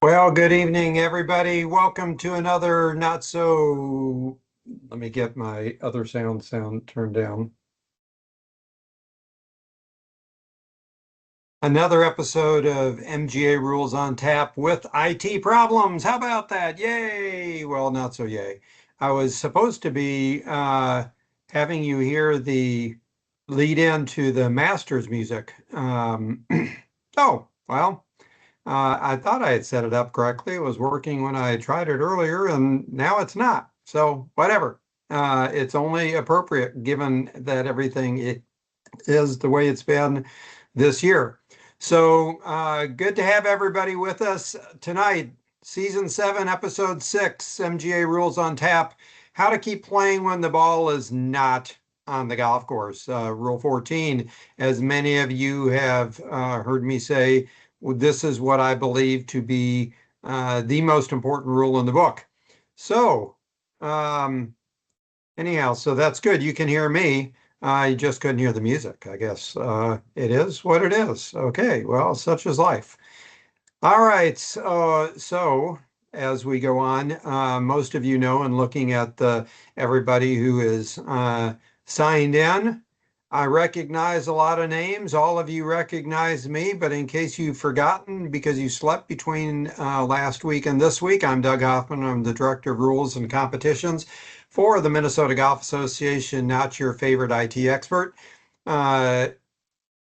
Well, good evening, everybody. Welcome to another not so. Let me get my other sound turned down. Another episode of MGA Rules on Tap with IT problems. How about that? Yay! Well, not so yay. I was supposed to be having you hear the lead in to the Masters music. Oh, well. I thought I had set it up correctly. It was working when I tried it earlier, and now it's not. So whatever. It's only appropriate given that everything is the way it's been this year. So good to have everybody with us tonight. Season 7, Episode 6, MGA Rules on Tap. How to keep playing when the ball is not on the golf course. Rule 14, as many of you have heard me say, this is what I believe to be the most important rule in the book. So, um, anyhow, so that's good. You can hear me. You just couldn't hear the music, I guess. It is what it is. Okay, well, such is life. All right, so as we go on, most of you know, and looking at everybody who is signed in, I recognize a lot of names. All of you recognize me, but in case you've forgotten because you slept between last week and this week, I'm Doug Hoffman. I'm the Director of Rules and Competitions for the Minnesota Golf Association, not your favorite IT expert. And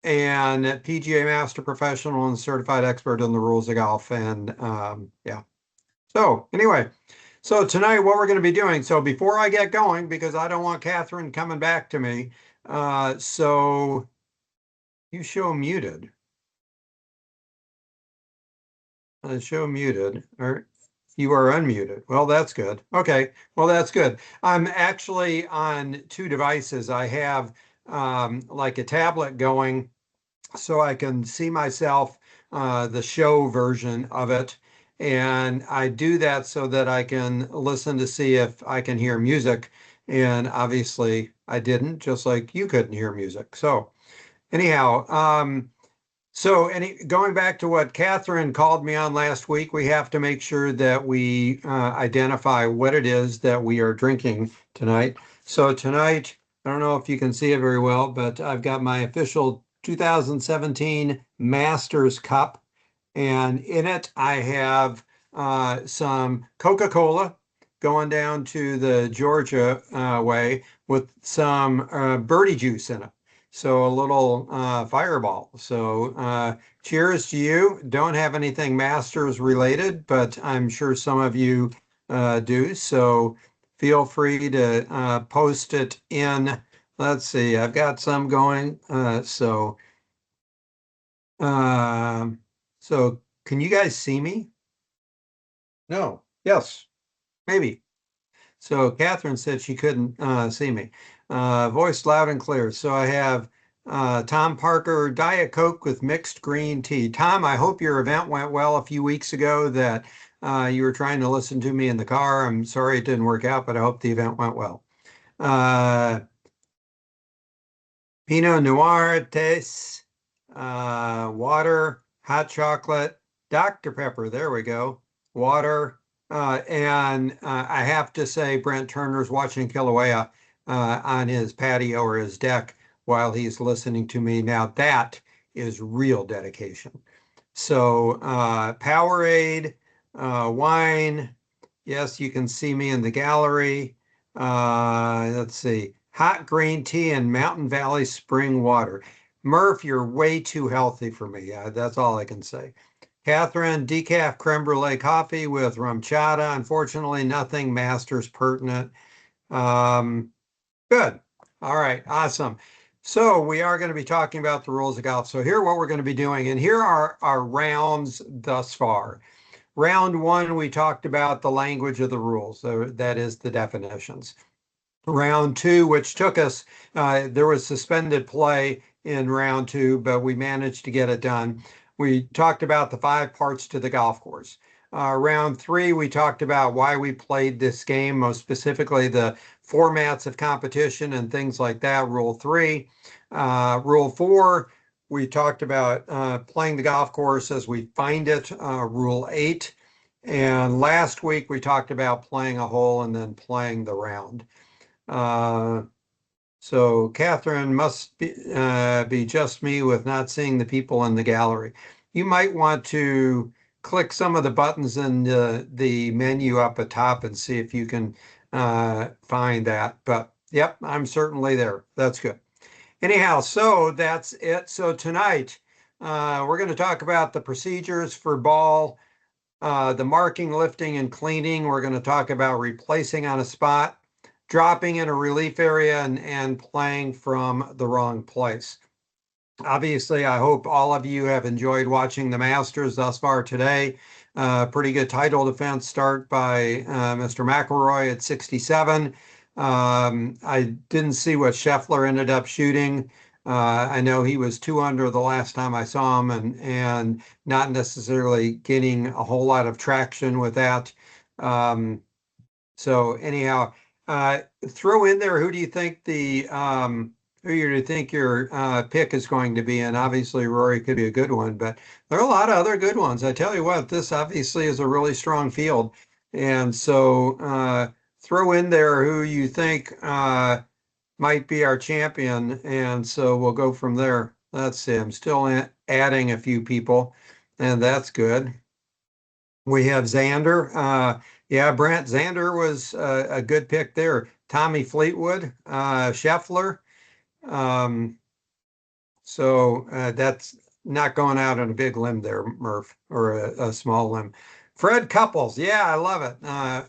PGA Master Professional and Certified Expert in the rules of golf. And yeah. So anyway, so tonight what we're going to be doing. So before I get going, because I don't want Catherine coming back to me. So you show muted. Show muted. Or you are unmuted. Well, that's good. Okay. Well, that's good. I'm actually on two devices. I have like a tablet going so I can see myself, the show version of it. And I do that so that I can listen to see if I can hear music. And obviously I didn't, just like you couldn't hear music. So anyhow, going back to what Catherine called me on last week, we have to make sure that we identify what it is that we are drinking tonight. So tonight, I don't know if you can see it very well, but I've got my official 2017 Masters Cup, and in it I have some Coca-Cola going down to the Georgia way with some birdie juice in it. So a little fireball. So cheers to you. Don't have anything Masters related, but I'm sure some of you do. So feel free to post it in. Let's see, I've got some going. Uh, so can you guys see me? No. Yes, maybe. So Catherine said she couldn't see me. Voice loud and clear. So I have Tom Parker, Diet Coke with mixed green tea. Tom, I hope your event went well a few weeks ago that you were trying to listen to me in the car. I'm sorry it didn't work out, but I hope the event went well. Uh, Pinot Noir taste, water, hot chocolate, Dr. Pepper. There we go. Water. And I have to say, Brent Turner's watching Kilauea on his patio or his deck while he's listening to me. Now, that is real dedication. So, Powerade, wine. Yes, you can see me in the gallery. Let's see. Hot green tea and Mountain Valley spring water. Murph, you're way too healthy for me. That's all I can say. Catherine, decaf creme brulee coffee with rum chata. Unfortunately, nothing Masters pertinent. Um, Good. All right. Awesome. So we are going to be talking about the rules of golf. So here are what we're going to be doing. And here are our rounds thus far. Round one, we talked about the language of the rules. So that is the definitions. Round two, which took us, there was suspended play in round two, but we managed to get it done. We talked about the 5 parts to the golf course. Round three, we talked about why we played this game, most specifically the formats of competition and things like that. Rule 3. Rule 4, we talked about playing the golf course as we find it. Rule 8. And last week we talked about playing a hole and then playing the round. So Catherine must be just me with not seeing the people in the gallery. You might want to click some of the buttons in the menu up at top and see if you can find that. But yep, I'm certainly there. That's good. Anyhow, so that's it. So tonight, we're going to talk about the procedures for ball, the marking, lifting, and cleaning. We're going to talk about replacing on a spot, dropping in a relief area, and playing from the wrong place. Obviously, I hope all of you have enjoyed watching the Masters thus far today. Pretty good title defense start by Mr. McIlroy at 67. I didn't see what Scheffler ended up shooting. I know he was 2 under the last time I saw him, and not necessarily getting a whole lot of traction with that. So anyhow, throw in there who do you think who you think your pick is going to be, and obviously Rory could be a good one, but there are a lot of other good ones. I tell you what, this obviously is a really strong field, and so throw in there who you think might be our champion, and so we'll go from there. Let's see, I'm still adding a few people, and that's good. We have Xander. Yeah, Brent Xander was a good pick there. Tommy Fleetwood, Scheffler. Um, so that's not going out on a big limb there, Murph, or a small limb. Fred Couples, yeah, I love it.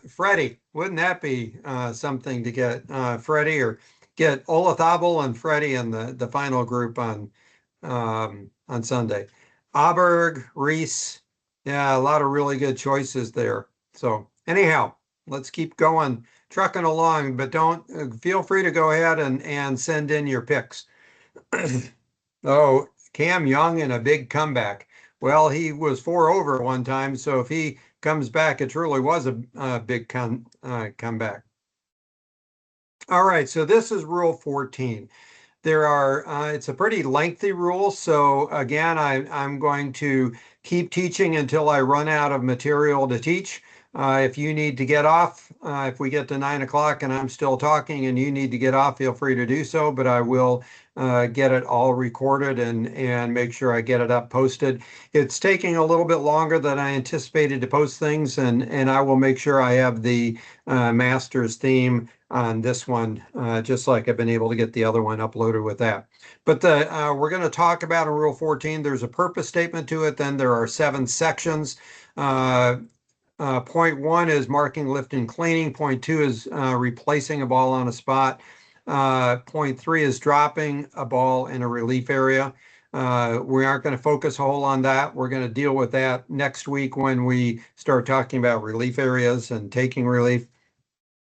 Freddie, wouldn't that be something to get Freddie or get Olazabal and Freddie in the final group on Sunday. Aberg, Reese, yeah, a lot of really good choices there. So anyhow, let's keep going, trucking along, but don't feel free to go ahead and send in your picks. Oh, Cam Young and a big comeback. Well, he was 4 over one time, so if he comes back, it truly was a big comeback. All right, so this is Rule 14. It's a pretty lengthy rule, so again, I'm going to keep teaching until I run out of material to teach. If you need to get off, if we get to 9 o'clock and I'm still talking and you need to get off, feel free to do so, but I will get it all recorded and make sure I get it up posted. It's taking a little bit longer than I anticipated to post things, and I will make sure I have the master's theme on this one, just like I've been able to get the other one uploaded with that. But we're going to talk about in Rule 14, there's a purpose statement to it, then there are 7 sections. Point 1 is marking, lifting, cleaning. Point 2 is replacing a ball on a spot. Point 3 is dropping a ball in a relief area. We aren't going to focus a whole on that. We're going to deal with that next week when we start talking about relief areas and taking relief.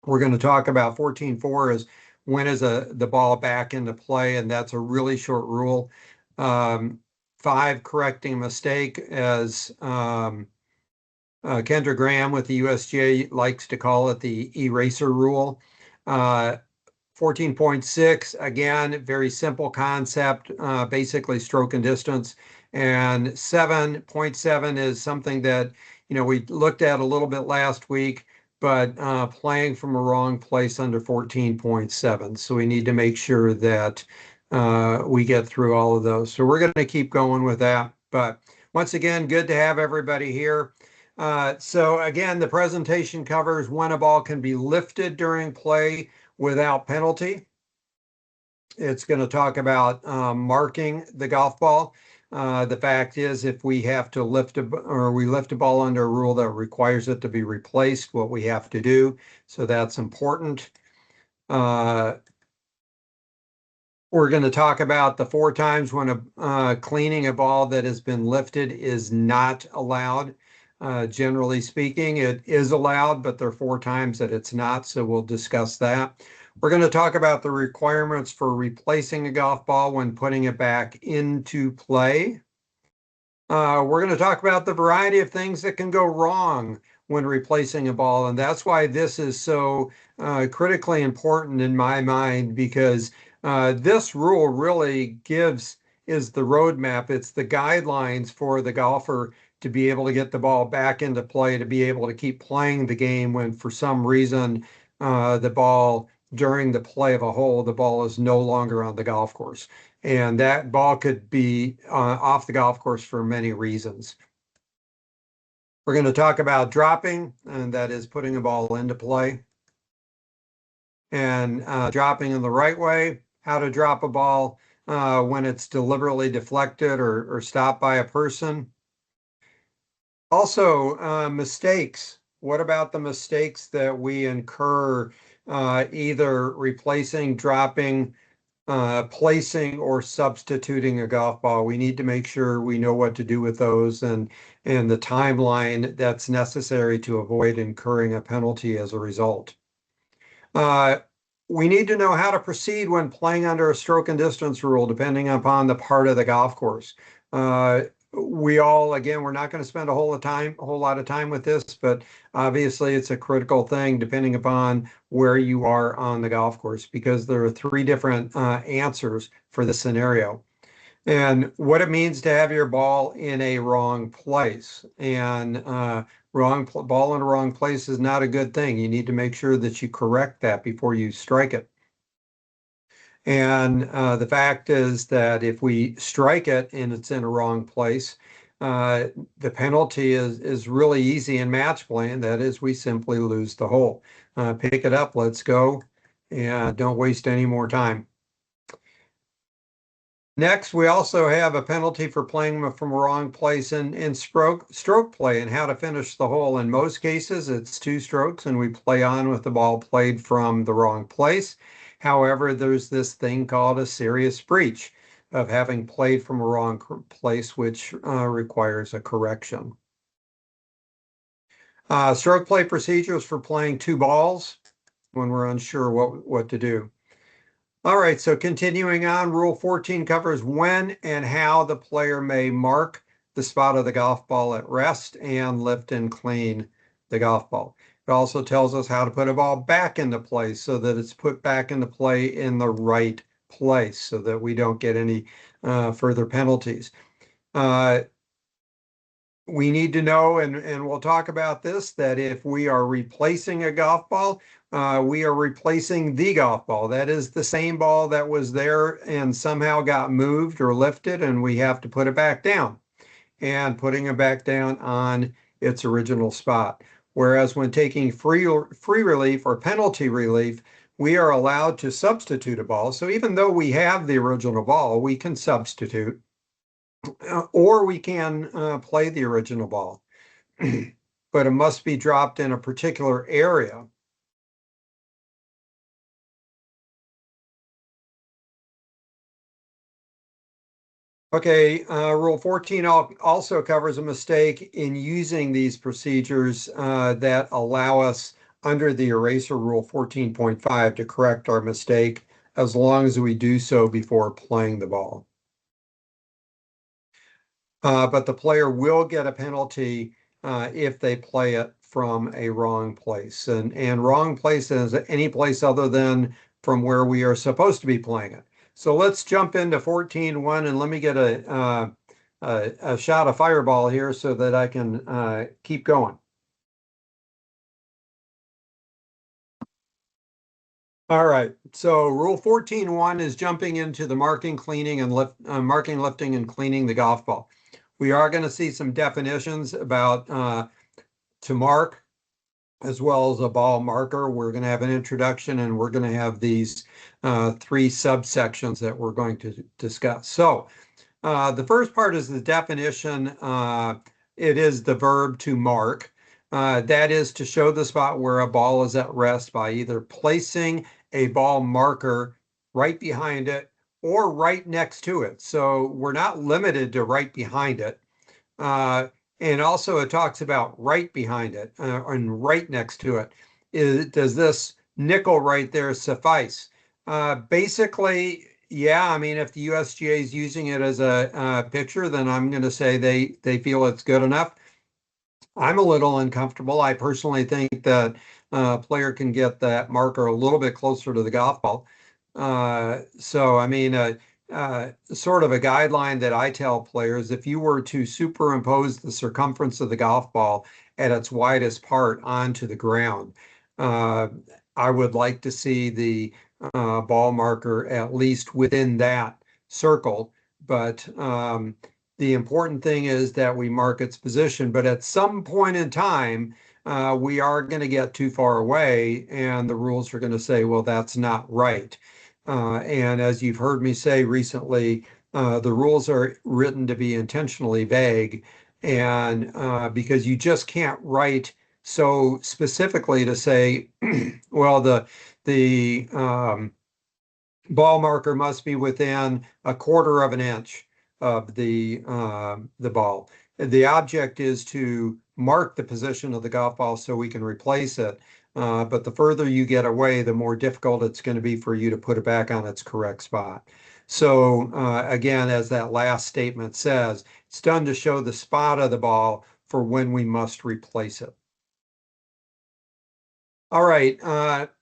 We're going to talk about 14.4 is when is the ball back into play, and that's a really short rule. 5, correcting a mistake, as Kendra Graham with the USGA likes to call it the eraser rule. 14.6, again, very simple concept, basically stroke and distance. And 7.7 is something that, we looked at a little bit last week, but playing from a wrong place under 14.7. So we need to make sure that we get through all of those. So we're going to keep going with that. But once again, good to have everybody here. So again, the presentation covers when a ball can be lifted during play without penalty. It's going to talk about marking the golf ball. The fact is, if we have to lift a ball under a rule that requires it to be replaced, what we have to do. So that's important. We're going to talk about the 4 times when cleaning a ball that has been lifted is not allowed. Generally speaking, it is allowed, but there are 4 times that it's not, so we'll discuss that. We're going to talk about the requirements for replacing a golf ball when putting it back into play. We're going to talk about the variety of things that can go wrong when replacing a ball, and that's why this is so critically important in my mind, because this rule really is the roadmap. It's the guidelines for the golfer to be able to get the ball back into play, to be able to keep playing the game when for some reason the ball during the play of a hole, the ball is no longer on the golf course. And that ball could be off the golf course for many reasons. We're going to talk about dropping, and that is putting a ball into play. And dropping in the right way, how to drop a ball when it's deliberately deflected or stopped by a person. Also, mistakes. What about the mistakes that we incur either replacing, dropping, placing, or substituting a golf ball? We need to make sure we know what to do with those and the timeline that's necessary to avoid incurring a penalty as a result. We need to know how to proceed when playing under a stroke and distance rule, depending upon the part of the golf course. Again, we're not going to spend a whole lot of time with this, but obviously it's a critical thing depending upon where you are on the golf course, because there are three different answers for the scenario. And what it means to have your ball in a wrong place. And ball in a wrong place is not a good thing. You need to make sure that you correct that before you strike it. And the fact is that if we strike it and it's in a wrong place, the penalty is really easy in match play, and that is we simply lose the hole. Pick it up, let's go, and don't waste any more time. Next, we also have a penalty for playing from a wrong place in stroke play and how to finish the hole. In most cases, it's 2 strokes and we play on with the ball played from the wrong place. However, there's this thing called a serious breach of having played from a wrong place, which requires a correction. Stroke play procedures for playing 2 balls when we're unsure what to do. All right, so continuing on, Rule 14 covers when and how the player may mark the spot of the golf ball at rest and lift and clean the golf ball. It also tells us how to put a ball back into place so that it's put back into play in the right place so that we don't get any further penalties. We need to know, and we'll talk about this, that if we are replacing a golf ball, we are replacing the golf ball. That is the same ball that was there and somehow got moved or lifted, and we have to put it back down. And putting it back down on its original spot. Whereas when taking free relief or penalty relief, we are allowed to substitute a ball. So even though we have the original ball, we can substitute. Or we can play the original ball, but it must be dropped in a particular area. Okay, Rule 14 also covers a mistake in using these procedures that allow us under the eraser rule 14.5 to correct our mistake as long as we do so before playing the ball. But the player will get a penalty if they play it from a wrong place. And wrong place is any place other than from where we are supposed to be playing it. So let's jump into 14.1 and let me get a shot of fireball here so that I can keep going. All right, so Rule 14.1 is jumping into the marking, cleaning, and marking, lifting, and cleaning the golf ball. We are going to see some definitions about to mark as well as a ball marker. We're going to have an introduction and we're going to have these 3 subsections that we're going to discuss. So the first part is the definition. It is the verb to mark. That is to show the spot where a ball is at rest by either placing a ball marker right behind it or right next to it. So we're not limited to right behind it. And also it talks about right behind it and right next to it. Does this nickel right there suffice? Basically, yeah, I mean, if the USGA is using it as a picture, then I'm going to say they feel it's good enough. I'm a little uncomfortable. I personally think that a player can get that marker a little bit closer to the golf ball. So, I mean, sort of a guideline that I tell players, if you were to superimpose the circumference of the golf ball at its widest part onto the ground, uh, I would like to see the ball marker at least within that circle. But the important thing is that we mark its position. But at some point in time, we are going to get too far away, and the rules are going to say, well, that's not right. And as you've heard me say recently, the rules are written to be intentionally vague, and because you just can't write so specifically to say, well, the ball marker must be within a quarter of an inch of the ball. The object is to mark the position of the golf ball so we can replace it. But the further you get away, the more difficult it's going to be for you to put it back on its correct spot. So again, as that last statement says, it's done to show the spot of the ball for when we must replace it. All right,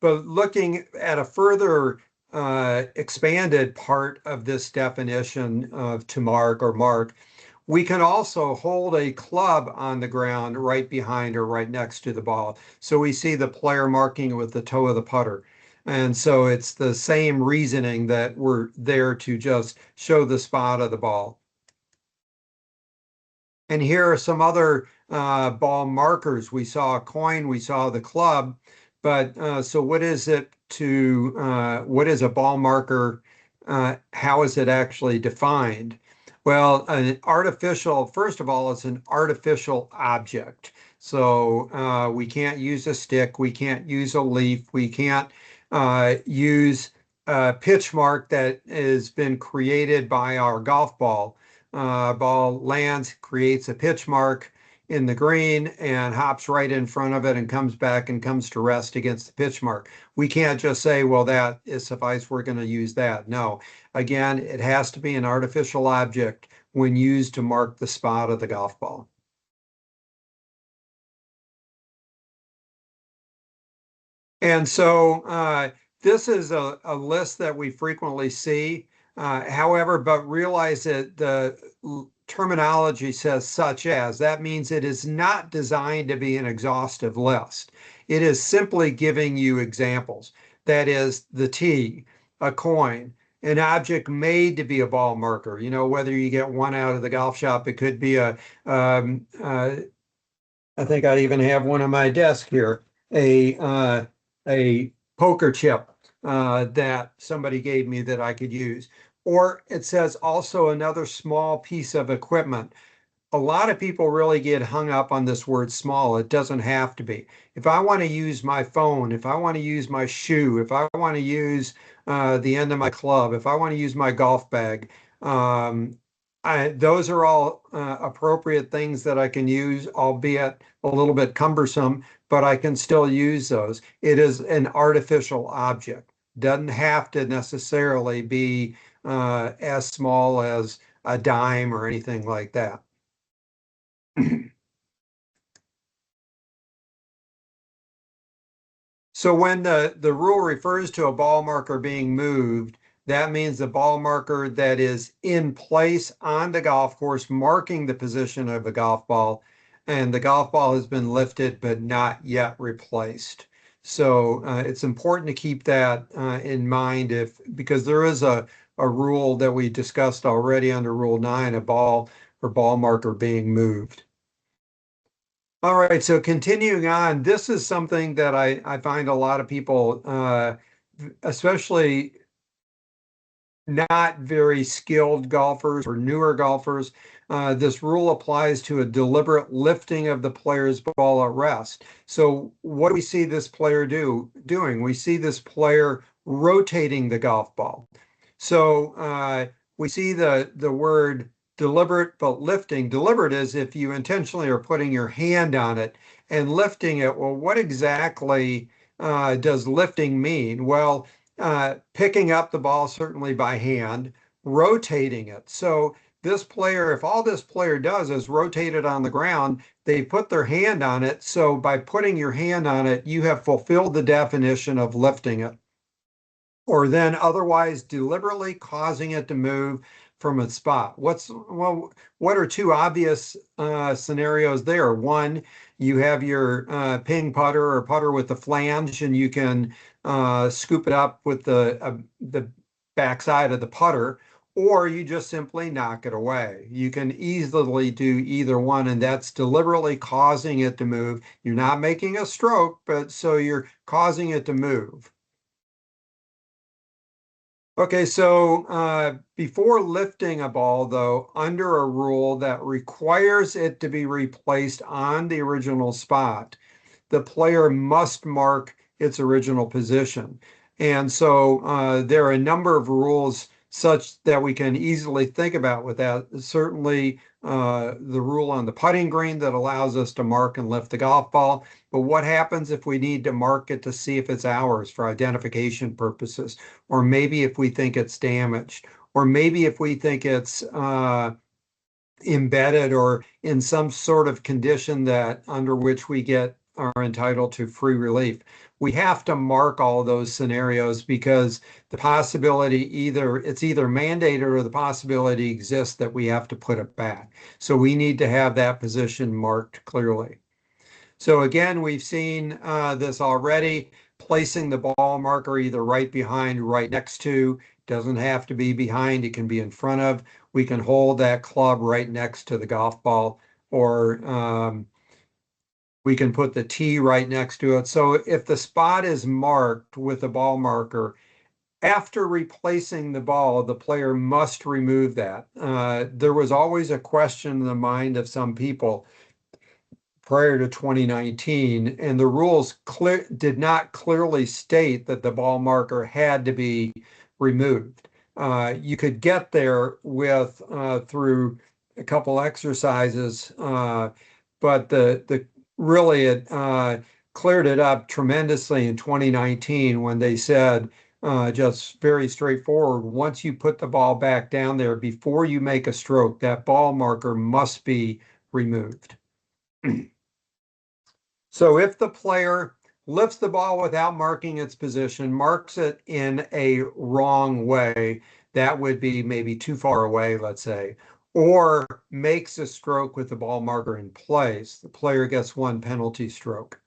but looking at a further expanded part of this definition of to mark or mark, we can also hold a club on the ground right behind or right next to the ball. So we see the player marking with the toe of the putter. And so it's the same reasoning that we're there to just show the spot of the ball. And here are some other ball markers. We saw a coin, we saw the club, but so what is it to, what is a ball marker? How is it actually defined? Well, an artificial, first of all, it's an artificial object. So we can't use a stick, we can't use a leaf, we can't use a pitch mark that has been created by our golf ball. Ball lands, creates a pitch mark in the green and hops right in front of it and comes back and comes to rest against the pitch mark. We can't just say, well, that is suffice, we're going to use that. No, again, it has to be an artificial object when used to mark the spot of the golf ball. And so this is a list that we frequently see. However, but realize that the terminology says such as. That means it is not designed to be an exhaustive list. It is simply giving you examples. That is the tee, a coin, an object made to be a ball marker. You know, whether you get one out of the golf shop, it could be I think I even have one on my desk here, a poker chip that somebody gave me that I could use. Or it says also another small piece of equipment. A lot of people really get hung up on this word small. It doesn't have to be. If I want to use my phone, if I want to use my shoe, if I want to use the end of my club, if I want to use my golf bag, um, those are all appropriate things that I can use, albeit a little bit cumbersome, but I can still use those. It is an artificial object. Doesn't have to necessarily be as small as a dime or anything like that. So when the rule refers to a ball marker being moved, that means the ball marker that is in place on the golf course, marking the position of the golf ball, and the golf ball has been lifted but not yet replaced. So it's important to keep that in mind if because there is a rule that we discussed already under Rule 9, a ball or ball marker being moved. All right, so continuing on, this is something that I find a lot of people, especially not very skilled golfers or newer golfers, this rule applies to a deliberate lifting of the player's ball at rest. So what do we see this player doing? We see this player rotating the golf ball. So we see the word deliberate, but lifting. Deliberate is if you intentionally are putting your hand on it and lifting it. Well, what exactly does lifting mean? Well, picking up the ball certainly by hand, rotating it. So this player, if all this player does is rotate it on the ground, they put their hand on it. So by putting your hand on it, you have fulfilled the definition of lifting it. or then otherwise deliberately causing it to move from its spot. What are two obvious scenarios there? One, you have your ping putter or putter with the flange, and you can scoop it up with the backside of the putter, or you just simply knock it away. You can easily do either one, and that's deliberately causing it to move. You're not making a stroke, but so you're causing it to move. Okay, so before lifting a ball, though, under a rule that requires it to be replaced on the original spot, the player must mark its original position. And so there are a number of rules such that we can easily think about with that. Certainly, the rule on the putting green that allows us to mark and lift the golf ball. But what happens if we need to mark it to see if it's ours for identification purposes? Or maybe if we think it's damaged? Or maybe if we think it's embedded or in some sort of condition that under which we are entitled to free relief. We have to mark all those scenarios because the possibility it's either mandated or the possibility exists that we have to put it back. So we need to have that position marked clearly. So again, we've seen this already, placing the ball marker either right behind, right next to, doesn't have to be behind, it can be in front of. We can hold that club right next to the golf ball, or we can put the tee right next to it. So if the spot is marked with a ball marker, after replacing the ball, the player must remove that. There was always a question in the mind of some people prior to 2019, and the rules did not clearly state that the ball marker had to be removed. You could get there with through a couple exercises, but the really it cleared it up tremendously in 2019 when they said just very straightforward, once you put the ball back down there before you make a stroke, that ball marker must be removed. So if the player lifts the ball without marking its position, marks it in a wrong way, that would be maybe too far away, let's say, or makes a stroke with the ball marker in place, the player gets one penalty stroke.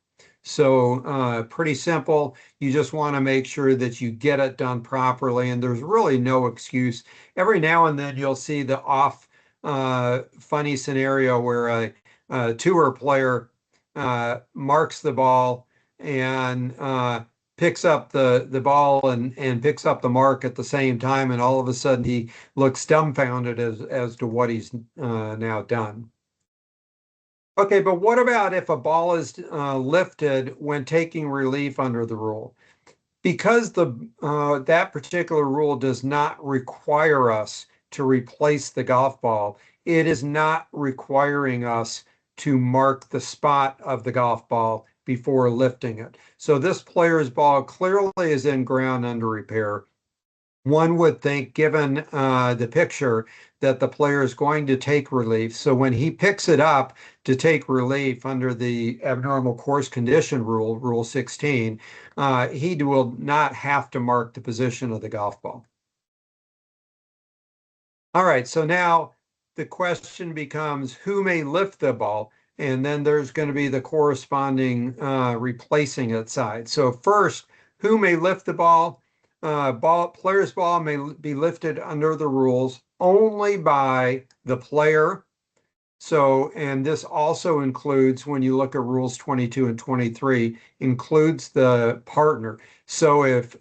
So pretty simple. You just want to make sure that you get it done properly, and there's really no excuse. Every now and then you'll see the off funny scenario where a tour player marks the ball and picks up the ball and picks up the mark at the same time, and all of a sudden he looks dumbfounded as to what he's now done. Okay, but what about if a ball is lifted when taking relief under the rule? Because that particular rule does not require us to replace the golf ball, it is not requiring us to mark the spot of the golf ball before lifting it. So this player's ball clearly is in ground under repair. One would think, given the picture, that the player is going to take relief. So when he picks it up to take relief under the abnormal course condition rule, Rule 16, he will not have to mark the position of the golf ball. All right, so now the question becomes who may lift the ball? And then there's going to be the corresponding replacing it side. So first, who may lift the ball? Player's ball may be lifted under the rules only by the player. So, and this also includes, when you look at rules 22 and 23, includes the partner. So if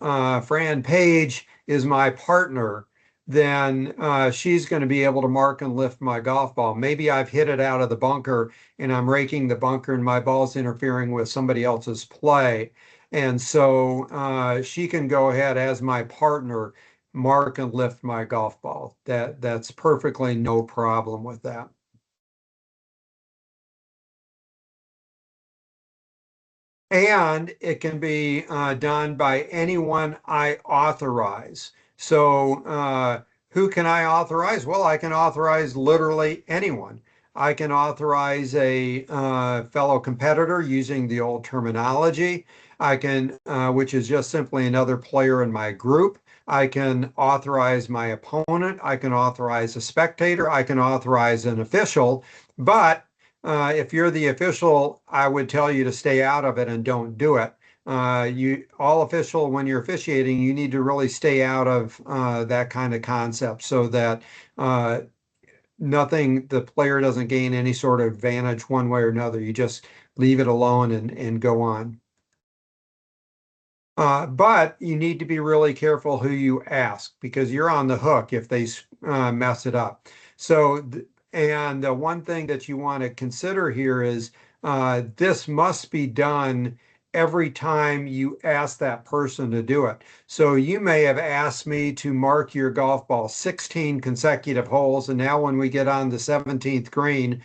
Fran Page is my partner, then she's going to be able to mark and lift my golf ball. Maybe I've hit it out of the bunker and I'm raking the bunker and my ball's interfering with somebody else's play. And so she can go ahead as my partner, mark and lift my golf ball. That's perfectly no problem with that. And it can be done by anyone I authorize. So who can I authorize? Well, I can authorize literally anyone. I can authorize a fellow competitor using the old terminology. I can, which is just simply another player in my group. I can authorize my opponent. I can authorize a spectator. I can authorize an official. But if you're the official, I would tell you to stay out of it and don't do it. When you're officiating, you need to really stay out of that kind of concept so that uh, the player doesn't gain any sort of advantage one way or another. You just leave it alone and go on. But you need to be really careful who you ask because you're on the hook if they mess it up. And the one thing that you want to consider here is this must be done every time you ask that person to do it. So you may have asked me to mark your golf ball 16 consecutive holes, and now when we get on the 17th green,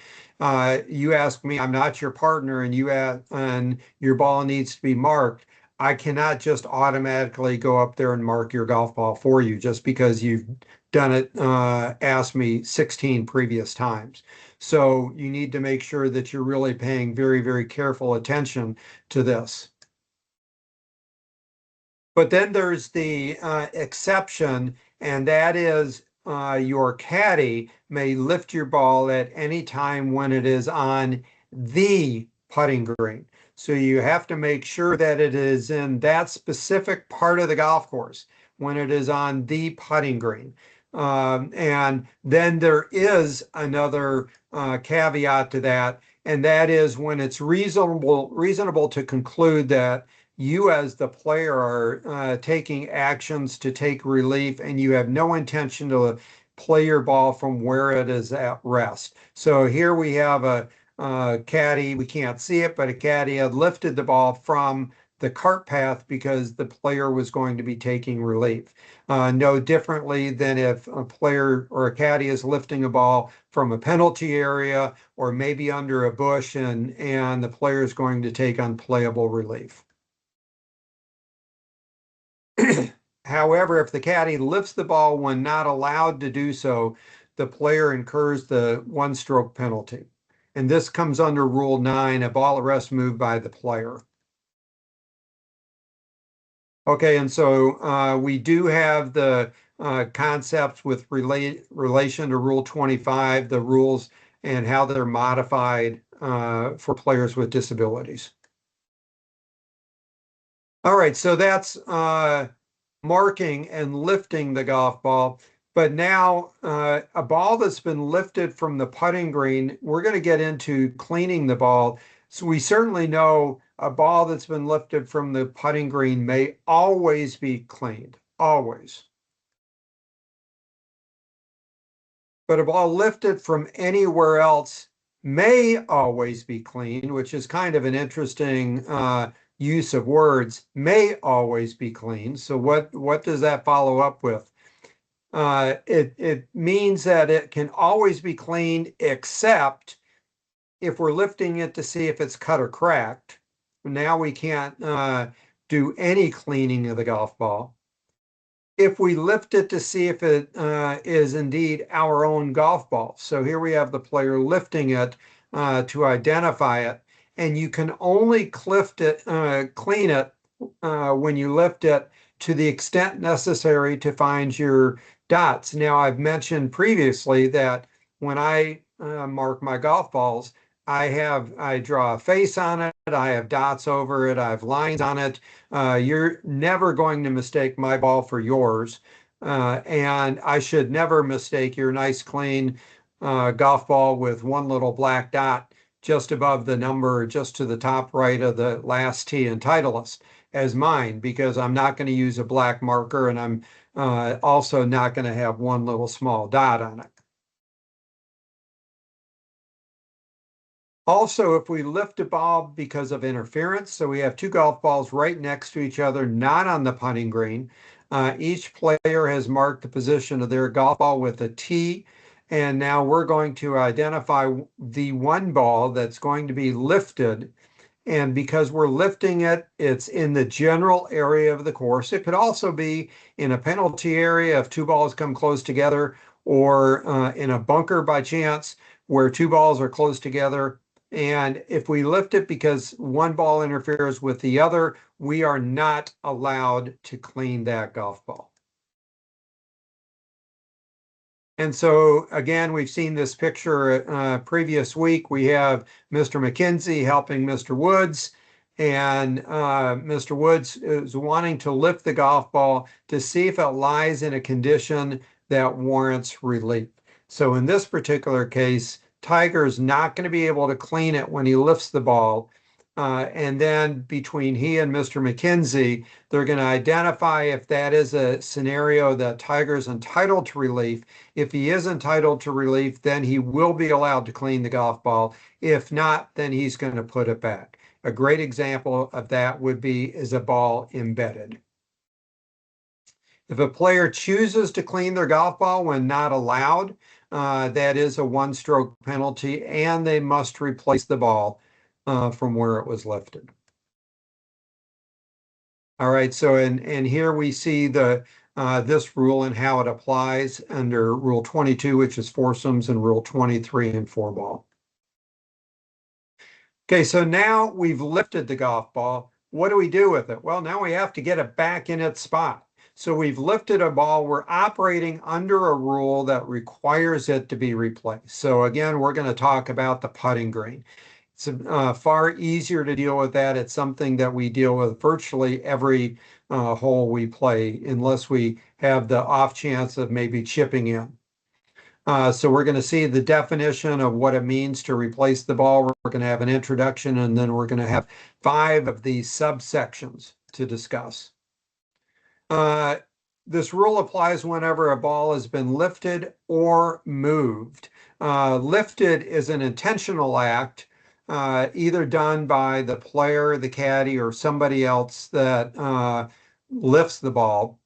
you ask me, I'm not your partner, and your ball needs to be marked. I cannot just automatically go up there and mark your golf ball for you just because you've done it, asked me 16 previous times. So you need to make sure that you're really paying very, very careful attention to this. But then there's the exception, and that is your caddy may lift your ball at any time when it is on the putting green. So you have to make sure that it is in that specific part of the golf course when it is on the putting green. And then there is another caveat to that, and that is when it's reasonable to conclude that you as the player are taking actions to take relief and you have no intention to play your ball from where it is at rest. So here we have a caddy, we can't see it, but a caddy had lifted the ball from the cart path because the player was going to be taking relief. No differently than if a player or a caddy is lifting a ball from a penalty area or maybe under a bush and the player is going to take unplayable relief. However, if the caddy lifts the ball when not allowed to do so, the player incurs the one-stroke penalty. And this comes under Rule 9, a ball at rest move by the player. Okay, and so we do have the concepts with relation to Rule 25, the rules and how they're modified for players with disabilities. All right, so that's marking and lifting the golf ball. But now a ball that's been lifted from the putting green, we're going to get into cleaning the ball. So we certainly know a ball that's been lifted from the putting green may always be cleaned, always. But a ball lifted from anywhere else may always be cleaned, which is kind of an interesting use of words, may always be cleaned. So what does that follow up with? It means that it can always be cleaned except if we're lifting it to see if it's cut or cracked. Now we can't do any cleaning of the golf ball. If we lift it to see if it is indeed our own golf ball. So here we have the player lifting it to identify it, and you can only clean it when you lift it to the extent necessary to find your dots. Now, I've mentioned previously that when I mark my golf balls, I draw a face on it, I have dots over it, I have lines on it. You're never going to mistake my ball for yours. And I should never mistake your nice clean golf ball with one little black dot just above the number, just to the top right of the last tee in Titleist as mine, because I'm not going to use a black marker and I'm also not going to have one little small dot on it. Also, if we lift a ball because of interference, so we have two golf balls right next to each other, not on the putting green, each player has marked the position of their golf ball with a T, and now we're going to identify the one ball that's going to be lifted. And because we're lifting it, it's in the general area of the course. It could also be in a penalty area if two balls come close together, or in a bunker by chance where two balls are close together. And if we lift it because one ball interferes with the other, we are not allowed to clean that golf ball. And so again, we've seen this picture previous week. We have Mr. McKenzie helping Mr. Woods, and Mr. Woods is wanting to lift the golf ball to see if it lies in a condition that warrants relief. So in this particular case, Tiger is not going to be able to clean it when he lifts the ball. And then between he and Mr. McKenzie, they're going to identify if that is a scenario that Tiger's entitled to relief. If he is entitled to relief, then he will be allowed to clean the golf ball. If not, then he's going to put it back. A great example of that would be is a ball embedded. If a player chooses to clean their golf ball when not allowed, that is a one-stroke penalty, and they must replace the ball from where it was lifted. All right, so and here we see the this rule and how it applies under Rule 22, which is foursomes, and Rule 23 and four ball. Okay, so now we've lifted the golf ball. What do we do with it? Well, now we have to get it back in its spot. So we've lifted a ball. We're operating under a rule that requires it to be replaced. So again, we're going to talk about the putting green. It's far easier to deal with that. It's something that we deal with virtually every hole we play, unless we have the off chance of maybe chipping in. So we're going to see the definition of what it means to replace the ball. We're going to have an introduction, and then we're going to have 5 of these subsections to discuss. This rule applies whenever a ball has been lifted or moved. Lifted is an intentional act, either done by the player, the caddy, or somebody else that lifts the ball.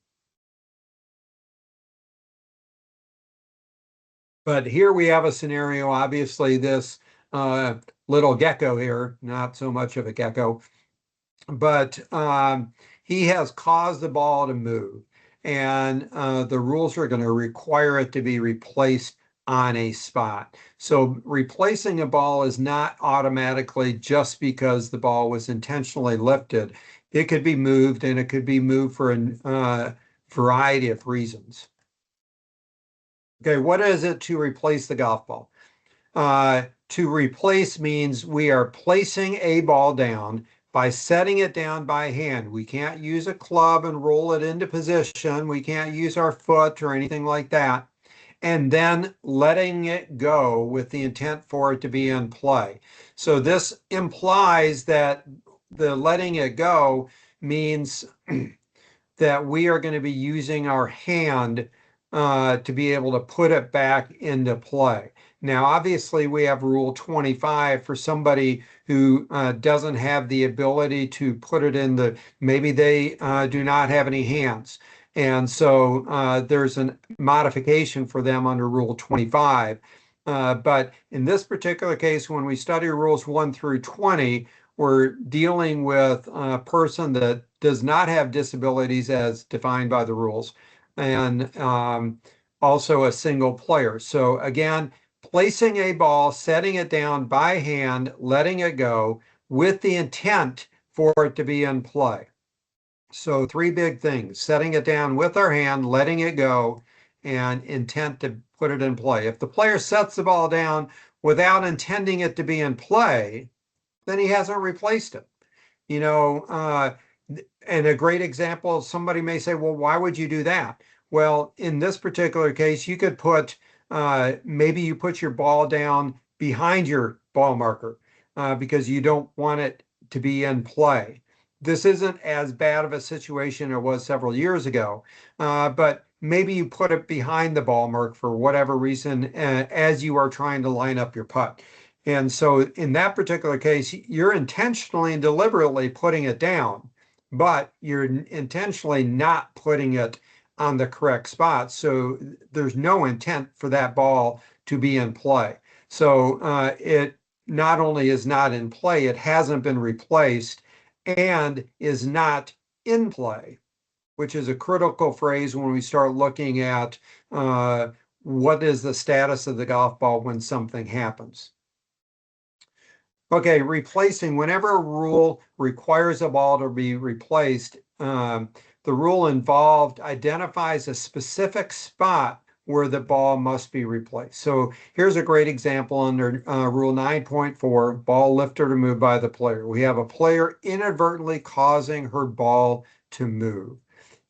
But here we have a scenario, obviously this little gecko here, not so much of a gecko, but he has caused the ball to move. And the rules are going to require it to be replaced on a spot. So replacing a ball is not automatically just because the ball was intentionally lifted. It could be moved, and it could be moved for a variety of reasons. Okay, what is it to replace the golf ball? To replace means we are placing a ball down by setting it down by hand. We can't use a club and roll it into position. We can't use our foot or anything like that. And then letting it go with the intent for it to be in play. So this implies that the letting it go means that we are going to be using our hand to be able to put it back into play. Now, obviously, we have Rule 25 for somebody who doesn't have the ability to put it in the, maybe they do not have any hands. And so there's a modification for them under Rule 25. But in this particular case, when we study Rules 1 through 20, we're dealing with a person that does not have disabilities as defined by the rules, and also a single player. So again, placing a ball, setting it down by hand, letting it go with the intent for it to be in play. So 3 big things: setting it down with our hand, letting it go, and intent to put it in play. If the player sets the ball down without intending it to be in play, then he hasn't replaced it. You know, and a great example, somebody may say, well, why would you do that? Well, in this particular case, you could put, maybe you put your ball down behind your ball marker because you don't want it to be in play. This isn't as bad of a situation it was several years ago, but maybe you put it behind the ball mark for whatever reason as you are trying to line up your putt. And so in that particular case, you're intentionally and deliberately putting it down, but you're intentionally not putting it on the correct spot. So there's no intent for that ball to be in play. So it not only is not in play, it hasn't been replaced and is not in play, which is a critical phrase when we start looking at what is the status of the golf ball when something happens. Okay, replacing, whenever a rule requires a ball to be replaced, the rule involved identifies a specific spot where the ball must be replaced. So here's a great example under Rule 9.4, ball lifted or moved by the player. We have a player inadvertently causing her ball to move.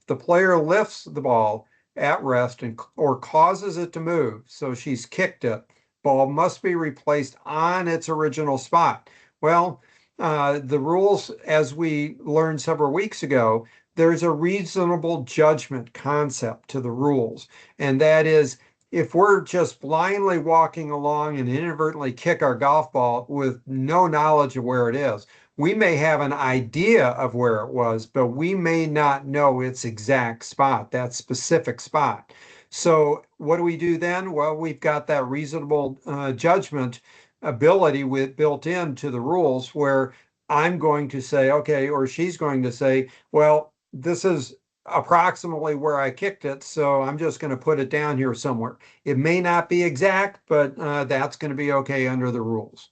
The player lifts the ball at rest or causes it to move, so she's kicked it. Ball must be replaced on its original spot. Well, the rules, as we learned several weeks ago, there's a reasonable judgment concept to the rules, and that is if we're just blindly walking along and inadvertently kick our golf ball with no knowledge of where it is, we may have an idea of where it was, but we may not know its exact spot, that specific spot. So what do we do then? Well, we've got that reasonable judgment ability built into the rules where I'm going to say, okay, or she's going to say, well, this is approximately where I kicked it, so I'm just going to put it down here somewhere. It may not be exact, but that's going to be okay under the rules.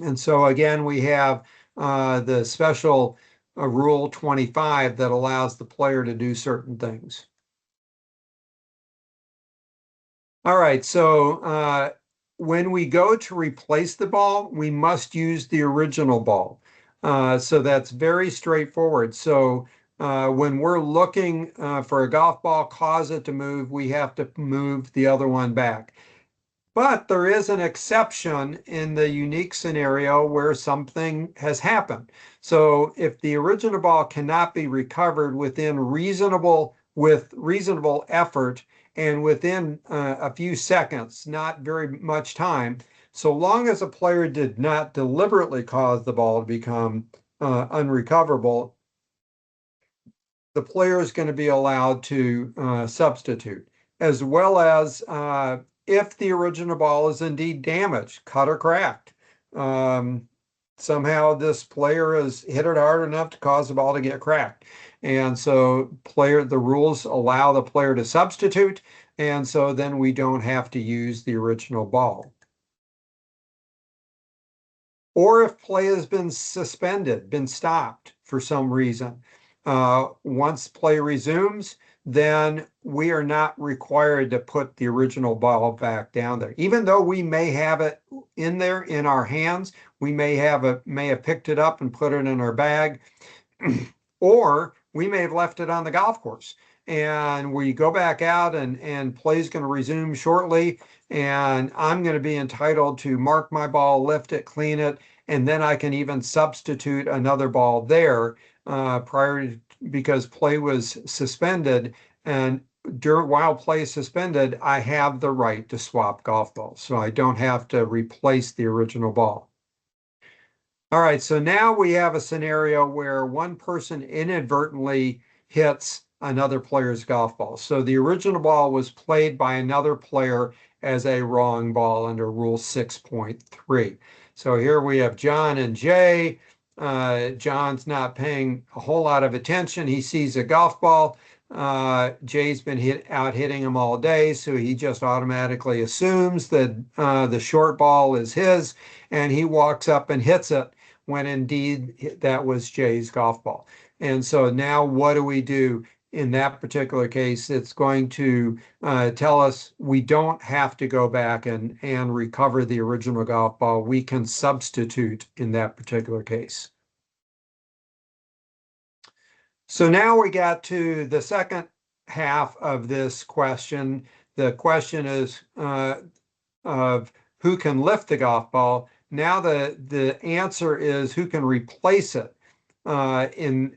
And so again, we have the special Rule 25 that allows the player to do certain things. All right, so when we go to replace the ball, we must use the original ball. So that's very straightforward. So when we're looking for a golf ball, cause it to move, we have to move the other one back. But there is an exception in the unique scenario where something has happened. So if the original ball cannot be recovered with reasonable effort and within a few seconds, not very much time, so long as a player did not deliberately cause the ball to become unrecoverable, the player is going to be allowed to substitute, as well as if the original ball is indeed damaged, cut or cracked. Um, Somehow this player has hit it hard enough to cause the ball to get cracked. And so the rules allow the player to substitute, and so then we don't have to use the original ball. Or if play has been suspended, been stopped for some reason. Once play resumes, then we are not required to put the original ball back down there. Even though we may have it in there in our hands, we may have picked it up and put it in our bag, or we may have left it on the golf course. And we go back out and play's going to resume shortly. And I'm going to be entitled to mark my ball, lift it, clean it, and then I can even substitute another ball there because play was suspended. And while play is suspended, I have the right to swap golf balls. So I don't have to replace the original ball. All right, so now we have a scenario where one person inadvertently hits another player's golf ball. So the original ball was played by another player as a wrong ball under Rule 6.3. So here we have John and Jay. John's not paying a whole lot of attention. He sees a golf ball. Jay's been out hitting him all day, so he just automatically assumes that the short ball is his, and he walks up and hits it when indeed that was Jay's golf ball. And so now what do we do? In that particular case, it's going to tell us we don't have to go back and recover the original golf ball. We can substitute in that particular case. So now we got to the second half of this question. The question is of who can lift the golf ball. Now the answer is who can replace it. And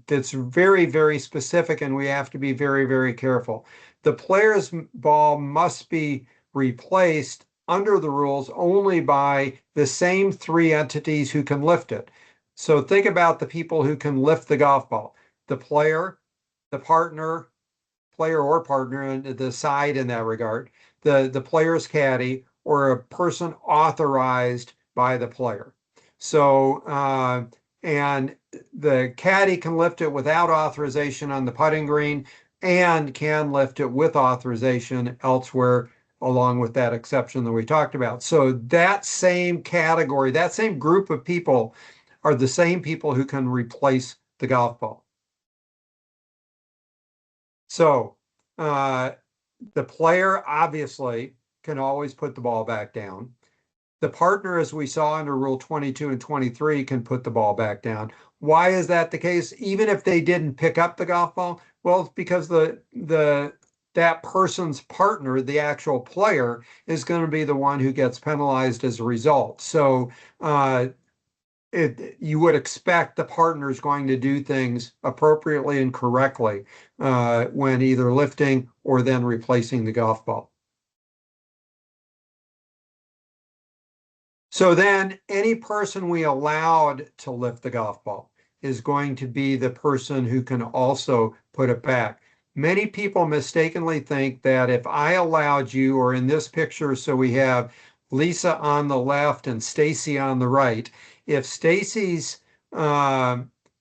it's very, very specific, and we have to be very, very careful. The player's ball must be replaced under the rules only by the same three entities who can lift it. So think about the people who can lift the golf ball: the player, the partner, player or partner, and the side in that regard, the player's caddy, or a person authorized by the player. So, and the caddy can lift it without authorization on the putting green and can lift it with authorization elsewhere along with that exception that we talked about. So that same category, that same group of people are the same people who can replace the golf ball. So uh, the player obviously can always put the ball back down. The partner, as we saw under Rule 22 and 23, can put the ball back down. Why is that the case? Even if they didn't pick up the golf ball, well, it's because that person's partner, the actual player, is going to be the one who gets penalized as a result. So you would expect the partner is going to do things appropriately and correctly when either lifting or then replacing the golf ball. So then any person we allowed to lift the golf ball is going to be the person who can also put it back. Many people mistakenly think that if I allowed you, or in this picture, so we have Lisa on the left and Stacy on the right. If Stacy's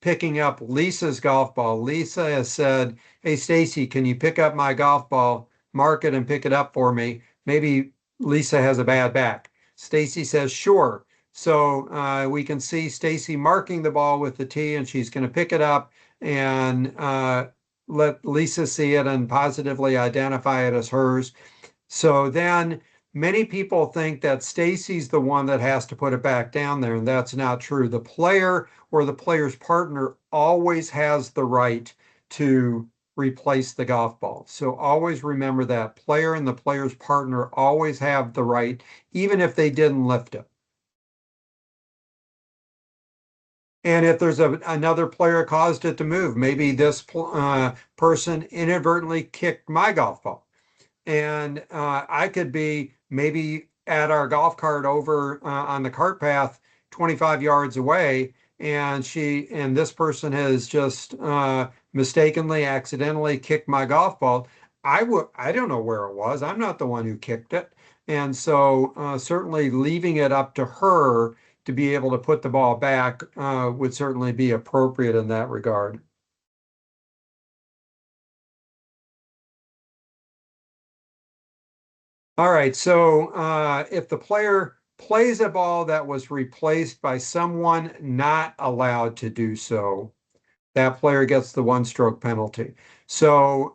picking up Lisa's golf ball, Lisa has said, "Hey, Stacy, can you pick up my golf ball, mark it and pick it up for me?" Maybe Lisa has a bad back. Stacy says, "Sure." So we can see Stacy marking the ball with the tee, and she's going to pick it up and let Lisa see it and positively identify it as hers. So then many people think that Stacy's the one that has to put it back down there, and that's not true. The player or the player's partner always has the right to replace the golf ball. So always remember that player and the player's partner always have the right, even if they didn't lift it. And if there's another player caused it to move, maybe this person inadvertently kicked my golf ball. And I could be maybe at our golf cart over on the cart path 25 yards away, and this person has just mistakenly, accidentally kicked my golf ball. I don't know where it was. I'm not the one who kicked it. And so certainly leaving it up to her to be able to put the ball back would certainly be appropriate in that regard. All right, so if the player plays a ball that was replaced by someone not allowed to do so, that player gets the one-stroke penalty. So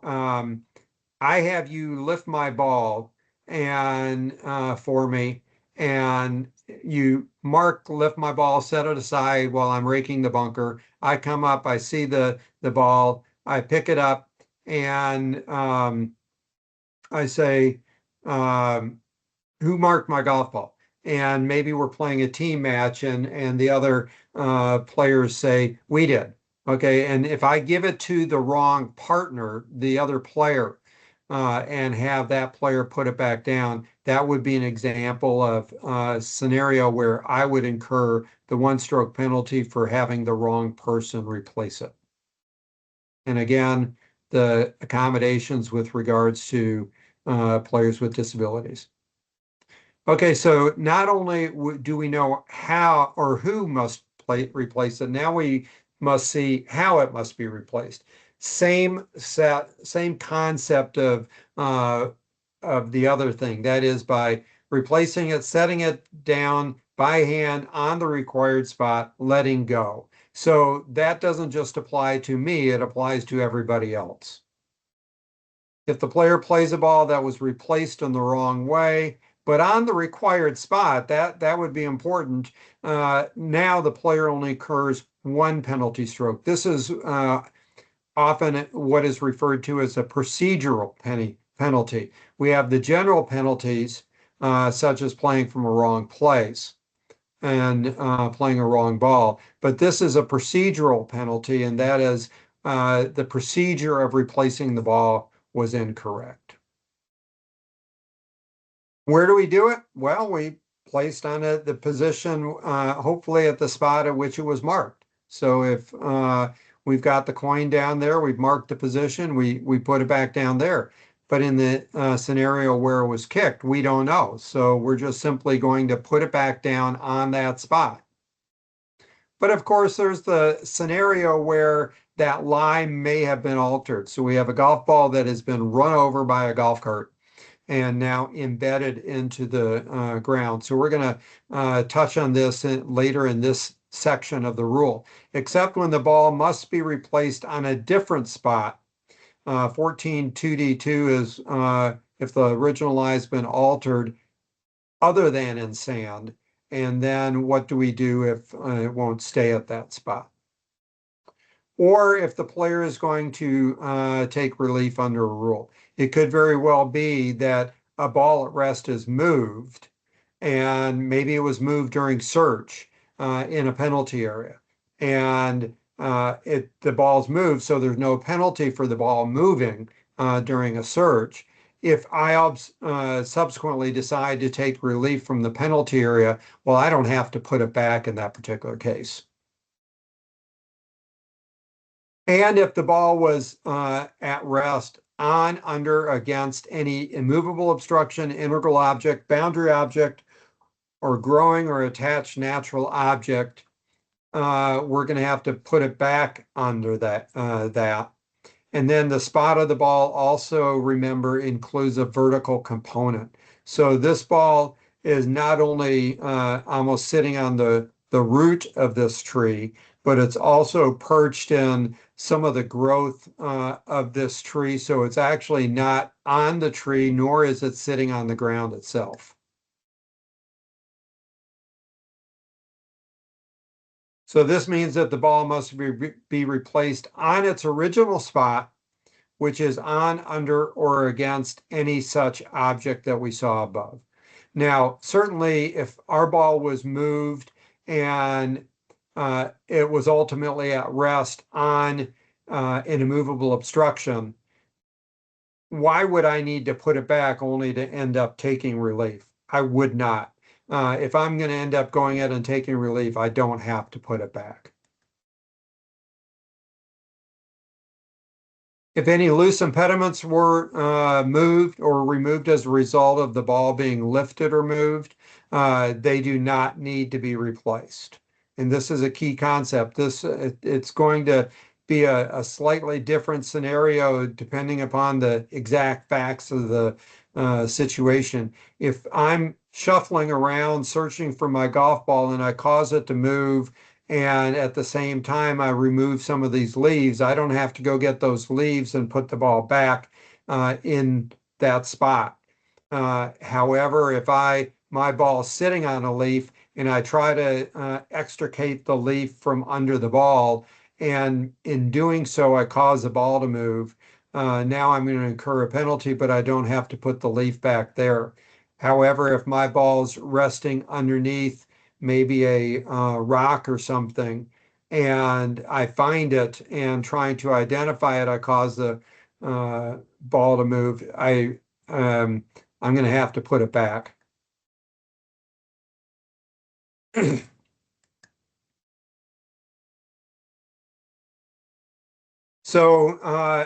I have you lift my ball and for me, and you lift my ball, set it aside while I'm raking the bunker. I come up, I see the ball, I pick it up, and I say, who marked my golf ball? And maybe we're playing a team match and the other players say, we did. Okay. And if I give it to the wrong partner, the other player, and have that player put it back down, that would be an example of a scenario where I would incur the one-stroke penalty for having the wrong person replace it. And again, the accommodations with regards to players with disabilities. Okay, so not only do we know how or who must replace it, now we must see how it must be replaced. Same concept of the other thing. That is by replacing it, setting it down by hand on the required spot, letting go. So that doesn't just apply to me, it applies to everybody else. If the player plays a ball that was replaced in the wrong way, but on the required spot, that would be important. Now the player only incurs one penalty stroke. This is often what is referred to as a procedural penalty. We have the general penalties, such as playing from a wrong place and playing a wrong ball. But this is a procedural penalty, and that is the procedure of replacing the ball was incorrect. Where do we do it? Well, we placed on it the position, hopefully at the spot at which it was marked. So if we've got the coin down there, we've marked the position, we put it back down there. But in the scenario where it was kicked, we don't know. So we're just simply going to put it back down on that spot. But of course, there's the scenario where that lie may have been altered. So we have a golf ball that has been run over by a golf cart. and now embedded into the ground. So we're going to touch on this later in this section of the rule, except when the ball must be replaced on a different spot. 14 2D2 is if the original lie has been altered other than in sand. And then what do we do if it won't stay at that spot? Or if the player is going to take relief under a rule. It could very well be that a ball at rest is moved, and maybe it was moved during search in a penalty area. And the ball's moved, so there's no penalty for the ball moving during a search. If I subsequently decide to take relief from the penalty area, well, I don't have to put it back in that particular case. And if the ball was at rest on, under, against any immovable obstruction, integral object, boundary object, or growing or attached natural object, we're going to have to put it back under that. And then the spot of the ball also, remember, includes a vertical component. So this ball is not only almost sitting on the root of this tree, but it's also perched in some of the growth of this tree. So it's actually not on the tree, nor is it sitting on the ground itself. So this means that the ball must be replaced on its original spot, which is on, under, or against any such object that we saw above. Now, certainly if our ball was moved and it was ultimately at rest on an immovable obstruction, why would I need to put it back only to end up taking relief? I would not. If I'm going to end up going ahead and taking relief, I don't have to put it back. If any loose impediments were moved or removed as a result of the ball being lifted or moved, they do not need to be replaced. And this is a key concept. It's going to be a slightly different scenario depending upon the exact facts of the situation. If I'm shuffling around searching for my golf ball and I cause it to move, and at the same time I remove some of these leaves, I don't have to go get those leaves and put the ball back in that spot. However, if my ball is sitting on a leaf and I try to extricate the leaf from under the ball, and in doing so I cause the ball to move, now I'm going to incur a penalty, but I don't have to put the leaf back there. However, if my ball's resting underneath maybe a rock or something, and I find it and trying to identify it, I cause the ball to move. I'm going to have to put it back. So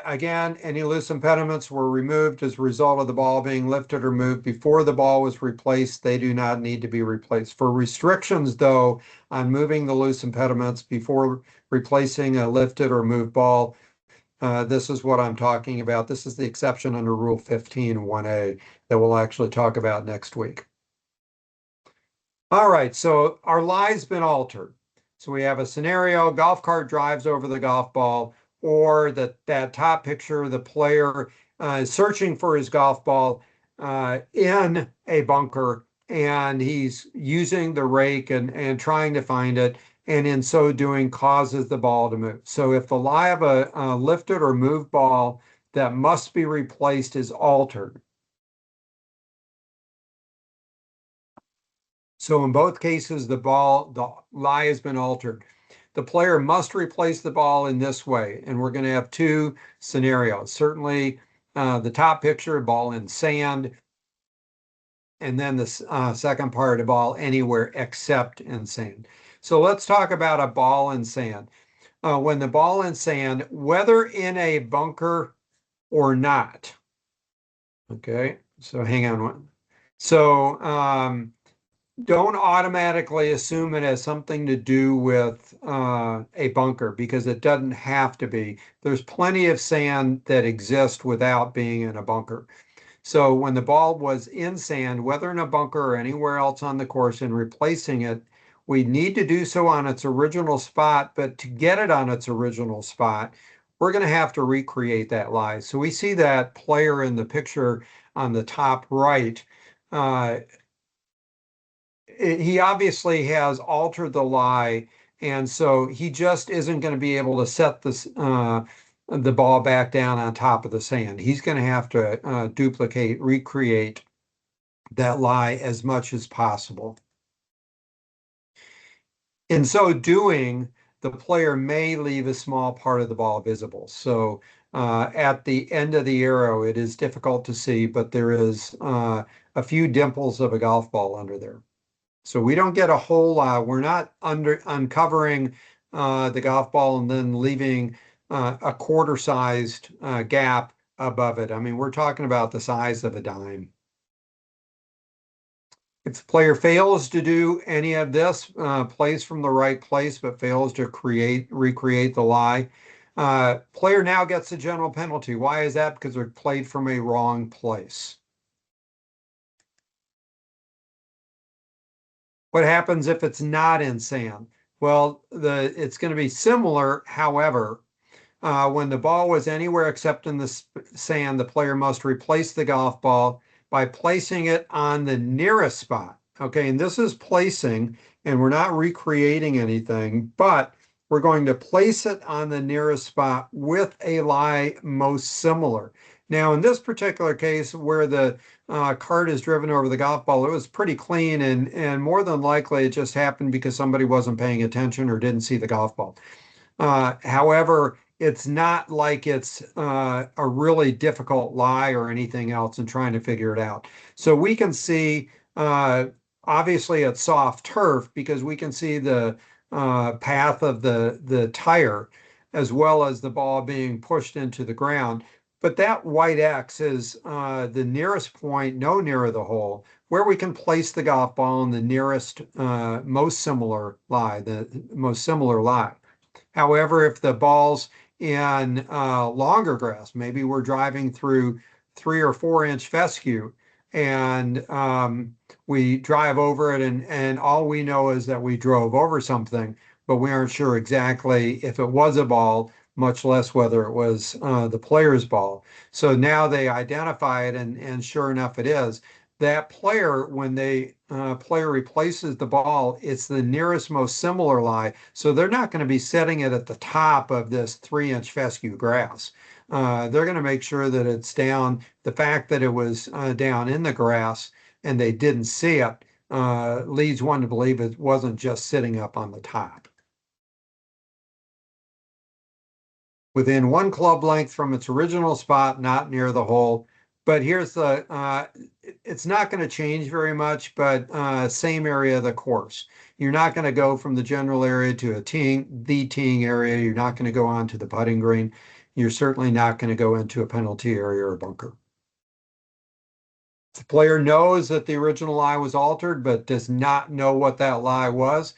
again, any loose impediments were removed as a result of the ball being lifted or moved before the ball was replaced. They do not need to be replaced. For restrictions, though, on moving the loose impediments before replacing a lifted or moved ball, this is what I'm talking about. This is the exception under Rule 15 1A that we'll actually talk about next week. All right, so our lie's been altered. So we have a scenario, golf cart drives over the golf ball, or that top picture, the player is searching for his golf ball in a bunker, and he's using the rake and trying to find it, and in so doing causes the ball to move. So if the lie of a lifted or moved ball that must be replaced is altered, so in both cases, the lie has been altered. The player must replace the ball in this way, and we're going to have two scenarios. Certainly, the top picture, ball in sand, and then the second part of ball anywhere except in sand. So let's talk about a ball in sand. When the ball in sand, whether in a bunker or not. Okay, so hang on one. So don't automatically assume it has something to do with a bunker, because it doesn't have to be. There's plenty of sand that exists without being in a bunker. So when the ball was in sand, whether in a bunker or anywhere else on the course, and replacing it, we need to do so on its original spot, but to get it on its original spot, we're going to have to recreate that lie. So we see that player in the picture on the top right. Uh, he obviously has altered the lie, and so he just isn't going to be able to set the ball back down on top of the sand. He's going to have to duplicate, recreate that lie as much as possible. In so doing, the player may leave a small part of the ball visible. So at the end of the arrow, it is difficult to see, but there is a few dimples of a golf ball under there. So we don't get a whole lot. We're not uncovering the golf ball and then leaving a quarter-sized gap above it. I mean, we're talking about the size of a dime. If the player fails to do any of this, plays from the right place, but fails to recreate the lie, player now gets a general penalty. Why is that? Because they're played from a wrong place. What happens if it's not in sand? Well, it's going to be similar. However, when the ball was anywhere except in the sand, the player must replace the golf ball by placing it on the nearest spot. Okay, and this is placing, and we're not recreating anything, but we're going to place it on the nearest spot with a lie most similar. Now, in this particular case, where the cart is driven over the golf ball, it was pretty clean, and more than likely it just happened because somebody wasn't paying attention or didn't see the golf ball. However, it's not like it's a really difficult lie or anything else and trying to figure it out. So we can see, obviously, it's soft turf because we can see the path of the tire as well as the ball being pushed into the ground. But that white X is the nearest point, no nearer the hole, where we can place the golf ball in the nearest, most similar lie, the most similar lie. However, if the ball's in longer grass, maybe we're driving through 3 or 4 inch fescue and we drive over it and all we know is that we drove over something, but we aren't sure exactly if it was a ball, much less whether it was the player's ball. So now they identify it and sure enough it is. That player, when they player replaces the ball, it's the nearest most similar lie. So they're not going to be setting it at the top of this 3 inch fescue grass. They're going to make sure that it's down. The fact that it was down in the grass and they didn't see it leads one to believe it wasn't just sitting up on the top. Within 1 club length from its original spot, not near the hole. But here's it's not going to change very much, but same area of the course. You're not going to go from the general area to the teeing area. You're not going to go on to the putting green. You're certainly not going to go into a penalty area or bunker. The player knows that the original lie was altered, but does not know what that lie was.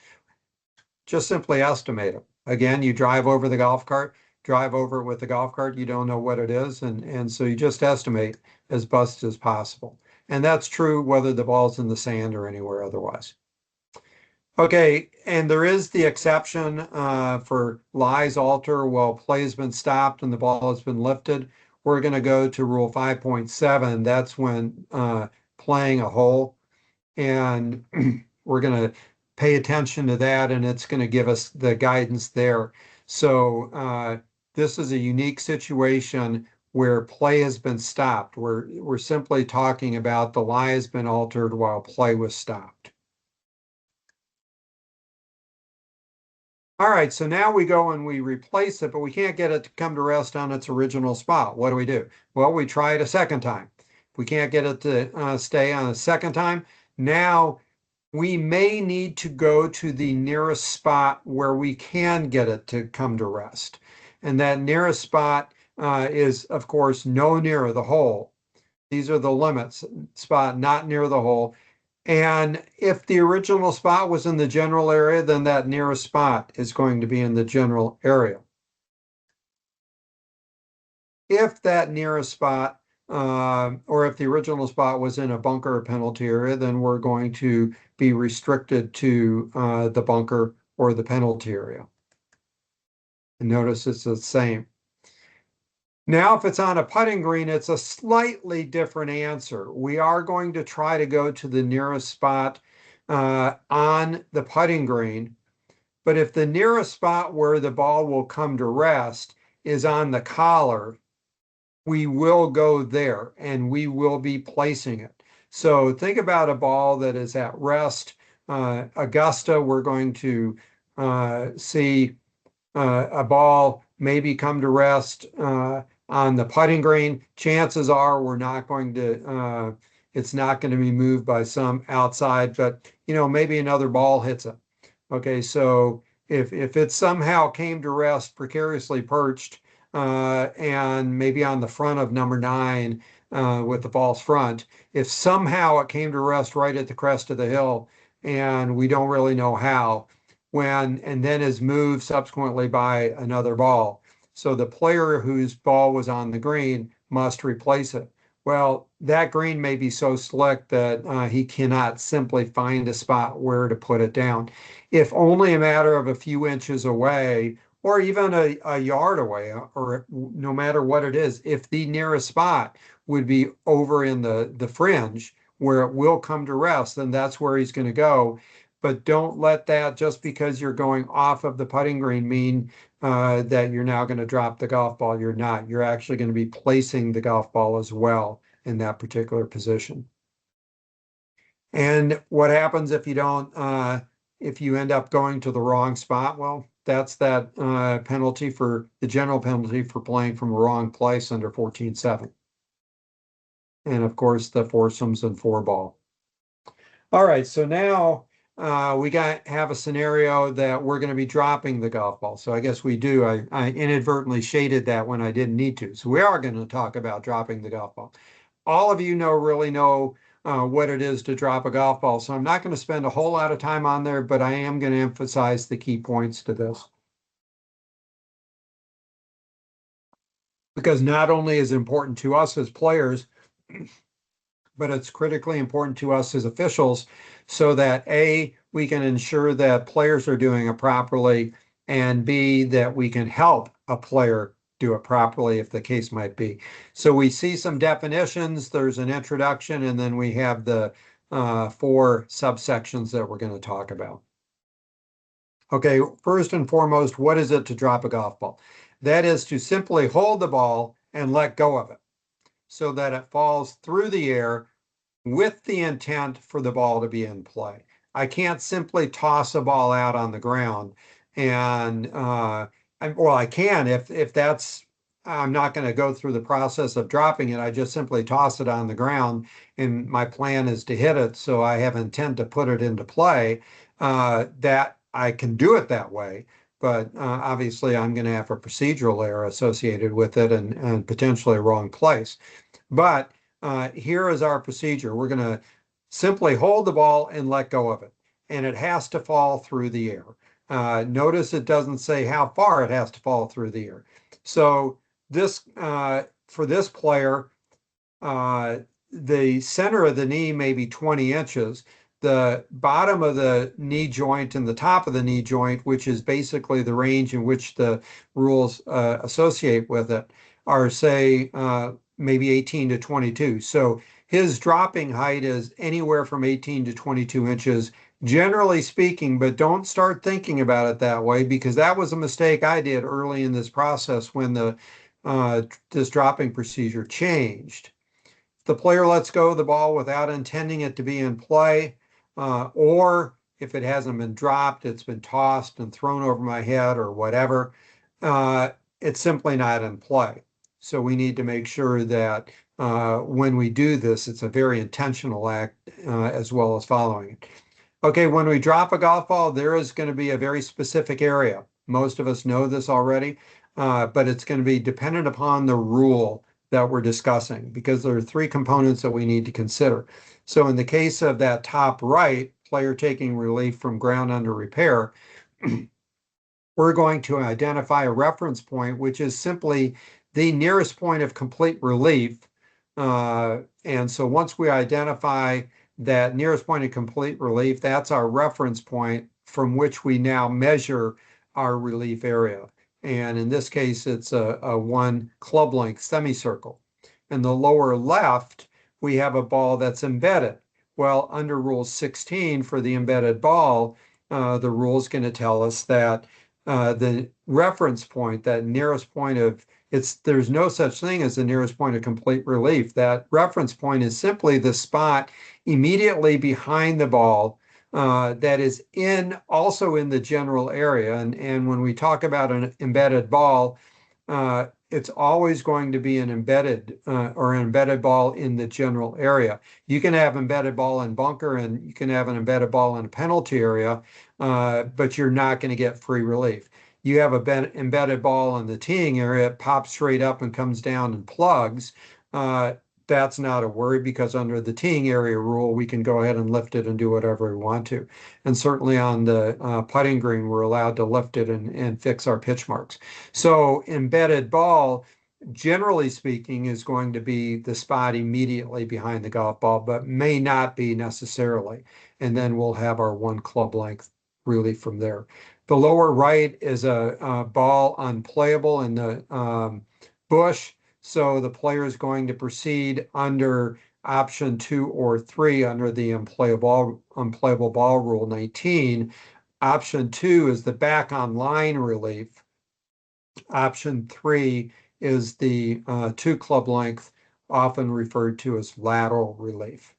Just simply estimate it. Again, you drive over the golf cart, drive over it with the golf cart, you don't know what it is, and so you just estimate as best as possible. And that's true whether the ball's in the sand or anywhere otherwise. Okay, and there is the exception for lies alter while play has been stopped and the ball has been lifted. We're going to go to rule 5.7. That's when playing a hole. And we're going to pay attention to that, and it's going to give us the guidance there. So this is a unique situation where play has been stopped. We're simply talking about the lie has been altered while play was stopped. All right, so now we go and we replace it, but we can't get it to come to rest on its original spot. What do? Well, we try it a second time. If we can't get it to stay on a second time, now we may need to go to the nearest spot where we can get it to come to rest. And that nearest spot is, of course, no nearer the hole. These are the limits, spot not near the hole. And if the original spot was in the general area, then that nearest spot is going to be in the general area. If that nearest spot or if the original spot was in a bunker or penalty area, then we're going to be restricted to the bunker or the penalty area. And notice it's the same. Now, if it's on a putting green, it's a slightly different answer. We are going to try to go to the nearest spot on the putting green. But if the nearest spot where the ball will come to rest is on the collar, we will go there and we will be placing it. So think about a ball that is at rest. Augusta, we're going to see a ball maybe come to rest on the putting green. Chances are we're not going to, it's not going to be moved by some outside, but maybe another ball hits it. Okay, so if it somehow came to rest precariously perched and maybe on the front of number 9 with the false front, if somehow it came to rest right at the crest of the hill and we don't really know how, and then is moved subsequently by another ball. So the player whose ball was on the green must replace it. Well, that green may be so slick that he cannot simply find a spot where to put it down. If only a matter of a few inches away, or even a yard away, or no matter what it is, if the nearest spot would be over in the fringe where it will come to rest, then that's where he's going to go. But don't let that, just because you're going off of the putting green, mean that you're now going to drop the golf ball. You're not. You're actually going to be placing the golf ball as well in that particular position. And what happens if you don't, if you end up going to the wrong spot? Well, that's that penalty for the general penalty for playing from a wrong place under 14.7. And of course, the foursomes and 4-ball. All right, so now we have a scenario that we're going to be dropping the golf ball. So I guess we do. I inadvertently shaded that when I didn't need to. So we are going to talk about dropping the golf ball. All of you really know what it is to drop a golf ball. So I'm not going to spend a whole lot of time on there, but I am going to emphasize the key points to this. Because not only is it important to us as players, but it's critically important to us as officials so that A, we can ensure that players are doing it properly, and B, that we can help a player do it properly if the case might be. So we see some definitions, there's an introduction, and then we have the 4 subsections that we're going to talk about. Okay, first and foremost, what is it to drop a golf ball? That is to simply hold the ball and let go of it so that it falls through the air with the intent for the ball to be in play. I can't simply toss a ball out on the ground and well, I can if that's, I'm not going to go through the process of dropping it. I just simply toss it on the ground and my plan is to hit it, so I have intent to put it into play. That I can do it that way, but obviously I'm going to have a procedural error associated with it and potentially a wrong place. But here is our procedure. We're going to simply hold the ball and let go of it. And it has to fall through the air. Notice it doesn't say how far it has to fall through the air. So this, for this player, the center of the knee may be 20 inches. The bottom of the knee joint and the top of the knee joint, which is basically the range in which the rules associate with it, are, say, maybe 18 to 22. So his dropping height is anywhere from 18 to 22 inches, generally speaking, but don't start thinking about it that way, because that was a mistake I did early in this process when this dropping procedure changed. The player lets go of the ball without intending it to be in play, or if it hasn't been dropped, it's been tossed and thrown over my head or whatever, it's simply not in play. So we need to make sure that when we do this, it's a very intentional act as well as following it. Okay, when we drop a golf ball, there is going to be a very specific area. Most of us know this already, but it's going to be dependent upon the rule that we're discussing, because there are 3 components that we need to consider. So in the case of that top right, player taking relief from ground under repair, we're going to identify a reference point, which is simply the nearest point of complete relief And so once we identify that nearest point of complete relief, that's our reference point from which we now measure our relief area. And in this case, it's a one club length semicircle. In the lower left, we have a ball that's embedded. Well, under Rule 16 for the embedded ball, the rule is going to tell us that the reference point, that nearest point of there's no such thing as the nearest point of complete relief. That reference point is simply the spot immediately behind the ball that is also in the general area. And when we talk about an embedded ball, it's always going to be an embedded ball in the general area. You can have embedded ball in bunker and you can have an embedded ball in a penalty area, but you're not going to get free relief. You have a embedded ball in the teeing area, it pops straight up and comes down and plugs. That's not a worry because under the teeing area rule, we can go ahead and lift it and do whatever we want to. And certainly on the putting green, we're allowed to lift it and fix our pitch marks. So embedded ball, generally speaking, is going to be the spot immediately behind the golf ball, but may not be necessarily. And then we'll have our one club length relief from there. The lower right is a ball unplayable in the bush. So the player is going to proceed under option 2 or 3 under the unplayable ball rule 19. Option 2 is the back on line relief. Option 3 is the 2 club length, often referred to as lateral relief.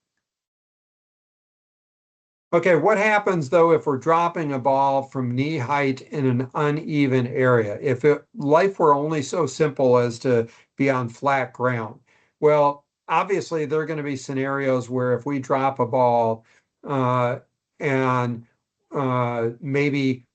Okay, what happens though if we're dropping a ball from knee height in an uneven area? If life were only so simple as to be on flat ground? Well, obviously there are going to be scenarios where if we drop a ball and maybe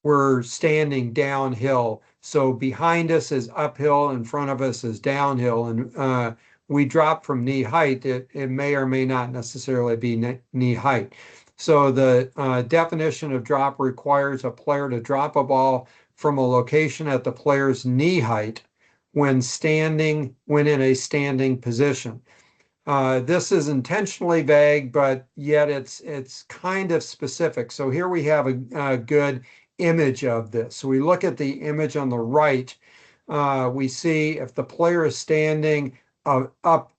we're standing downhill, so behind us is uphill, in front of us is downhill, and we drop from knee height, it may or may not necessarily be knee height. So the definition of drop requires a player to drop a ball from a location at the player's knee height when in a standing position. This is intentionally vague, but yet it's kind of specific. So here we have a good image of this. So we look at the image on the right. We see if the player is standing up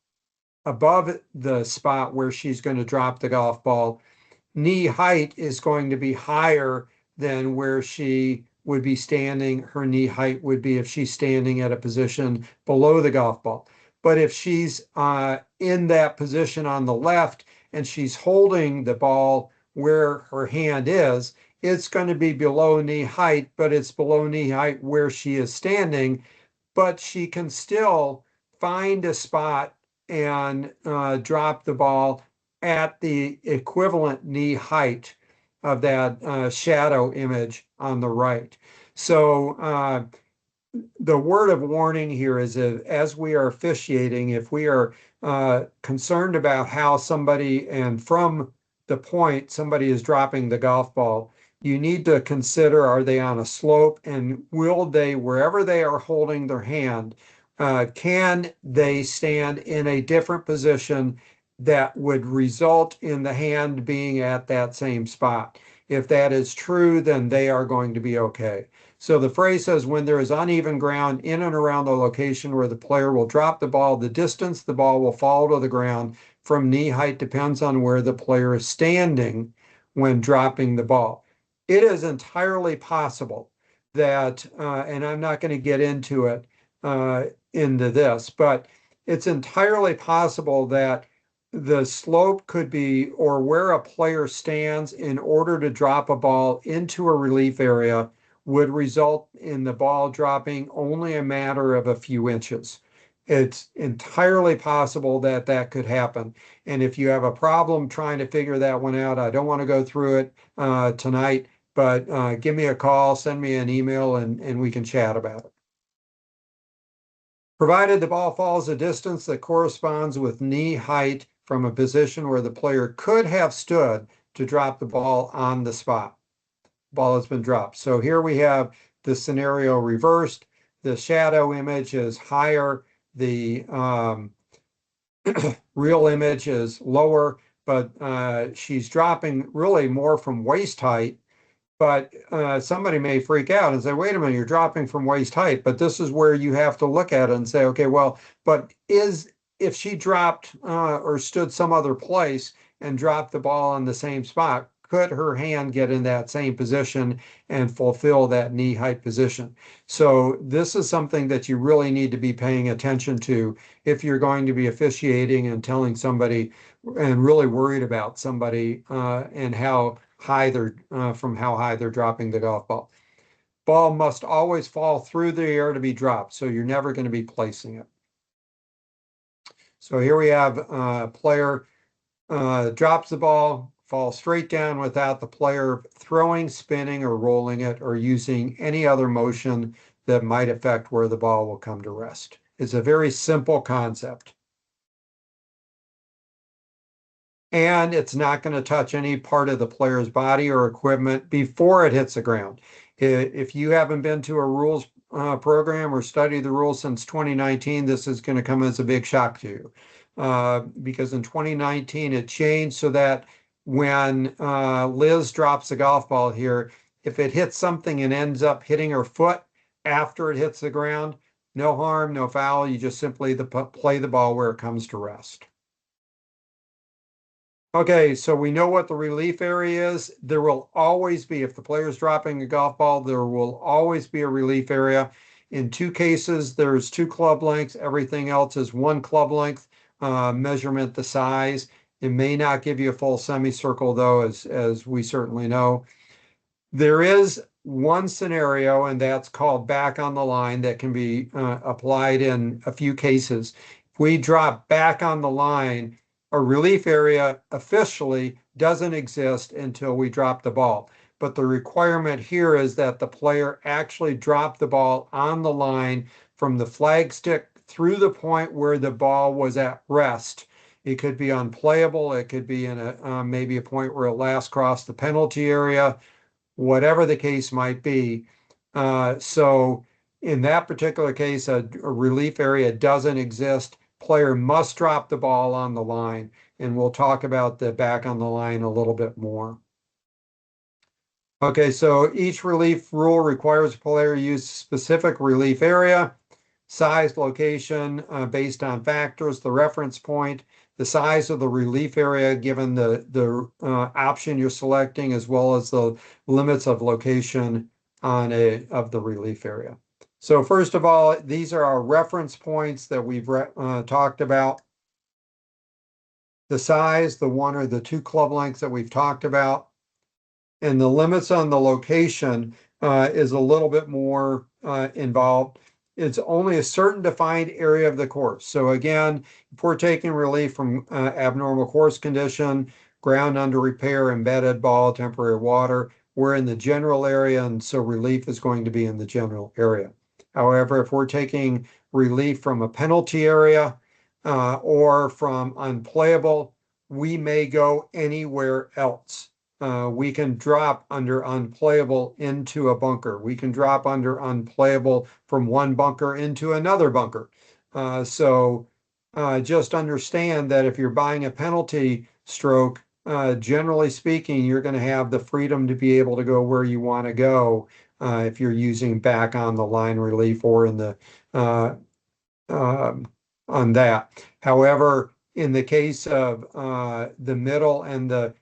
above the spot where she's going to drop the golf ball, knee height is going to be higher than where she would be standing. Her knee height would be if she's standing at a position below the golf ball. But if she's in that position on the left and she's holding the ball where her hand is, it's going to be below knee height, but it's below knee height where she is standing. But she can still find a spot and drop the ball at the equivalent knee height of that shadow image on the right. So the word of warning here is that as we are officiating, if we are concerned about how somebody and from the point somebody is dropping the golf ball, you need to consider, are they on a slope, and will they, wherever they are holding their hand, can they stand in a different position that would result in the hand being at that same spot? If that is true, then they are going to be okay. So the phrase says, when there is uneven ground in and around the location where the player will drop the ball, the distance the ball will fall to the ground from knee height depends on where the player is standing when dropping the ball. It is entirely possible that, and I'm not going to get into it into this, but it's entirely possible that the slope could be, or where a player stands in order to drop a ball into a relief area would result in the ball dropping only a matter of a few inches. It's entirely possible that that could happen. And if you have a problem trying to figure that one out, I don't want to go through it tonight, but give me a call, send me an email, and we can chat about it. Provided the ball falls a distance that corresponds with knee height from a position where the player could have stood to drop the ball on the spot. Ball has been dropped. So here we have the scenario reversed. The shadow image is higher. The real image is lower, but she's dropping really more from waist height. But somebody may freak out and say, wait a minute, you're dropping from waist height. But this is where you have to look at it and say, okay, well, but if she dropped or stood some other place and dropped the ball on the same spot, could her hand get in that same position and fulfill that knee height position? So this is something that you really need to be paying attention to if you're going to be officiating and telling somebody and really worried about somebody and how high they're from how high they're dropping the golf ball. Ball must always fall through the air to be dropped, so you're never going to be placing it. So here we have player drops the ball, falls straight down without the player throwing, spinning, or rolling it, or using any other motion that might affect where the ball will come to rest. It's a very simple concept. And it's not going to touch any part of the player's body or equipment before it hits the ground. If you haven't been to a rules program or studied the rules since 2019, this is going to come as a big shock to you. Because in 2019, it changed so that when Liz drops a golf ball here, if it hits something and ends up hitting her foot after it hits the ground, no harm, no foul. You just simply play the ball where it comes to rest. Okay, so we know what the relief area is. There will always be, if the player's dropping a golf ball, there will always be a relief area. In two cases, there's two club lengths. Everything else is one club length measurement, the size. It may not give you a full semicircle, though, as we certainly know. There is one scenario, and that's called back on the line, that can be applied in a few cases. If we drop back on the line, a relief area officially doesn't exist until we drop the ball. But the requirement here is that the player actually drop the ball on the line from the flagstick through the point where the ball was at rest. It could be unplayable. It could be in maybe a point where it last crossed the penalty area, whatever the case might be. So in that particular case, a relief area doesn't exist. Player must drop the ball on the line, and we'll talk about the back on the line a little bit more. Okay, so each relief rule requires a player use specific relief area, size, location, based on factors, the reference point, the size of the relief area given the option you're selecting, as well as the limits of location of the relief area. So first of all, these are our reference points that we've talked about. The size, the one or the two club lengths that we've talked about. And the limits on the location is a little bit more involved. It's only a certain defined area of the course. So again, if we're taking relief from abnormal course condition, ground under repair, embedded ball, temporary water, we're in the general area, and so relief is going to be in the general area. However, if we're taking relief from a penalty area or from unplayable, we may go anywhere else. We can drop under unplayable into a bunker. We can drop under unplayable from one bunker into another bunker. So just understand that if you're buying a penalty stroke, generally speaking, you're going to have the freedom to be able to go where you want to go if you're using back on the line relief or in the on that. However, in the case of the middle and the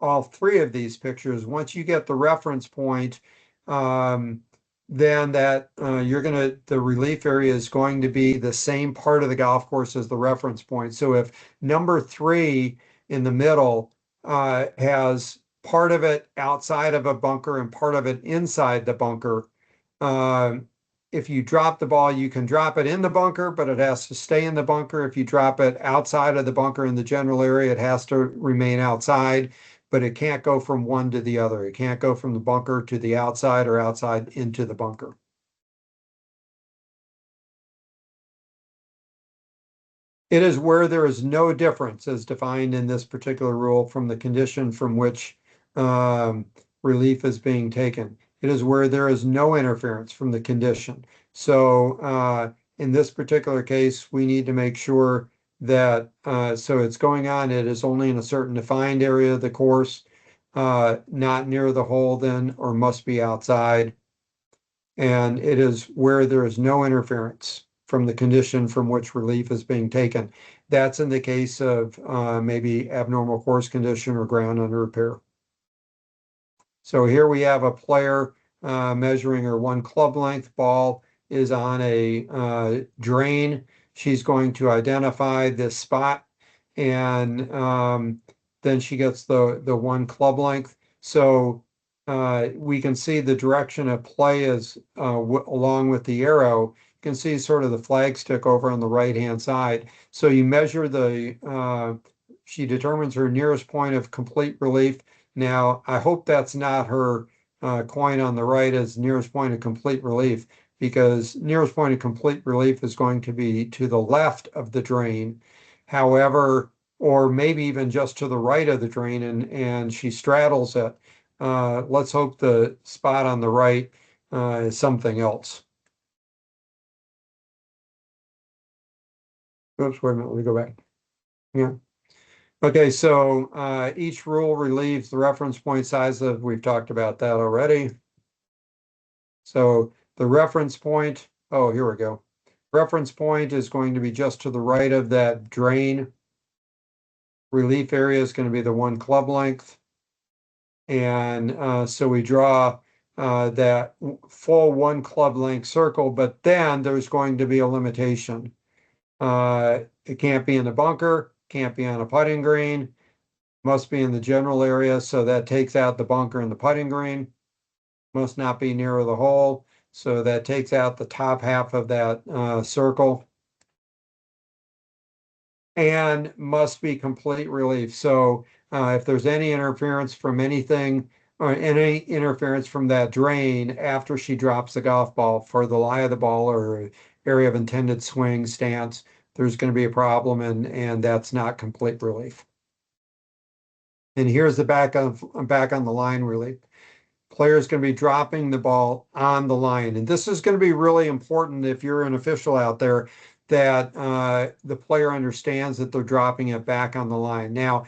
all three of these pictures, once you get the reference point, then that the relief area is going to be the same part of the golf course as the reference point. So if number 3 in the middle has part of it outside of a bunker and part of it inside the bunker, if you drop the ball, you can drop it in the bunker, but it has to stay in the bunker. If you drop it outside of the bunker in the general area, it has to remain outside, but it can't go from one to the other. It can't go from the bunker to the outside or outside into the bunker. It is where there is no difference as defined in this particular rule from the condition from which relief is being taken. It is where there is no interference from the condition. So in this particular case, we need to make sure that so it's going on, it is only in a certain defined area of the course, not near the hole then, or must be outside. And it is where there is no interference from the condition from which relief is being taken. That's in the case of maybe abnormal course condition or ground under repair. So here we have a player measuring her one club length. Ball is on a drain. She's going to identify this spot, and then she gets the one club length. So we can see the direction of play is along with the arrow. You can see sort of the flag stick over on the right-hand side. So you measure she determines her nearest point of complete relief. Now, I hope that's not her coin on the right as nearest point of complete relief, because nearest point of complete relief is going to be to the left of the drain. However, or maybe even just to the right of the drain, and she straddles it. Let's hope the spot on the right is something else. Oops, wait a minute, let me go back. Yeah. Okay, so each rule relieves the reference point size of, we've talked about that already. So the reference point, oh, here we go. Reference point is going to be just to the right of that drain. Relief area is going to be the one club length. And so we draw that full one club length circle, but then there's going to be a limitation. It can't be in the bunker, can't be on a putting green, must be in the general area. So that takes out the bunker and the putting green. Must not be near the hole. So that takes out the top half of that circle. And must be complete relief. So if there's any interference from anything, or any interference from that drain after she drops the golf ball for the lie of the ball or area of intended swing stance, there's going to be a problem, and that's not complete relief. And here's the back on the line relief. Player is going to be dropping the ball on the line. And this is going to be really important if you're an official out there, that the player understands that they're dropping it back on the line. Now,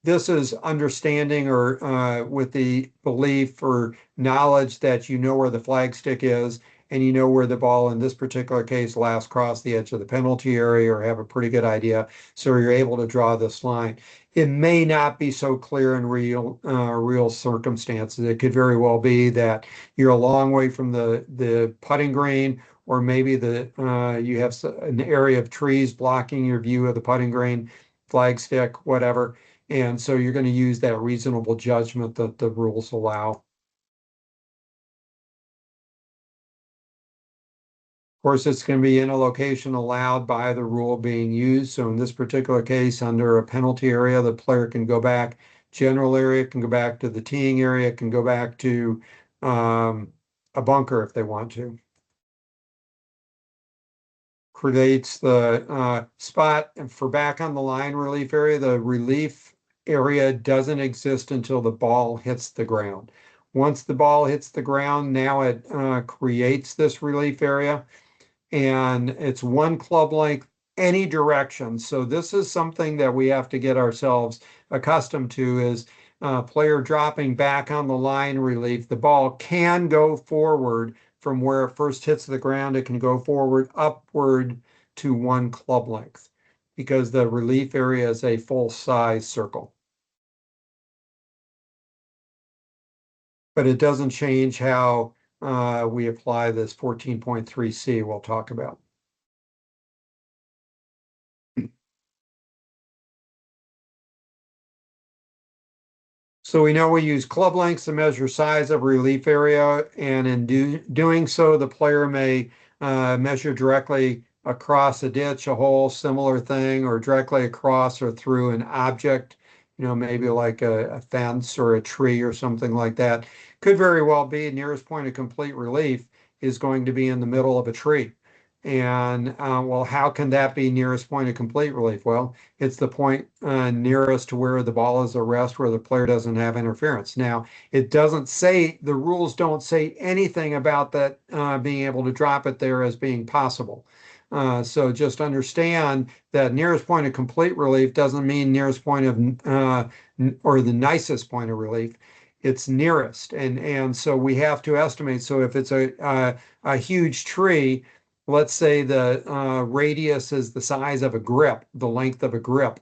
this is understanding or with the belief or knowledge that you know where the flag stick is, and you know where the ball in this particular case last crossed the edge of the penalty area, or have a pretty good idea. So you're able to draw this line. It may not be so clear in real circumstances. It could very well be that you're a long way from the putting green, or maybe you have an area of trees blocking your view of the putting green, flag stick, whatever. And so you're going to use that reasonable judgment that the rules allow. Of course, it's going to be in a location allowed by the rule being used. So in this particular case, under a penalty area, the player can go back. General area can go back to the teeing area, can go back to a bunker if they want to. Creates the spot for back on the line relief area. The relief area doesn't exist until the ball hits the ground. Once the ball hits the ground, now it creates this relief area, and it's one club length any direction. So this is something that we have to get ourselves accustomed to, is player dropping back on the line relief. The ball can go forward from where it first hits the ground. It can go forward upward to one club length, because the relief area is a full size circle. But it doesn't change how we apply this 14.3C we'll talk about. So we know we use club lengths to measure size of relief area, and in doing so, the player may measure directly across a ditch, a hole, similar thing, or directly across or through an object, maybe like a fence or a tree or something like that. Could very well be nearest point of complete relief is going to be in the middle of a tree. And well, how can that be nearest point of complete relief? Well, it's the point nearest to where the ball is at rest, where the player doesn't have interference. Now, it doesn't say, the rules don't say anything about that being able to drop it there as being possible. So just understand that nearest point of complete relief doesn't mean nearest point of or the nicest point of relief. It's nearest, and so we have to estimate. So if it's a huge tree, let's say the radius is the size of a grip, the length of a grip.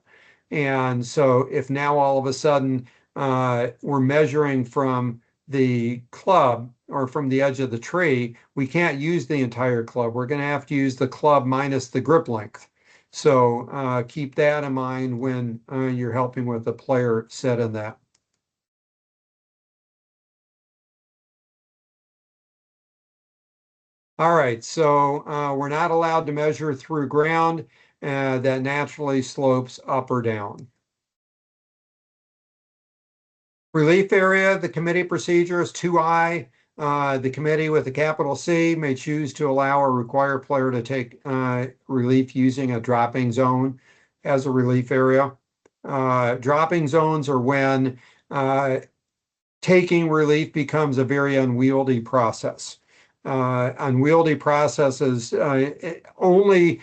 And so if now all of a sudden we're measuring from the club or from the edge of the tree, we can't use the entire club. We're going to have to use the club minus the grip length. So keep that in mind when you're helping with a player set in that. All right, so we're not allowed to measure through ground that naturally slopes up or down. Relief area, the committee procedure is 2I. The committee with a capital C may choose to allow or require a player to take relief using a dropping zone as a relief area. Dropping zones are when taking relief becomes a very unwieldy process. Unwieldy processes only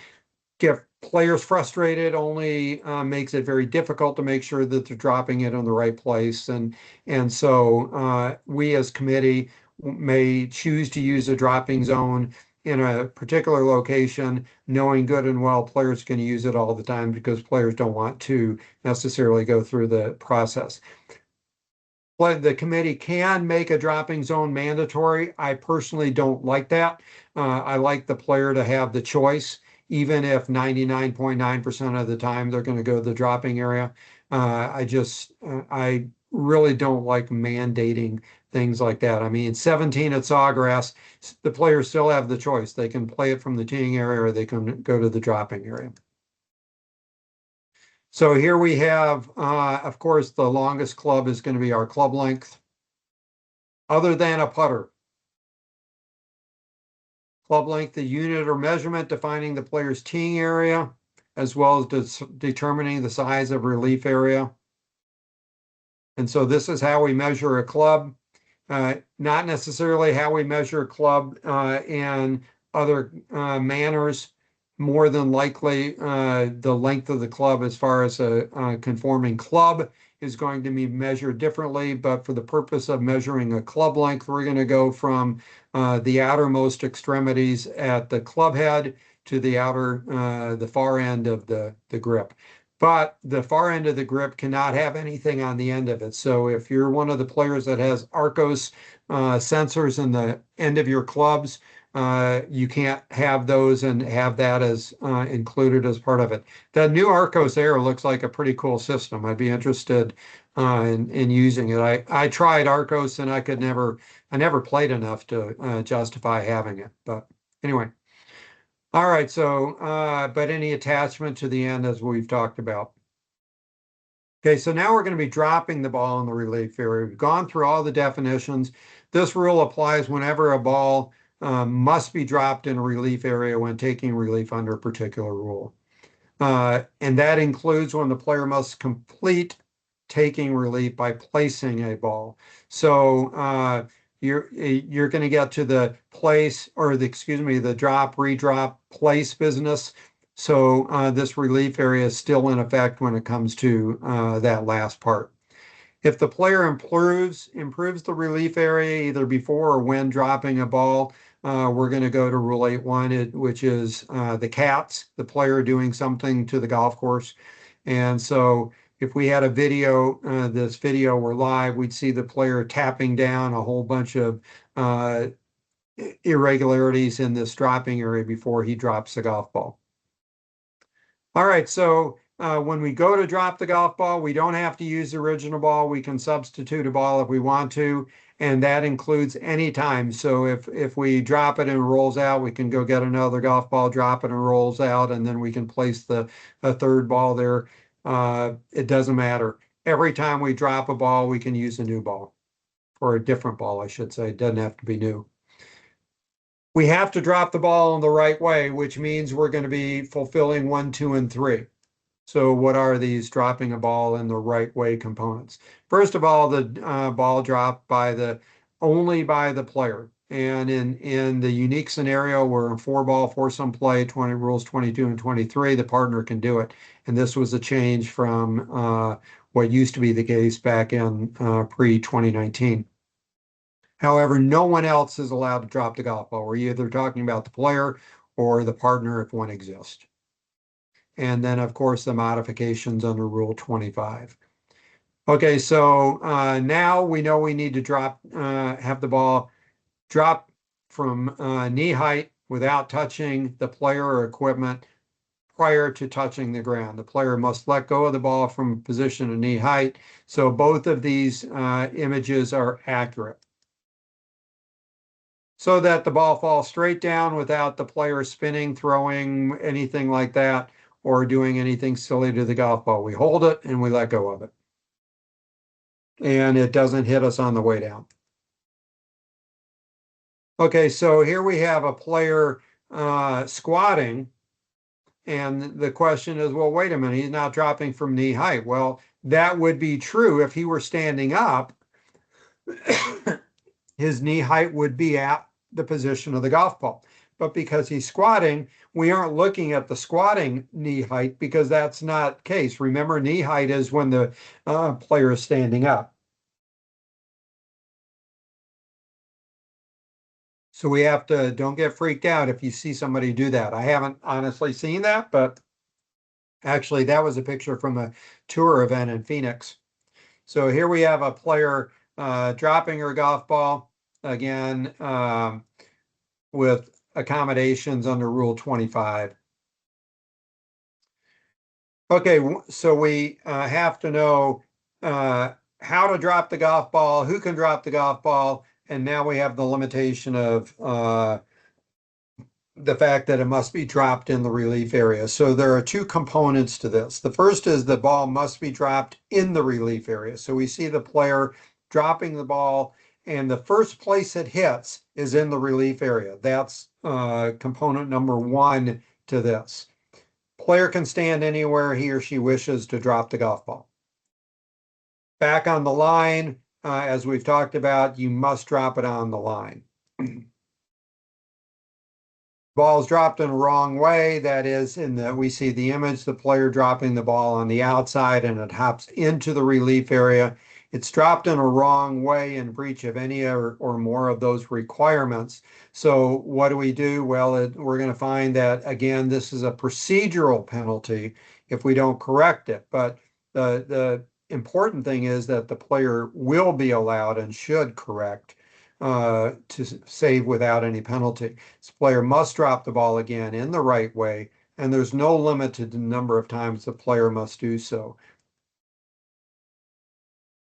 get players frustrated, only makes it very difficult to make sure that they're dropping it in the right place. And so we as committee may choose to use a dropping zone in a particular location, knowing good and well players can use it all the time because players don't want to necessarily go through the process. The committee can make a dropping zone mandatory. I personally don't like that. I like the player to have the choice, even if 99.9% of the time they're going to go to the dropping area. I really don't like mandating things like that. I mean, 17 at Sawgrass, the players still have the choice. They can play it from the teeing area or they can go to the dropping area. So here we have, of course, the longest club is going to be our club length. Other than a putter. Club length, the unit or measurement defining the player's teeing area, as well as determining the size of relief area. And so this is how we measure a club. Not necessarily how we measure a club in other manners. More than likely, the length of the club as far as a conforming club is going to be measured differently, but for the purpose of measuring a club length, we're going to go from the outermost extremities at the club head to the far end of the grip. But the far end of the grip cannot have anything on the end of it. So if you're one of the players that has Arcos sensors in the end of your clubs, you can't have those and have that as included as part of it. That new Arcos Air looks like a pretty cool system. I'd be interested in using it. I tried Arcos and I never played enough to justify having it. But anyway. All right, so, but any attachment to the end as we've talked about. Okay, so now we're going to be dropping the ball in the relief area. We've gone through all the definitions. This rule applies whenever a ball must be dropped in a relief area when taking relief under a particular rule. And that includes when the player must complete taking relief by placing a ball. So you're going to get to the place or the drop, redrop, place business. So this relief area is still in effect when it comes to that last part. If the player improves the relief area either before or when dropping a ball, we're going to go to Rule 8.1, which is the cats, the player doing something to the golf course. And so if we had a video, this video were live, we'd see the player tapping down a whole bunch of irregularities in this dropping area before he drops the golf ball. All right, so when we go to drop the golf ball, we don't have to use the original ball. We can substitute a ball if we want to, and that includes any time. So if we drop it and it rolls out, we can go get another golf ball, drop it and it rolls out, and then we can place a third ball there. It doesn't matter. Every time we drop a ball, we can use a new ball, or a different ball, I should say. It doesn't have to be new. We have to drop the ball in the right way, which means we're going to be fulfilling 1, 2, and 3. So what are these dropping a ball in the right way components? First of all, the ball dropped only by the player. And in the unique scenario where in 4-ball, foursome play, 20 rules 22 and 23, the partner can do it. And this was a change from what used to be the case back in pre-2019. However, no one else is allowed to drop the golf ball. We're either talking about the player or the partner if one exists. And then, of course, the modifications under Rule 25. Okay, so now we know we need to have the ball drop from knee height without touching the player or equipment prior to touching the ground. The player must let go of the ball from a position of knee height. So both of these images are accurate. So that the ball falls straight down without the player spinning, throwing, anything like that, or doing anything silly to the golf ball. We hold it and we let go of it. And it doesn't hit us on the way down. Okay, so here we have a player squatting. And the question is, well, wait a minute, he's not dropping from knee height. Well, that would be true if he were standing up. His knee height would be at the position of the golf ball. But because he's squatting, we aren't looking at the squatting knee height because that's not the case. Remember, knee height is when the player is standing up. So we have to, don't get freaked out if you see somebody do that. I haven't honestly seen that, but actually that was a picture from a tour event in Phoenix. So here we have a player dropping her golf ball again with accommodations under Rule 25. Okay, so we have to know how to drop the golf ball, who can drop the golf ball, and now we have the limitation of the fact that it must be dropped in the relief area. So there are two components to this. The first is the ball must be dropped in the relief area. So we see the player dropping the ball, and the first place it hits is in the relief area. That's component number one to this. Player can stand anywhere he or she wishes to drop the golf ball. Back on the line, as we've talked about, you must drop it on the line. Ball's dropped in a wrong way. That is, we see the image, the player dropping the ball on the outside and it hops into the relief area. It's dropped in a wrong way in breach of any or more of those requirements. So what do we do? Well, we're going to find that, again, this is a procedural penalty if we don't correct it. But the important thing is that the player will be allowed and should correct to save without any penalty. This player must drop the ball again in the right way, and there's no limit to the number of times the player must do so.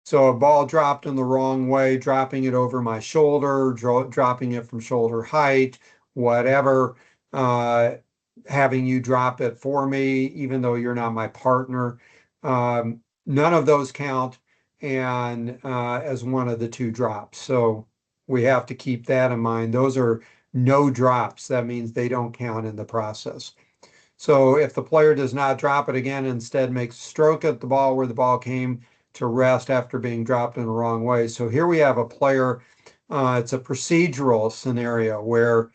So a ball dropped in the wrong way, dropping it over my shoulder, dropping it from shoulder height, whatever, having you drop it for me, even though you're not my partner. None of those count and as one of the two drops. So we have to keep that in mind. Those are no drops. That means they don't count in the process. So if the player does not drop it again, instead makes a stroke at the ball where the ball came to rest after being dropped in the wrong way. So here we have a player, it's a procedural scenario where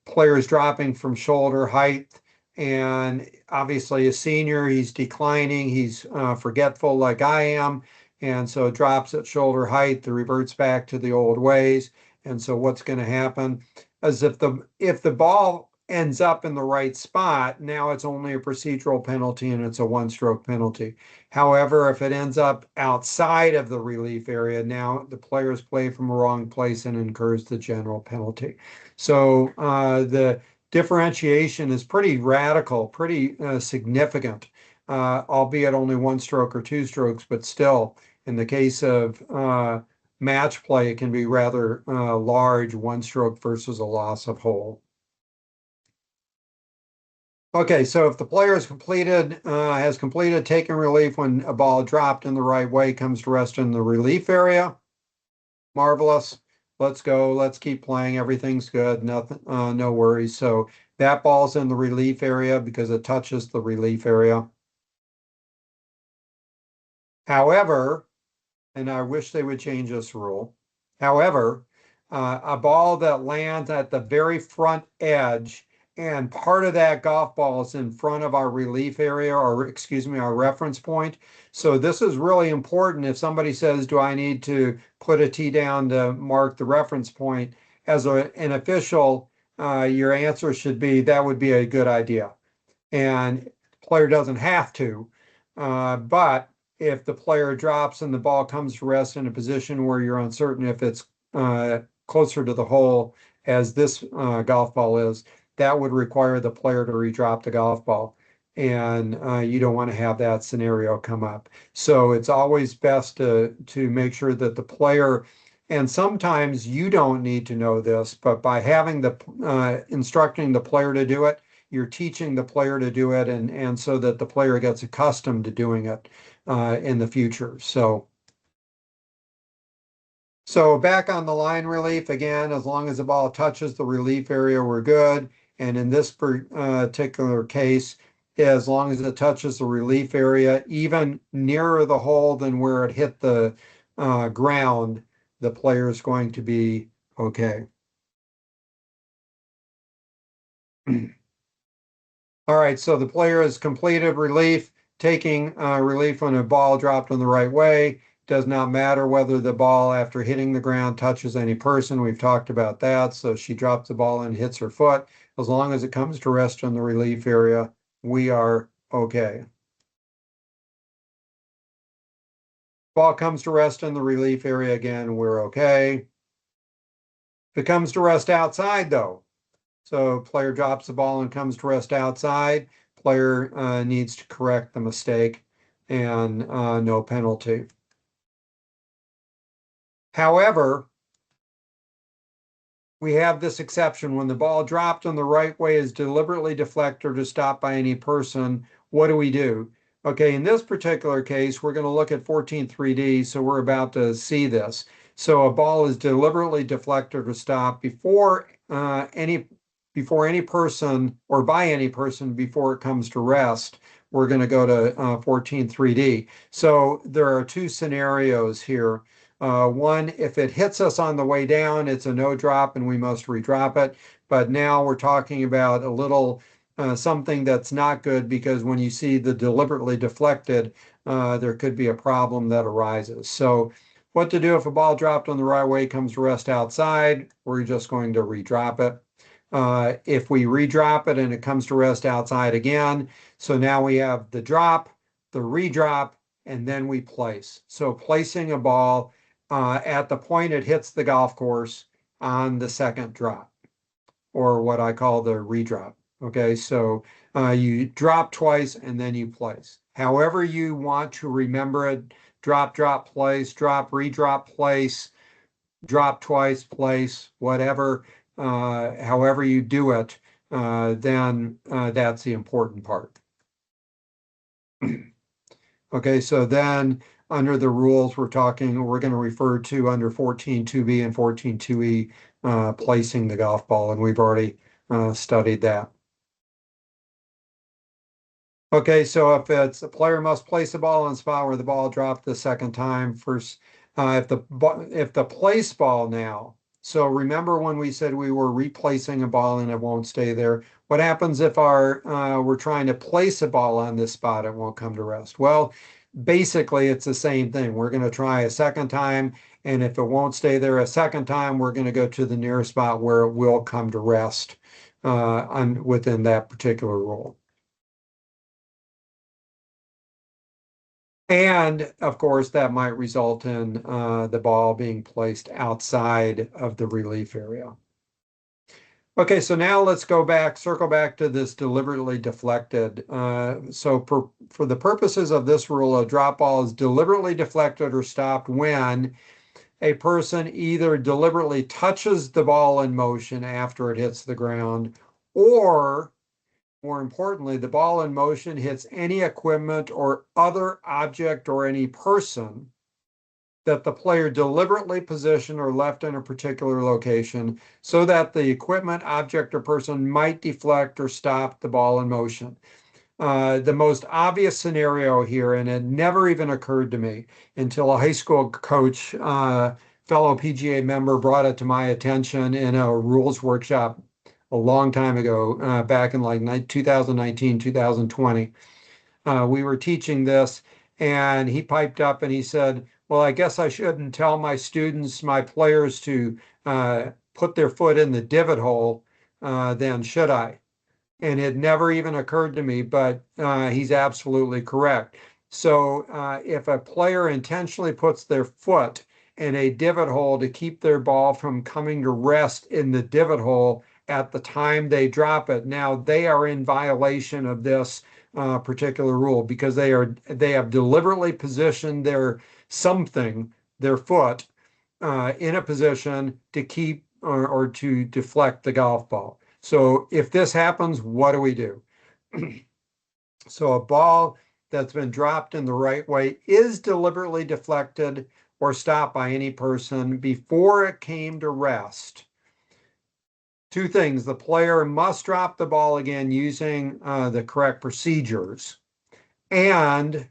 players dropping from shoulder height, and obviously a senior, he's declining, he's forgetful like I am, and so it drops at shoulder height, the reverts back to the old ways. And so what's going to happen is if the ball ends up in the right spot, now it's only a procedural penalty and it's a one-stroke penalty. However, if it ends up outside of the relief area, now the players play from a wrong place and incurs the general penalty. So the differentiation is pretty radical, pretty significant, albeit only one stroke or two strokes, but still, in the case of match play, it can be rather large, one stroke versus a loss of hole. Okay, so if the player has completed taking relief when a ball dropped in the right way comes to rest in the relief area, marvelous. Let's go. Let's keep playing. Everything's good. Nothing, no worries. So that ball's in the relief area because it touches the relief area. However, and I wish they would change this rule. However, a ball that lands at the very front edge and part of that golf ball is in front of our relief area, or excuse me, our reference point. So this is really important. If somebody says, do I need to put a tee down to mark the reference point? As an official, your answer should be, that would be a good idea. And the player doesn't have to. But if the player drops and the ball comes to rest in a position where you're uncertain if it's closer to the hole as this golf ball is, that would require the player to redrop the golf ball. And you don't want to have that scenario come up. So it's always best to make sure that the player, and sometimes you don't need to know this, but by having the instructing the player to do it, you're teaching the player to do it, and so that the player gets accustomed to doing it in the future. So back on the line relief again, as long as the ball touches the relief area, we're good. And in this particular case, as long as it touches the relief area, even nearer the hole than where it hit the ground, the player is going to be okay. All right, so the player has completed relief, taking relief when a ball dropped in the right way. Does not matter whether the ball after hitting the ground touches any person. We've talked about that. So she drops the ball and hits her foot. As long as it comes to rest in the relief area, we are okay. Ball comes to rest in the relief area again, we're okay. If it comes to rest outside though, so player drops the ball and comes to rest outside. Player needs to correct the mistake and no penalty. However, we have this exception. When the ball dropped in the right way is deliberately deflected or stopped by any person, what do we do? Okay, in this particular case, we're going to look at 14.3D, so we're about to see this. So a ball is deliberately deflected or stopped before any person or by any person before it comes to rest. We're going to go to 14.3D. So there are two scenarios here. One, if it hits us on the way down, it's a no drop and we must redrop it. But now we're talking about a little something that's not good, because when you see the deliberately deflected, there could be a problem that arises. So what to do if a ball dropped on the right way comes to rest outside? We're just going to redrop it. If we redrop it and it comes to rest outside again, so now we have the drop, the redrop, and then we place. So placing a ball at the point it hits the golf course on the second drop, or what I call the redrop. Okay, so you drop twice and then you place. However you want to remember it, drop, drop, place, drop, redrop, place, drop twice, place, whatever, however you do it, then that's the important part. Okay, so then under the rules we're going to refer to under 14.2B and 14.2E, placing the golf ball, and we've already studied that. Okay, so if it's a player must place the ball in the spot where the ball dropped the second time, first, if the place ball now, so remember when we said we were replacing a ball and it won't stay there, what happens if we're trying to place a ball on this spot, it won't come to rest? Well, basically it's the same thing. We're going to try a second time, and if it won't stay there a second time, we're going to go to the nearest spot where it will come to rest within that particular rule. And of course, that might result in the ball being placed outside of the relief area. Okay, so now let's circle back to this deliberately deflected. So for the purposes of this rule, a drop ball is deliberately deflected or stopped when a person either deliberately touches the ball in motion after it hits the ground, or more importantly, the ball in motion hits any equipment or other object or any person that the player deliberately positioned or left in a particular location so that the equipment, object, or person might deflect or stop the ball in motion. The most obvious scenario here, and it never even occurred to me until a high school coach, fellow PGA member, brought it to my attention in a rules workshop a long time ago, back in like 2019, 2020. We were teaching this, and he piped up and he said, well, I guess I shouldn't tell my students, my players, to put their foot in the divot hole, then should I? And it never even occurred to me, but he's absolutely correct. So if a player intentionally puts their foot in a divot hole to keep their ball from coming to rest in the divot hole at the time they drop it, now they are in violation of this particular rule because they have deliberately positioned their foot in a position to keep or to deflect the golf ball. So if this happens, what do we do? So a ball that's been dropped in the right way is deliberately deflected or stopped by any person before it came to rest. Two things: the player must drop the ball again using the correct procedures, and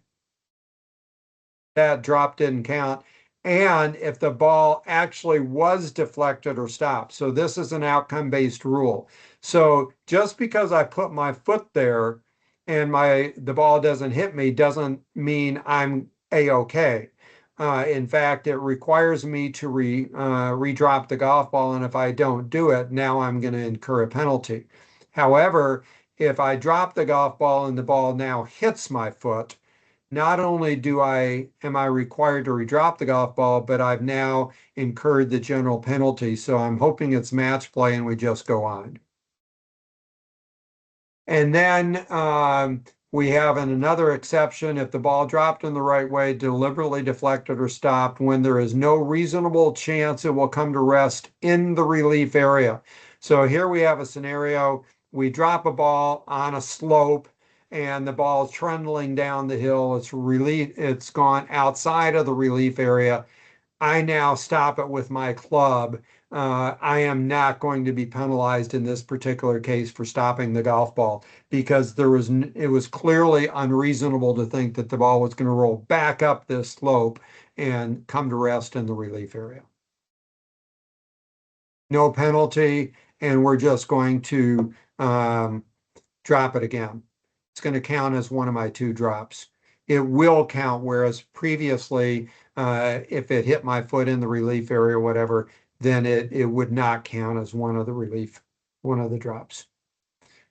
that drop didn't count. And if the ball actually was deflected or stopped. So this is an outcome-based rule. So just because I put my foot there and the ball doesn't hit me doesn't mean I'm A-OK. In fact, it requires me to redrop the golf ball, and if I don't do it, now I'm going to incur a penalty. However, if I drop the golf ball and the ball now hits my foot, not only am I required to redrop the golf ball, but I've now incurred the general penalty. So I'm hoping it's match play and we just go on. And then we have another exception: if the ball dropped in the right way, deliberately deflected or stopped, when there is no reasonable chance it will come to rest in the relief area. So here we have a scenario: we drop a ball on a slope and the ball is trundling down the hill. It's gone outside of the relief area. I now stop it with my club. I am not going to be penalized in this particular case for stopping the golf ball because it was clearly unreasonable to think that the ball was going to roll back up this slope and come to rest in the relief area. No penalty, and we're just going to drop it again. It's going to count as one of my two drops. It will count, whereas previously, if it hit my foot in the relief area or whatever, then it would not count as one of the drops.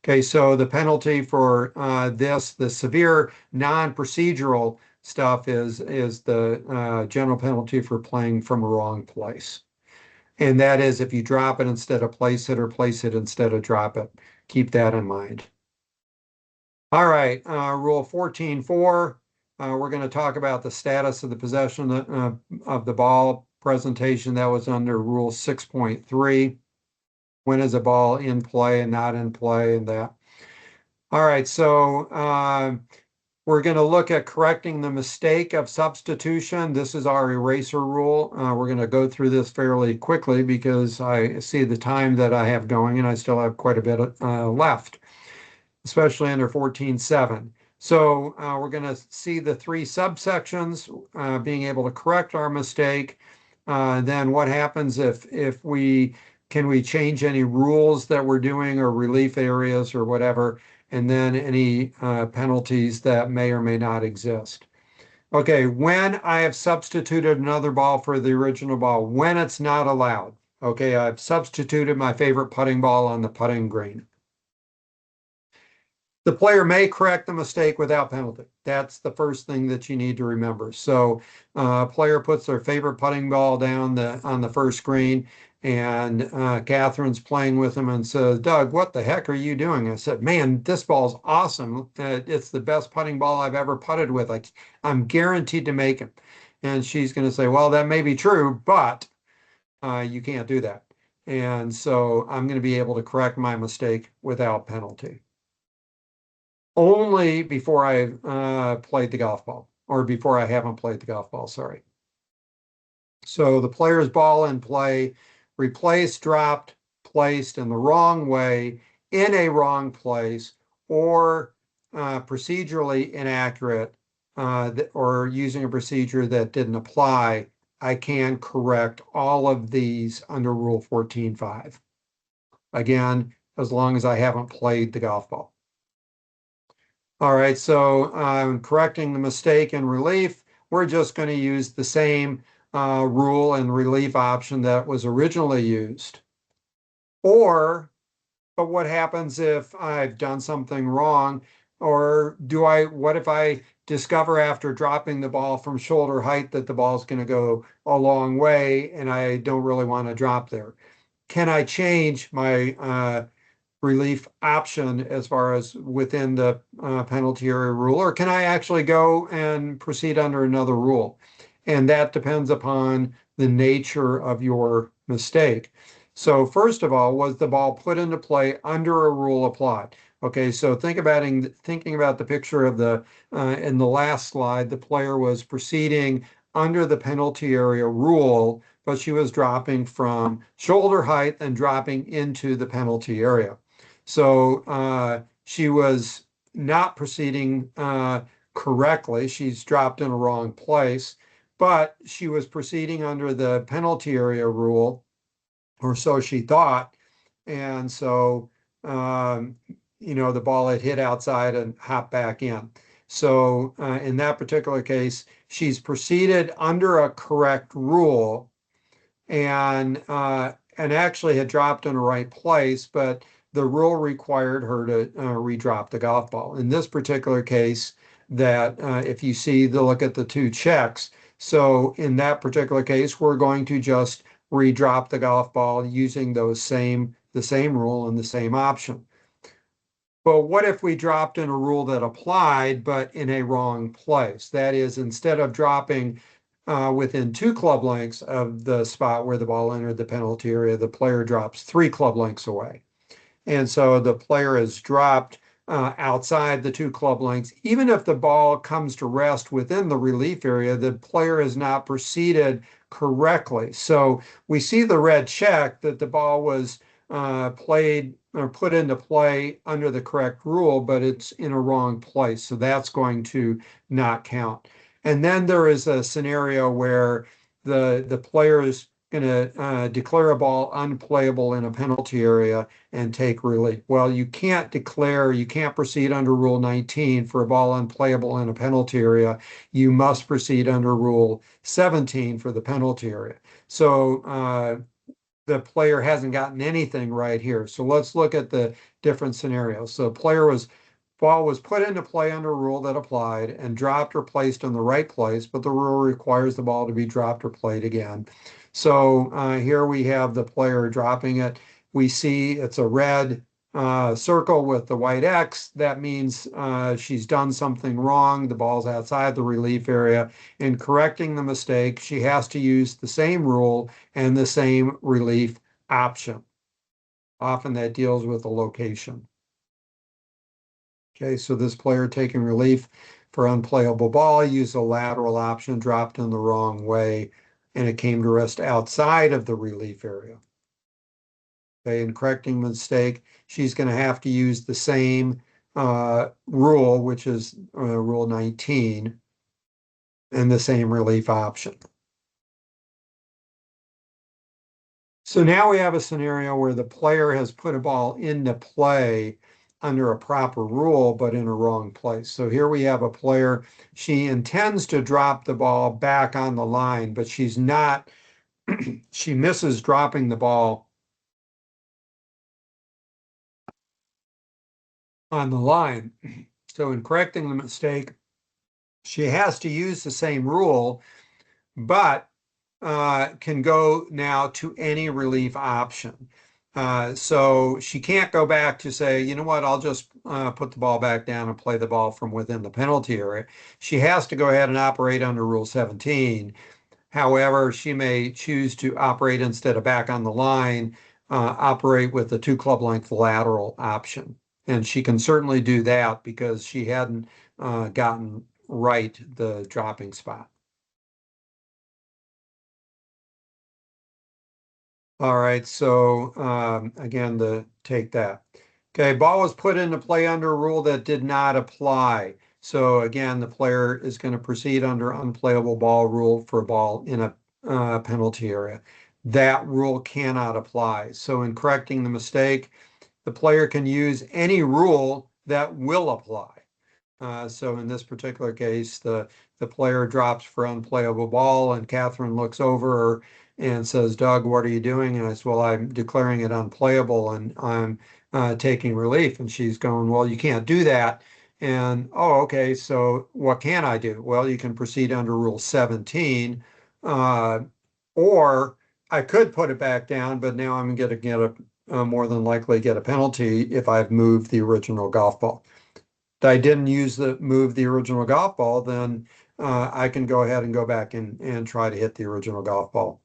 Okay, so the penalty for the severe non-procedural stuff is the general penalty for playing from a wrong place. And that is if you drop it instead of place it, or place it instead of drop it. Keep that in mind. All right, Rule 14.4. We're going to talk about the status of the possession of the ball presentation. That was under Rule 6.3. When is a ball in play and not in play, and that. All right, so we're going to look at correcting the mistake of substitution. This is our eraser rule. We're going to go through this fairly quickly because I see the time that I have going and I still have quite a bit left, especially under 14.7. So we're going to see the three subsections, being able to correct our mistake. Then what happens if can we change any rules that we're doing or relief areas or whatever, and then any penalties that may or may not exist. Okay, when I have substituted another ball for the original ball, when it's not allowed. Okay, I've substituted my favorite putting ball on the putting green. The player may correct the mistake without penalty. That's the first thing that you need to remember. So a player puts their favorite putting ball down on the first green, and Catherine's playing with him and says, Doug, what the heck are you doing? I said, man, this ball's awesome. It's the best putting ball I've ever putted with. I'm guaranteed to make it. And she's going to say, well, that may be true, but you can't do that. And so I'm going to be able to correct my mistake without penalty. Only before I played the golf ball, or before I haven't played the golf ball, sorry. So the player's ball in play, replaced, dropped, placed in the wrong way, in a wrong place, or procedurally inaccurate or using a procedure that didn't apply, I can correct all of these under Rule 14.5. Again, as long as I haven't played the golf ball. All right, so correcting the mistake and relief, we're just going to use the same rule and relief option that was originally used. But what happens if I've done something wrong? Or what if I discover after dropping the ball from shoulder height that the ball's going to go a long way and I don't really want to drop there? Can I change my relief option as far as within the penalty area rule, or can I actually go and proceed under another rule? And that depends upon the nature of your mistake. So first of all, was the ball put into play under a rule applied? Okay, so thinking about the picture of in the last slide, the player was proceeding under the penalty area rule, but she was dropping from shoulder height and dropping into the penalty area. So she was not proceeding correctly. She's dropped in a wrong place, but she was proceeding under the penalty area rule, or so she thought. And so, the ball had hit outside and hopped back in. So in that particular case, she's proceeded under a correct rule and actually had dropped in the right place, but the rule required her to redrop the golf ball. In this particular case, that if you see look at the two checks, so in that particular case, we're going to just redrop the golf ball using the same rule and the same option. But what if we dropped in a rule that applied, but in a wrong place? That is, instead of dropping within 2 club lengths of the spot where the ball entered the penalty area, the player drops 3 club lengths away. And so the player is dropped outside the 2 club lengths. Even if the ball comes to rest within the relief area, the player has not proceeded correctly. So we see the red check that the ball was played or put into play under the correct rule, but it's in a wrong place. So that's going to not count. And then there is a scenario where the player is going to declare a ball unplayable in a penalty area and take relief. Well, you can't proceed under Rule 19 for a ball unplayable in a penalty area. You must proceed under Rule 17 for the penalty area. So the player hasn't gotten anything right here. So let's look at the different scenarios. So ball was put into play under a rule that applied and dropped or placed in the right place, but the rule requires the ball to be dropped or played again. So here we have the player dropping it. We see it's a red circle with the white X. That means she's done something wrong. The ball's outside the relief area. In correcting the mistake, she has to use the same rule and the same relief option. Often that deals with the location. Okay, so this player taking relief for unplayable ball used a lateral option, dropped in the wrong way, and it came to rest outside of the relief area. Okay, in correcting the mistake, she's going to have to use the same rule, which is Rule 19, and the same relief option. So now we have a scenario where the player has put a ball into play under a proper rule, but in a wrong place. So here we have a player, she intends to drop the ball back on the line, but she's not, she misses dropping the ball on the line. So in correcting the mistake, she has to use the same rule, but can go now to any relief option. So she can't go back to say, you know what, I'll just put the ball back down and play the ball from within the penalty area. She has to go ahead and operate under Rule 17. However, she may choose to operate instead of back on the line, operate with the 2 club length lateral option. And she can certainly do that because she hadn't gotten right the dropping spot. All right, so again, take that. Okay, ball was put into play under a rule that did not apply. So again, the player is going to proceed under unplayable ball rule for a ball in a penalty area. That rule cannot apply. So in correcting the mistake, the player can use any rule that will apply. So in this particular case, the player drops for unplayable ball, and Catherine looks over and says, "Doug, what are you doing?" And I said, "Well, I'm declaring it unplayable, and I'm taking relief." And she's going, "Well, you can't do that." And oh, okay. So what can I do? Well, you can proceed under Rule 17, uh, or I could put it back down, but now I'm going to get more than likely get a penalty if I've moved the original golf ball. I didn't move the original golf ball, then I can go ahead and go back and try to hit the original golf ball.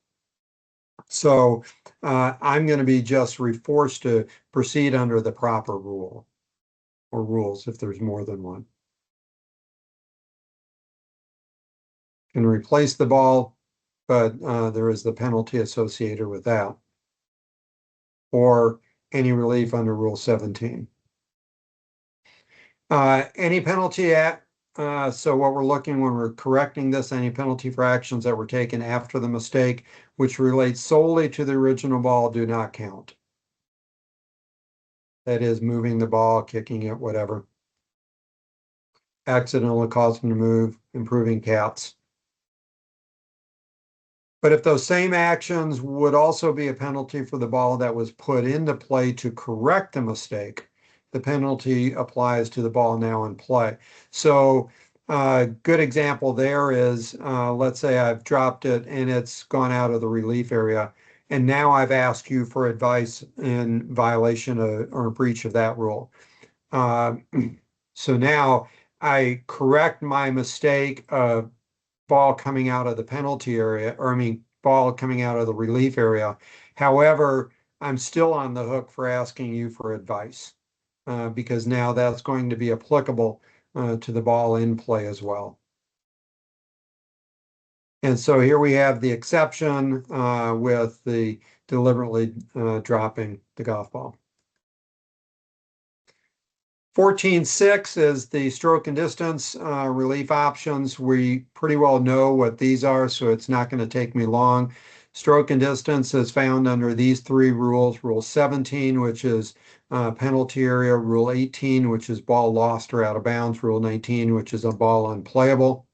So I'm going to be just forced to proceed under the proper rule or rules if there's more than one. Can replace the ball, but there is the penalty associated with that, or any relief under Rule 17. Any penalty so what we're looking when we're correcting this, any penalty for actions that were taken after the mistake, which relates solely to the original ball, do not count. That is moving the ball, kicking it, whatever. Accidentally causing to move, improving caps. But if those same actions would also be a penalty for the ball that was put into play to correct the mistake, the penalty applies to the ball now in play. So a good example there is, let's say I've dropped it and it's gone out of the relief area, and now I've asked you for advice in violation of, or breach of that rule. Uh, so now I correct my mistake of ball coming out of the penalty area, or I mean, ball coming out of the relief area. However, I'm still on the hook for asking you for advice because now that's going to be applicable to the ball in play as well. And so here we have the exception with the deliberately dropping the golf ball. 14.6 is the stroke and distance relief options. We pretty well know what these are, so it's not going to take me long. Stroke and distance is found under these three rules. Rule 17, which is penalty area. Rule 18, which is ball lost or out of bounds. Rule 19, which is a ball unplayable.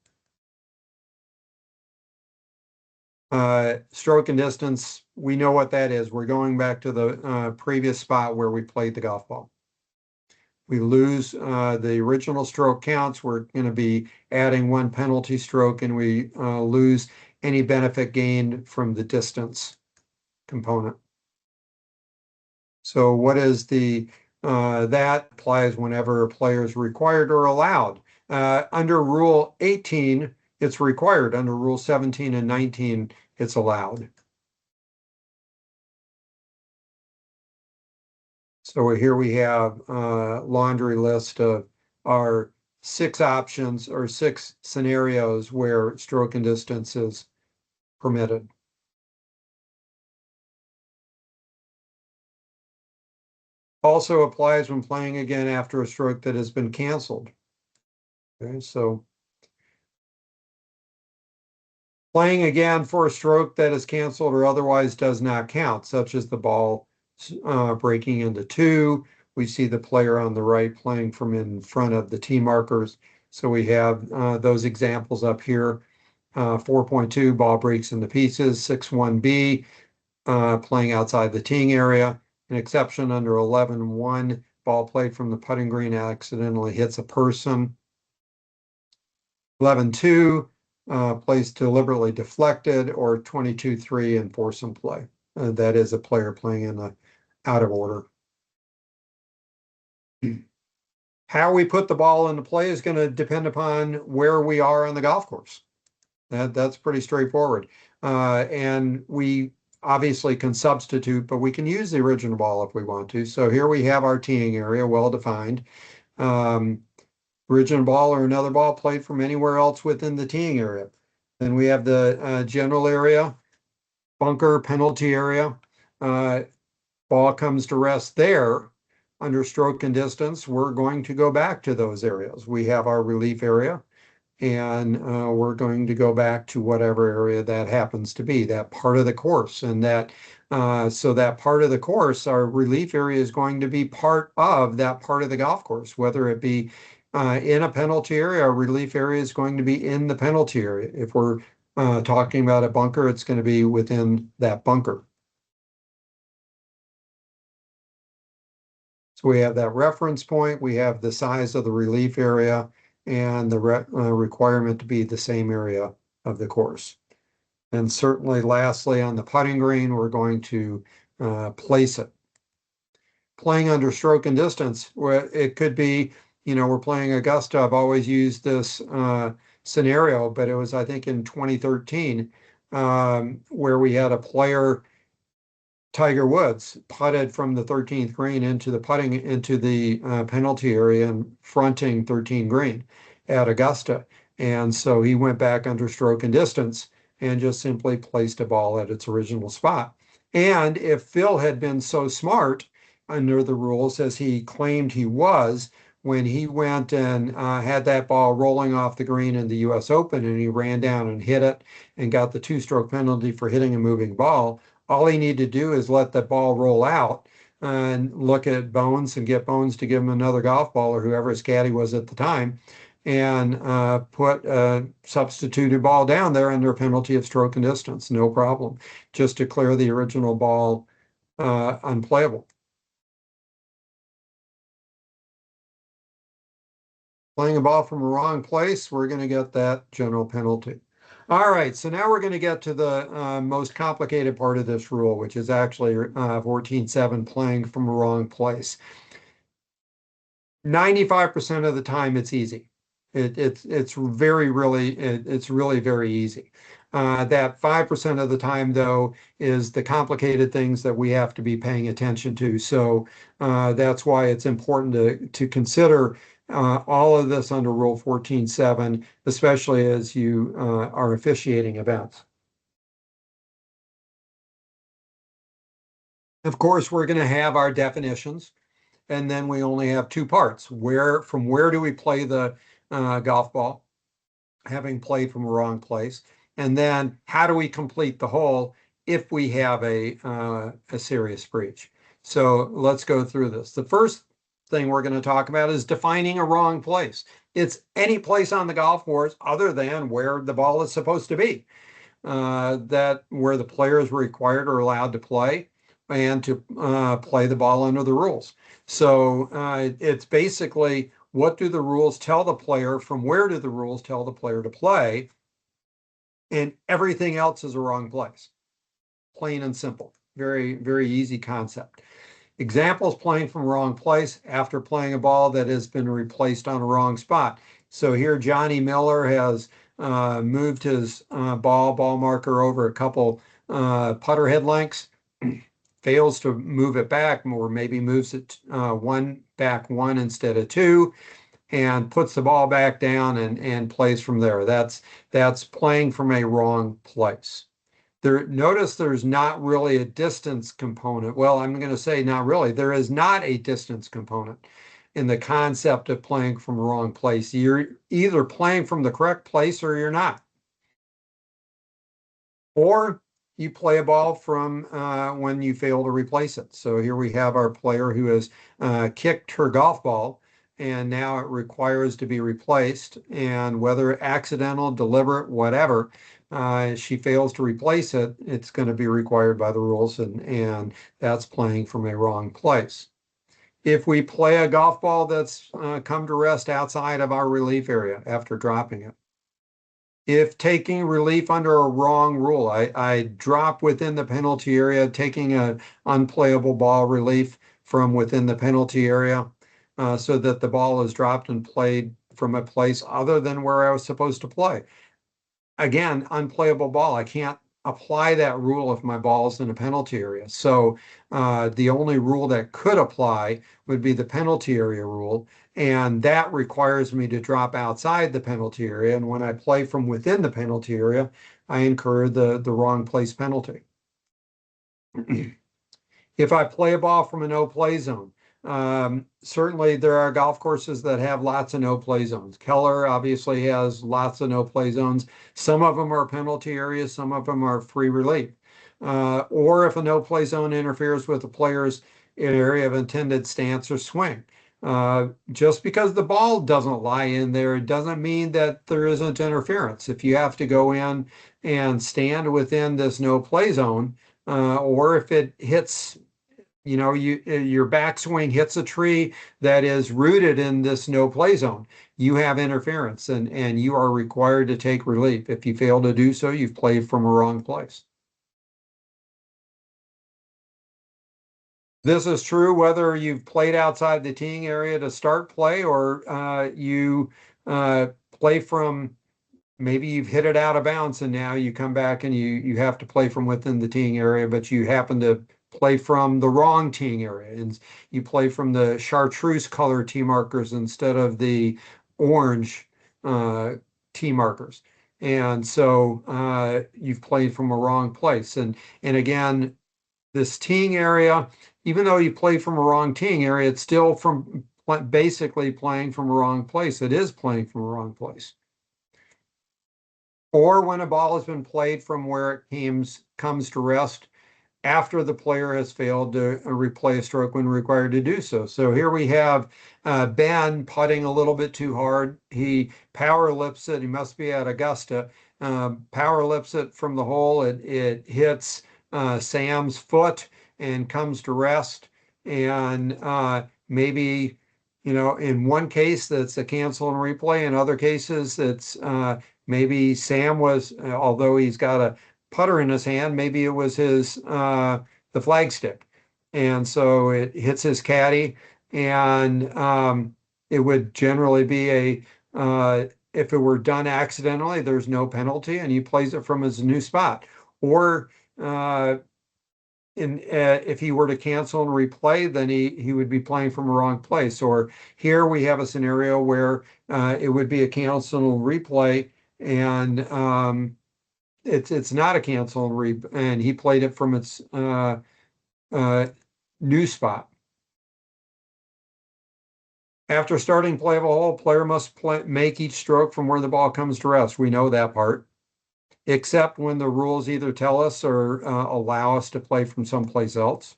Stroke and distance, we know what that is. We're going back to the previous spot where we played the golf ball. We lose the original stroke counts. We're going to be adding one penalty stroke, and we lose any benefit gained from the distance component. So what is that applies whenever a player is required or allowed. Under Rule 18, it's required. Under Rule 17 and 19, it's allowed. So here we have a laundry list of our 6 options or 6 scenarios where stroke and distance is permitted. Also applies when playing again after a stroke that has been canceled. Okay, so playing again for a stroke that is canceled or otherwise does not count, such as the ball breaking into 2. We see the player on the right playing from in front of the tee markers. So we have those examples up here. 4.2, ball breaks into pieces. 6.1b, playing outside the teeing area. An exception under 11.1, ball played from the putting green accidentally hits a person. 11.2, plays deliberately deflected, or 22.3 in foursome play. That is a player playing in the out of order. How we put the ball into play is going to depend upon where we are on the golf course. That's pretty straightforward. And we obviously can substitute, but we can use the original ball if we want to. So here we have our teeing area, well defined. Original ball or another ball played from anywhere else within the teeing area. Then we have the general area, bunker, penalty area. Ball comes to rest there. under stroke and distance, we're going to go back to those areas. We have our relief area, and we're going to go back to whatever area that happens to be, that part of the course. And that so that part of the course, our relief area is going to be part of that part of the golf course, whether it be in a penalty area, our relief area is going to be in the penalty area. If we're talking about a bunker, it's going to be within that bunker. So we have that reference point, we have the size of the relief area, and the requirement to be the same area of the course. And certainly lastly, on the putting green, we're going to place it. Playing under stroke and distance, where it could be, we're playing Augusta. I've always used this scenario, but it was, I think, in 2013, where we had a player, Tiger Woods, putted from the 13th green into the penalty area and fronting 13 green at Augusta. And so he went back under stroke and distance and just simply placed a ball at its original spot. And if Phil had been so smart under the rules as he claimed he was, when he went and had that ball rolling off the green in the US Open and he ran down and hit it and got the 2-stroke penalty for hitting a moving ball, all he needed to do is let the ball roll out and look at Bones and get Bones to give him another golf ball, or whoever his caddy was at the time, and put a substituted ball down there under penalty of stroke and distance. No problem. Just to clear the original ball unplayable. Playing a ball from a wrong place, we're going to get that general penalty. All right, so now we're going to get to the most complicated part of this rule, which is actually 14.7, playing from a wrong place. 95% of the time, it's easy. It's really very easy. That 5% of the time, though, is the complicated things that we have to be paying attention to. So that's why it's important to consider all of this under Rule 14.7, especially as you are officiating events. Of course, we're going to have our definitions, and then we only have two parts. From where do we play the golf ball, having played from a wrong place? And then how do we complete the hole if we have a serious breach? So let's go through this. The first thing we're going to talk about is defining a wrong place. It's any place on the golf course other than where the ball is supposed to be, that where the player is required or allowed to play and to play the ball under the rules. So it's basically, what do the rules tell the player? From where do the rules tell the player to play? And everything else is a wrong place. Plain and simple. Very, very easy concept. Examples: playing from a wrong place after playing a ball that has been replaced on a wrong spot. So here Johnny Miller has moved his ball marker over a couple putter head lengths, fails to move it back, or maybe moves it back one instead of two, and puts the ball back down and plays from there. That's playing from a wrong place. Notice there's not really a distance component. Well, I'm going to say not really. There is not a distance component in the concept of playing from a wrong place. You're either playing from the correct place or you're not. Or you play a ball from when you fail to replace it. So here we have our player who has kicked her golf ball, and now it requires to be replaced. And whether accidental, deliberate, whatever, she fails to replace it, it's going to be required by the rules, and that's playing from a wrong place. If we play a golf ball that's come to rest outside of our relief area after dropping it, if taking relief under a wrong rule, I drop within the penalty area, taking an unplayable ball relief from within the penalty area, so that the ball is dropped and played from a place other than where I was supposed to play. Again, unplayable ball. I can't apply that rule if my ball's in a penalty area. So the only rule that could apply would be the penalty area rule, and that requires me to drop outside the penalty area. And when I play from within the penalty area, I incur the wrong place penalty. If I play a ball from a no play zone, Certainly, there are golf courses that have lots of no play zones. Keller obviously has lots of no play zones. Some of them are penalty areas, some of them are free relief. Or if a no play zone interferes with the player's area of intended stance or swing. Just because the ball doesn't lie in there doesn't mean that there isn't interference. If you have to go in and stand within this no play zone, or if it hits, your backswing hits a tree that is rooted in this no play zone, you have interference and you are required to take relief. If you fail to do so, you've played from a wrong place. This is true whether you've played outside the teeing area to start play or you play from, maybe you've hit it out of bounds and now you come back and you have to play from within the teeing area, but you happen to play from the wrong teeing area and you play from the chartreuse color tee markers instead of the orange uh, tee markers. And so you've played from a wrong place. And again, this teeing area, even though you play from a wrong teeing area, it's still from basically playing from a wrong place. It is playing from a wrong place. Or when a ball has been played from where it comes to rest after the player has failed to replay a stroke when required to do so. So here we have Ben putting a little bit too hard. He power lips it. He must be at Augusta. Power lips it from the hole. It hits Sam's foot and comes to rest. And maybe, in one case that's a cancel and replay. In other cases, it's maybe Sam was, although he's got a putter in his hand, maybe it was the flagstick. And so it hits his caddy, and it would generally be if it were done accidentally, there's no penalty, and he plays it from his new spot. Or uh, if he were to cancel and replay, then he would be playing from a wrong place. Or here we have a scenario where it would be a cancel and replay, and it's not a cancel and he played it from its uh, new spot. After starting play of a hole, player must make each stroke from where the ball comes to rest. We know that part, except when the rules either tell us or allow us to play from someplace else.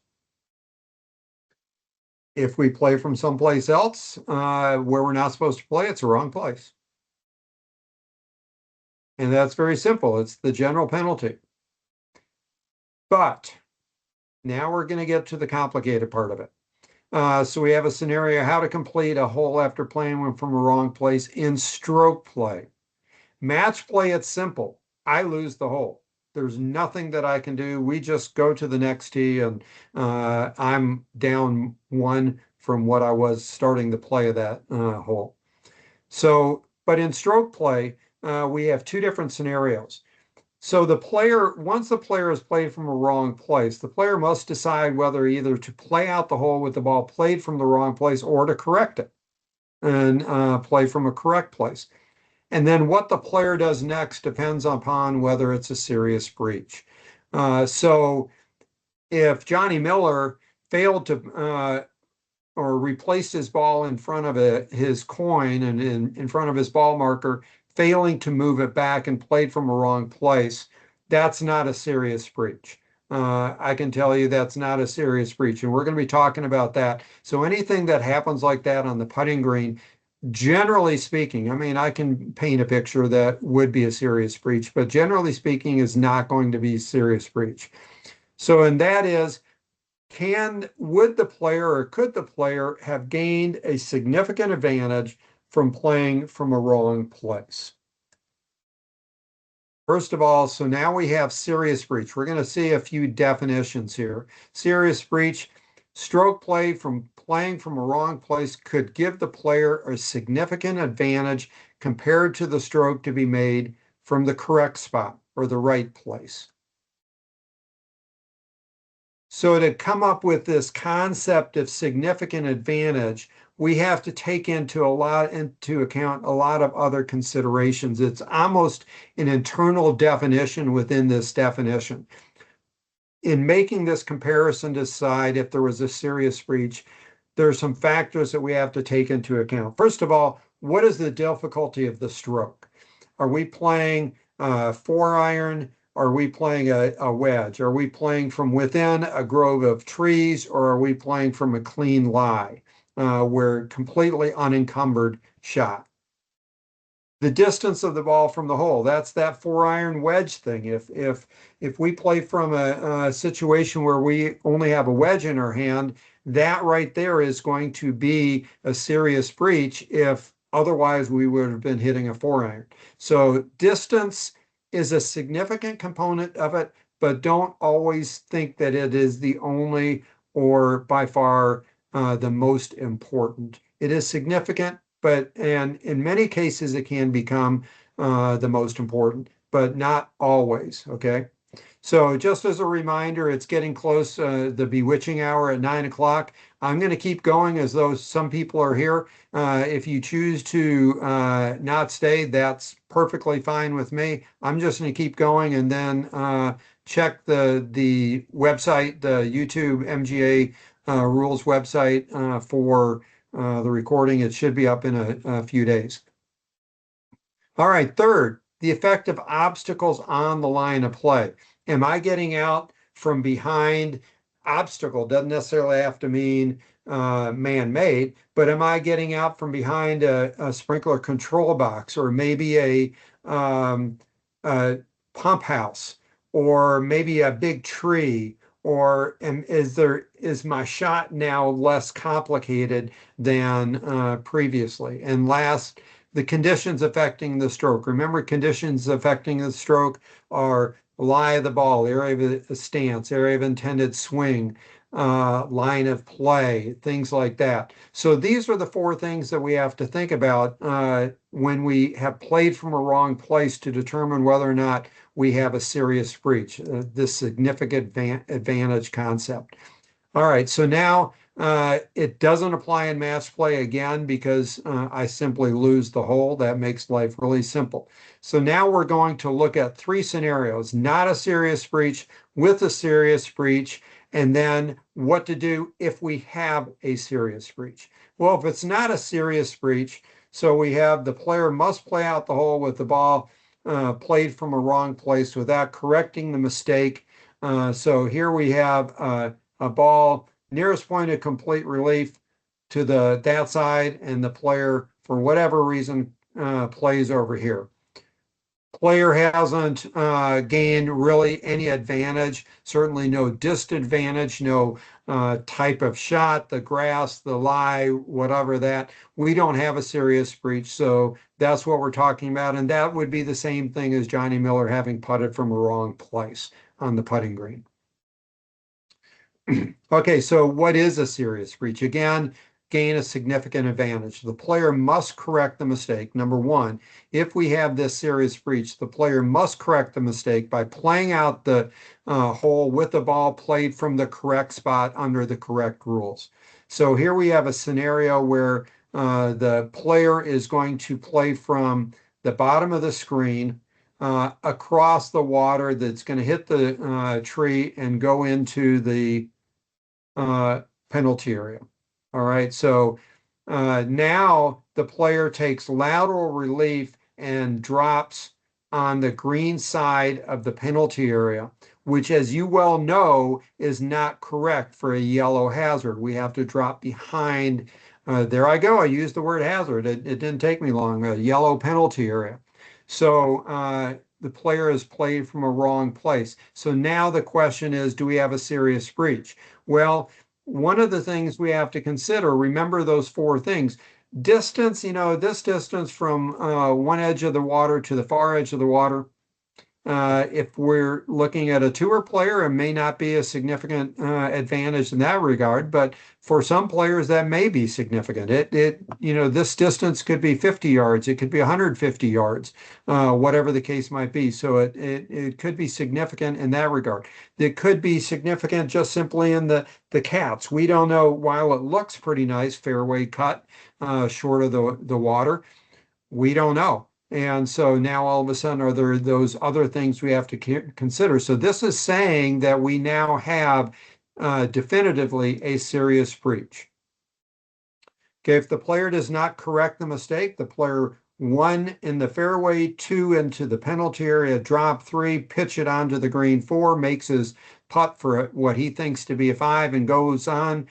If we play from someplace else where we're not supposed to play, it's the wrong place. And that's very simple. It's the general penalty. But now we're going to get to the complicated part of it. So we have a scenario how to complete a hole after playing one from a wrong place in stroke play. Match play, it's simple. I lose the hole. There's nothing that I can do. We just go to the next tee and I'm down one from what I was starting the play of that hole. So, but in stroke play, we have two different scenarios. So once the player has played from a wrong place, the player must decide whether either to play out the hole with the ball played from the wrong place or to correct it and play from a correct place. And then what the player does next depends upon whether it's a serious breach. So if Johnny Miller failed to or replaced his ball in front of his coin and in front of his ball marker, failing to move it back and played from a wrong place, that's not a serious breach. I can tell you that's not a serious breach, and we're going to be talking about that. So anything that happens like that on the putting green, generally speaking, I mean, I can paint a picture that would be a serious breach, but generally speaking is not going to be a serious breach. So, and that is, would the player or could the player have gained a significant advantage from playing from a wrong place? First of all, so now we have serious breach. We're going to see a few definitions here. Serious breach, stroke play from playing from a wrong place could give the player a significant advantage compared to the stroke to be made from the correct spot or the right place. So to come up with this concept of significant advantage, we have to take into account a lot of other considerations. It's almost an internal definition within this definition. In making this comparison to decide if there was a serious breach, there are some factors that we have to take into account. First of all, what is the difficulty of the stroke? Are we playing 4-iron? Are we playing a wedge? Are we playing from within a grove of trees, or are we playing from a clean lie? We're completely unencumbered shot. The distance of the ball from the hole. That's that 4-iron wedge thing. If we play from a situation where we only have a wedge in our hand, that right there is going to be a serious breach if otherwise we would have been hitting a 4-iron. So distance is a significant component of it, but don't always think that it is the only or by far the most important. It is significant, and in many cases it can become the most important, but not always. Okay. So just as a reminder, it's getting close, the bewitching hour at 9 o'clock. I'm going to keep going as though some people are here. If you choose to not stay, that's perfectly fine with me. I'm just going to keep going and then check the website, the YouTube MGA rules website for the recording. It should be up in a few days. All right, third, the effect of obstacles on the line of play. Am I getting out from behind? Obstacle doesn't necessarily have to mean man-made, but am I getting out from behind a sprinkler control box, or maybe a pump house, or maybe a big tree? Or is my shot now less complicated than previously? And last, the conditions affecting the stroke. Remember, conditions affecting the stroke are lie of the ball, area of the stance, area of intended swing, line of play, things like that. So these are the four things that we have to think about when we have played from a wrong place to determine whether or not we have a serious breach, this significant advantage concept. All right, so now it doesn't apply in match play again because I simply lose the hole. That makes life really simple. So now we're going to look at three scenarios: not a serious breach, with a serious breach, and then what to do if we have a serious breach. Well, if it's not a serious breach, so we have the player must play out the hole with the ball played from a wrong place without correcting the mistake. So here we have a ball nearest point of complete relief to that side, and the player, for whatever reason, plays over here. Player hasn't gained really any advantage, certainly no disadvantage, no type of shot, the grass, the lie, whatever that. We don't have a serious breach, so that's what we're talking about. And that would be the same thing as Johnny Miller having putted from a wrong place on the putting green. Okay, so what is a serious breach? Again, gain a significant advantage. The player must correct the mistake. Number one, if we have this serious breach, the player must correct the mistake by playing out the hole with the ball played from the correct spot under the correct rules. So here we have a scenario where the player is going to play from the bottom of the screen across the water that's going to hit the tree and go into the penalty area. All right, so now the player takes lateral relief and drops on the green side of the penalty area, which, as you well know, is not correct for a yellow hazard. We have to drop behind. There I go. I used the word hazard. It didn't take me long. A yellow penalty area. So the player has played from a wrong place. So now the question is, do we have a serious breach? Well, one of the things we have to consider, remember those four things. Distance, this distance from one edge of the water to the far edge of the water, if we're looking at a tour player, it may not be a significant advantage in that regard, but for some players that may be significant. This distance could be 50 yards, it could be 150 yards, whatever the case might be. So it could be significant in that regard. It could be significant just simply in the cats. We don't know. While it looks pretty nice, fairway cut, short of the water, we don't know. And so now all of a sudden, are there those other things we have to consider? So this is saying that we now have definitively a serious breach. Okay, if the player does not correct the mistake, the player 1 in the fairway, 2 into the penalty area, drop 3, pitch it onto the green, 4, makes his putt for what he thinks to be a 5 and goes on.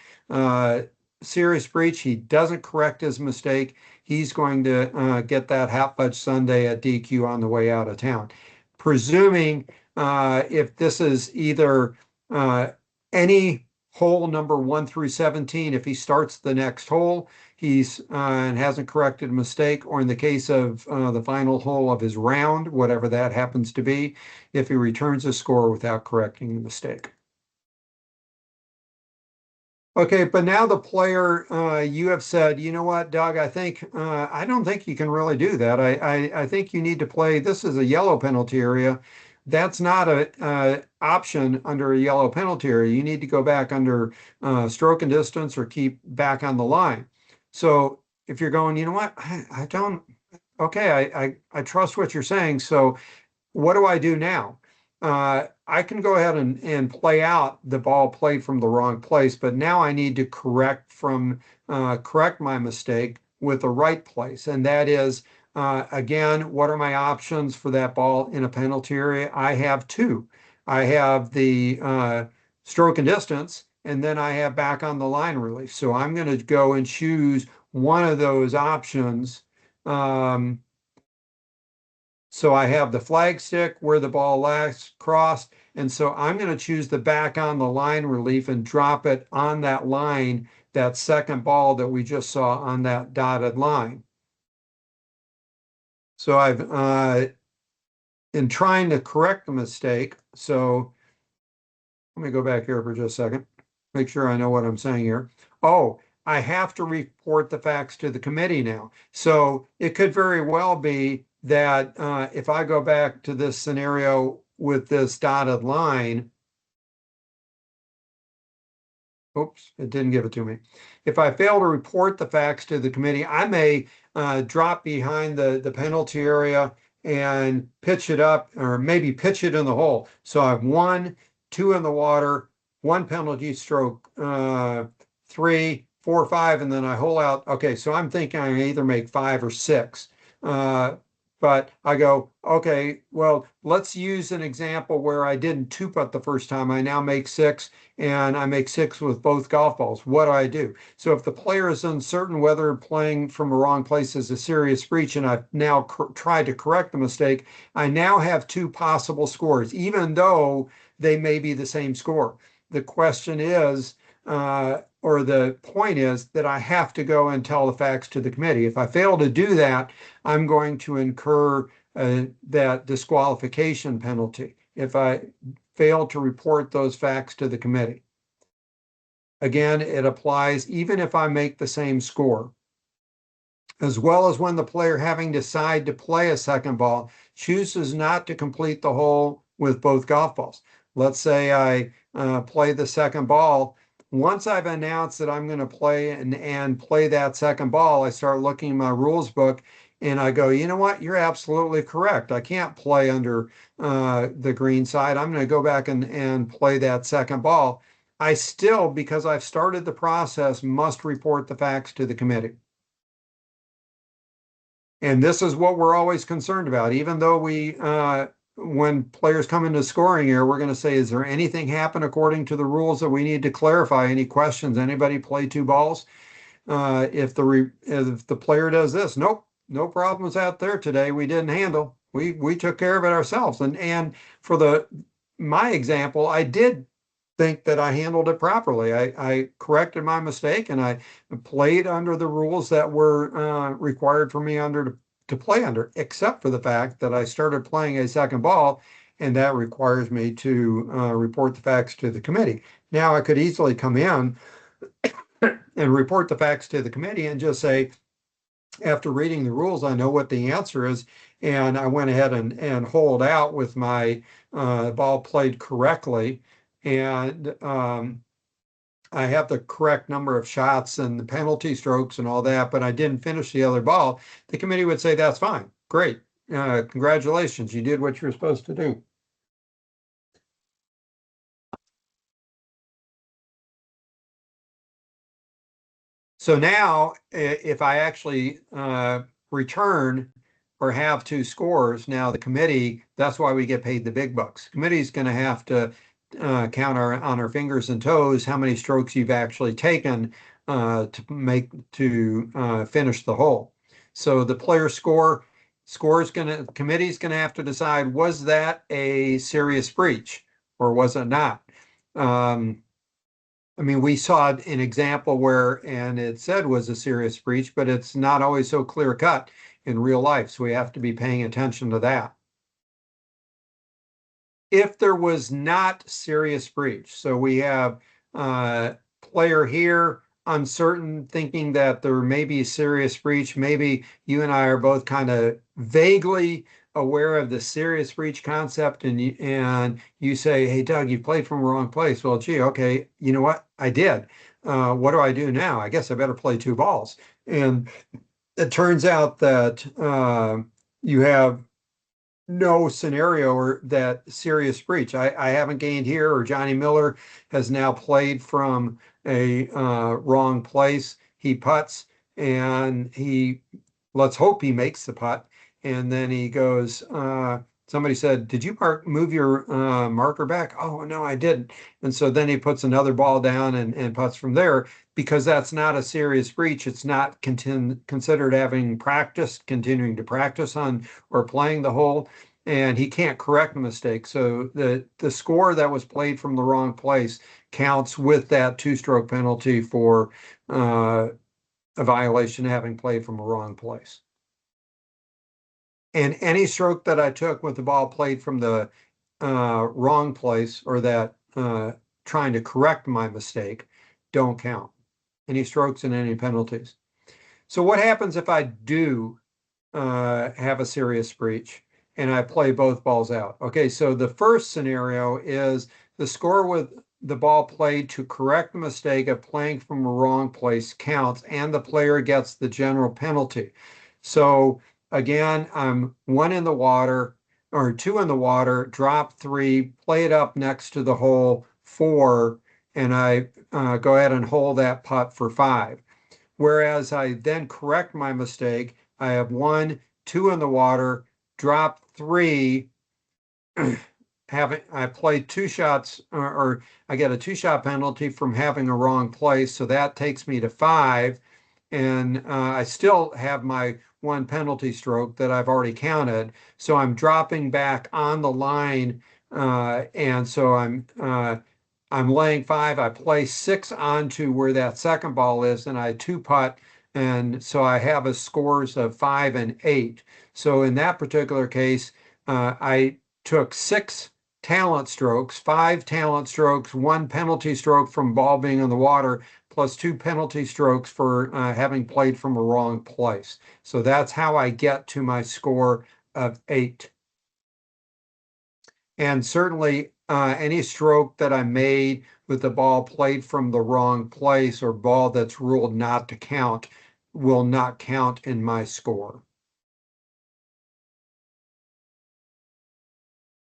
Serious breach, he doesn't correct his mistake. He's going to get that hot fudge sundae at DQ on the way out of town. Presuming if this is either any hole number 1 through 17, if he starts the next hole, he's and hasn't corrected a mistake, or in the case of the final hole of his round, whatever that happens to be, if he returns a score without correcting the mistake. Okay, but now the player, you have said, you know what, Doug, I don't think you can really do that. I think you need to play, this is a yellow penalty area. That's not a option under a yellow penalty area. You need to go back under stroke and distance or keep back on the line. So if you're going, you know what, I don't, okay, I trust what you're saying. So what do I do now? I can go ahead and play out the ball played from the wrong place, but now I need to correct my mistake with the right place. And that is, again, what are my options for that ball in a penalty area? I have two. I have the stroke and distance, and then I have back on the line release. So I'm going to go and choose one of those options. So I have the flag stick where the ball last crossed. And so I'm going to choose the back on the line relief and drop it on that line, that second ball that we just saw on that dotted line. So I've, in trying to correct the mistake, so let me go back here for just a second, make sure I know what I'm saying here. Oh, I have to report the facts to the committee now. So it could very well be that if I go back to this scenario with this dotted line, oops, it didn't give it to me. If I fail to report the facts to the committee, I may drop behind the penalty area and pitch it up, or maybe pitch it in the hole. So I have 1, 2 in the water, 1 penalty stroke, 3, 4, 5, and then I hole out. Okay, so I'm thinking I either make 5 or 6. But I go, okay, well, let's use an example where I didn't two-putt the first time. I now make 6, and I make 6 with both golf balls. What do I do? So if the player is uncertain whether playing from a wrong place is a serious breach, and I've now tried to correct the mistake, I now have 2 possible scores, even though they may be the same score. The question is, or the point is that I have to go and tell the facts to the committee. If I fail to do that, I'm going to incur that disqualification penalty if I fail to report those facts to the committee. Again, it applies even if I make the same score, as well as when the player, having decided to play a second ball, chooses not to complete the hole with both golf balls. Let's say I play the second ball. Once I've announced that I'm going to play and play that second ball, I start looking in my rules book and I go, you know what? You're absolutely correct. I can't play under the green side. I'm going to go back and play that second ball. I still, because I've started the process, must report the facts to the committee. And this is what we're always concerned about. Even though when players come into scoring here, we're going to say, is there anything happen according to the rules that we need to clarify? Any questions? Anybody play 2 balls? If the player does this, nope, no problems out there today. We didn't handle. We took care of it ourselves. And for my example, I did think that I handled it properly. I corrected my mistake and I played under the rules that were required for me to play under, except for the fact that I started playing a second ball, and that requires me to report the facts to the committee. Now I could easily come in and report the facts to the committee and just say, after reading the rules, I know what the answer is, and I went ahead and holed out with my ball played correctly, and I have the correct number of shots and the penalty strokes and all that, but I didn't finish the other ball. The committee would say, that's fine, great, congratulations, you did what you were supposed to do. So now, if I actually return or have two scores, now the committee, that's why we get paid the big bucks. Committee's going to have to count on our fingers and toes how many strokes you've actually taken to finish the hole. So the player committee's going to have to decide, was that a serious breach or was it not? I mean, we saw an example where, and it said was a serious breach, but it's not always so clear cut in real life. So we have to be paying attention to that. If there was not serious breach, so we have player here uncertain, thinking that there may be a serious breach. Maybe you and I are both kind of vaguely aware of the serious breach concept, and you say, "Hey, Doug, you played from the wrong place." Well, gee, okay, you know what? I did. What do I do now? I guess I better play two balls. And it turns out that you have no scenario or that serious breach. I haven't gained here, or Johnny Miller has now played from a wrong place. He putts and let's hope he makes the putt. And then he goes, somebody said, "Did you move your marker back?" "Oh, no, I didn't." And so then he puts another ball down and putts from there, because that's not a serious breach. It's not considered having practiced, continuing to practice on or playing the hole, and he can't correct the mistake. So the score that was played from the wrong place counts with that two-stroke penalty for a violation having played from a wrong place. And any stroke that I took with the ball played from the wrong place, or that trying to correct my mistake, don't count. Any strokes and any penalties. So what happens if I do have a serious breach and I play both balls out? Okay, so the first scenario is the score with the ball played to correct the mistake of playing from a wrong place counts, and the player gets the general penalty. So again, I'm one in the water or two in the water, drop three, play it up next to the hole four, and I go ahead and hold that putt for five. Whereas I then correct my mistake, I have one, two in the water, drop three, I played two shots, or I get a two-shot penalty from having a wrong place, so that takes me to five, and I still have my one penalty stroke that I've already counted, so I'm dropping back on the line, and so I'm laying five. I play six onto where that second ball is, and I two putt, and so I have a scores of 5 and 8. So in that particular case, I took six talent strokes, five talent strokes, one penalty stroke from ball being in the water, plus two penalty strokes for having played from a wrong place. So that's how I get to my score of 8. And certainly any stroke that I made with the ball played from the wrong place, or ball that's ruled not to count, will not count in my score.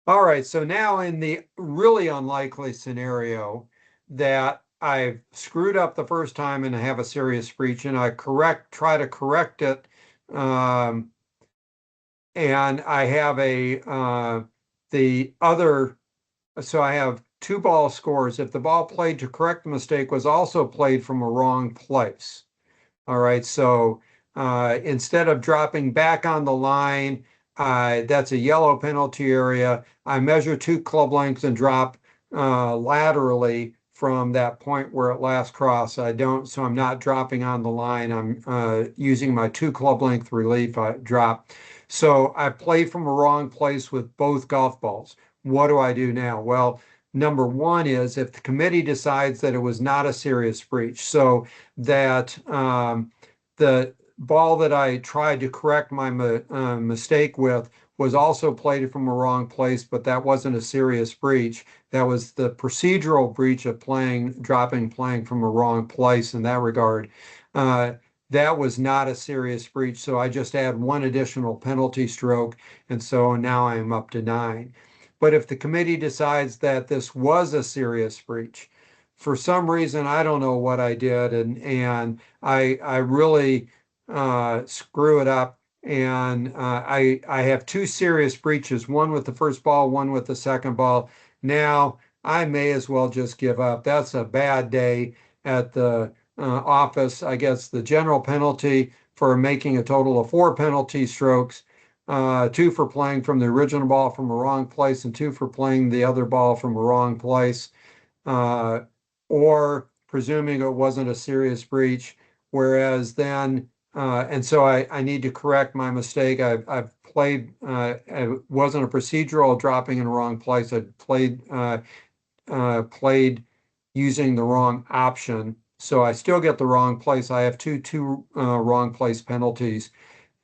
All right, so now in the really unlikely scenario that I've screwed up the first time and I have a serious breach, and I try to correct it, and I have the other, so I have two ball scores. If the ball played to correct the mistake was also played from a wrong place. All right, so instead of dropping back on the line, that's a yellow penalty area. I measure two club lengths and drop laterally from that point where it last crossed. So I'm not dropping on the line. I'm using my two club length relief drop. So I played from a wrong place with both golf balls. What do I do now? Well, number one is, if the committee decides that it was not a serious breach, so that the ball that I tried to correct my mistake with was also played from a wrong place, but that wasn't a serious breach. That was the procedural breach of playing from a wrong place in that regard. That was not a serious breach, so I just add one additional penalty stroke, and so now I'm up to 9. But if the committee decides that this was a serious breach, for some reason, I don't know what I did, and I really screw it up. And I have two serious breaches, one with the first ball, one with the second ball. Now I may as well just give up. That's a bad day at the office. I guess the general penalty for making a total of 4 penalty strokes, two for playing from the original ball from a wrong place, and two for playing the other ball from a wrong place, uh, or presuming it wasn't a serious breach. Whereas then, and so I need to correct my mistake. I've played, it wasn't a procedural dropping in the wrong place. I played using the wrong option. So I still get the wrong place. I have two wrong place penalties.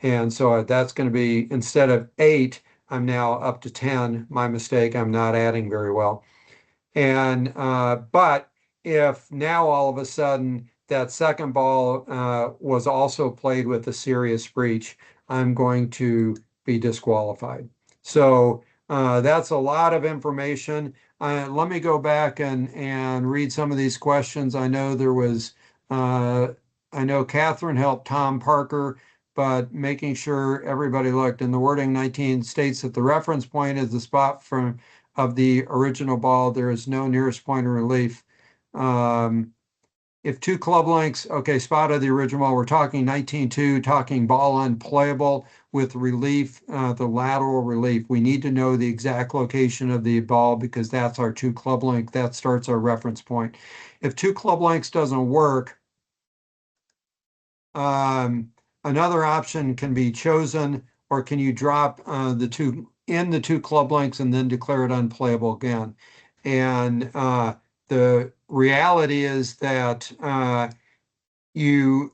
And so that's going to be, instead of 8, I'm now up to 10. My mistake, I'm not adding very well. And but if now all of a sudden that second ball was also played with a serious breach, I'm going to be disqualified. So that's a lot of information. Let me go back and read some of these questions. I know there was, I know Catherine helped Tom Parker, but making sure everybody looked. And the wording 19 states that the reference point is the spot from of the original ball. There is no nearest point of relief. If 2 club lengths, okay, spot of the original ball, we're talking 19-2, talking ball unplayable with relief, the lateral relief. We need to know the exact location of the ball because that's our 2 club length. That starts our reference point. If 2 club lengths doesn't work, another option can be chosen, or can you drop the two club lengths and then declare it unplayable again? And the reality is that you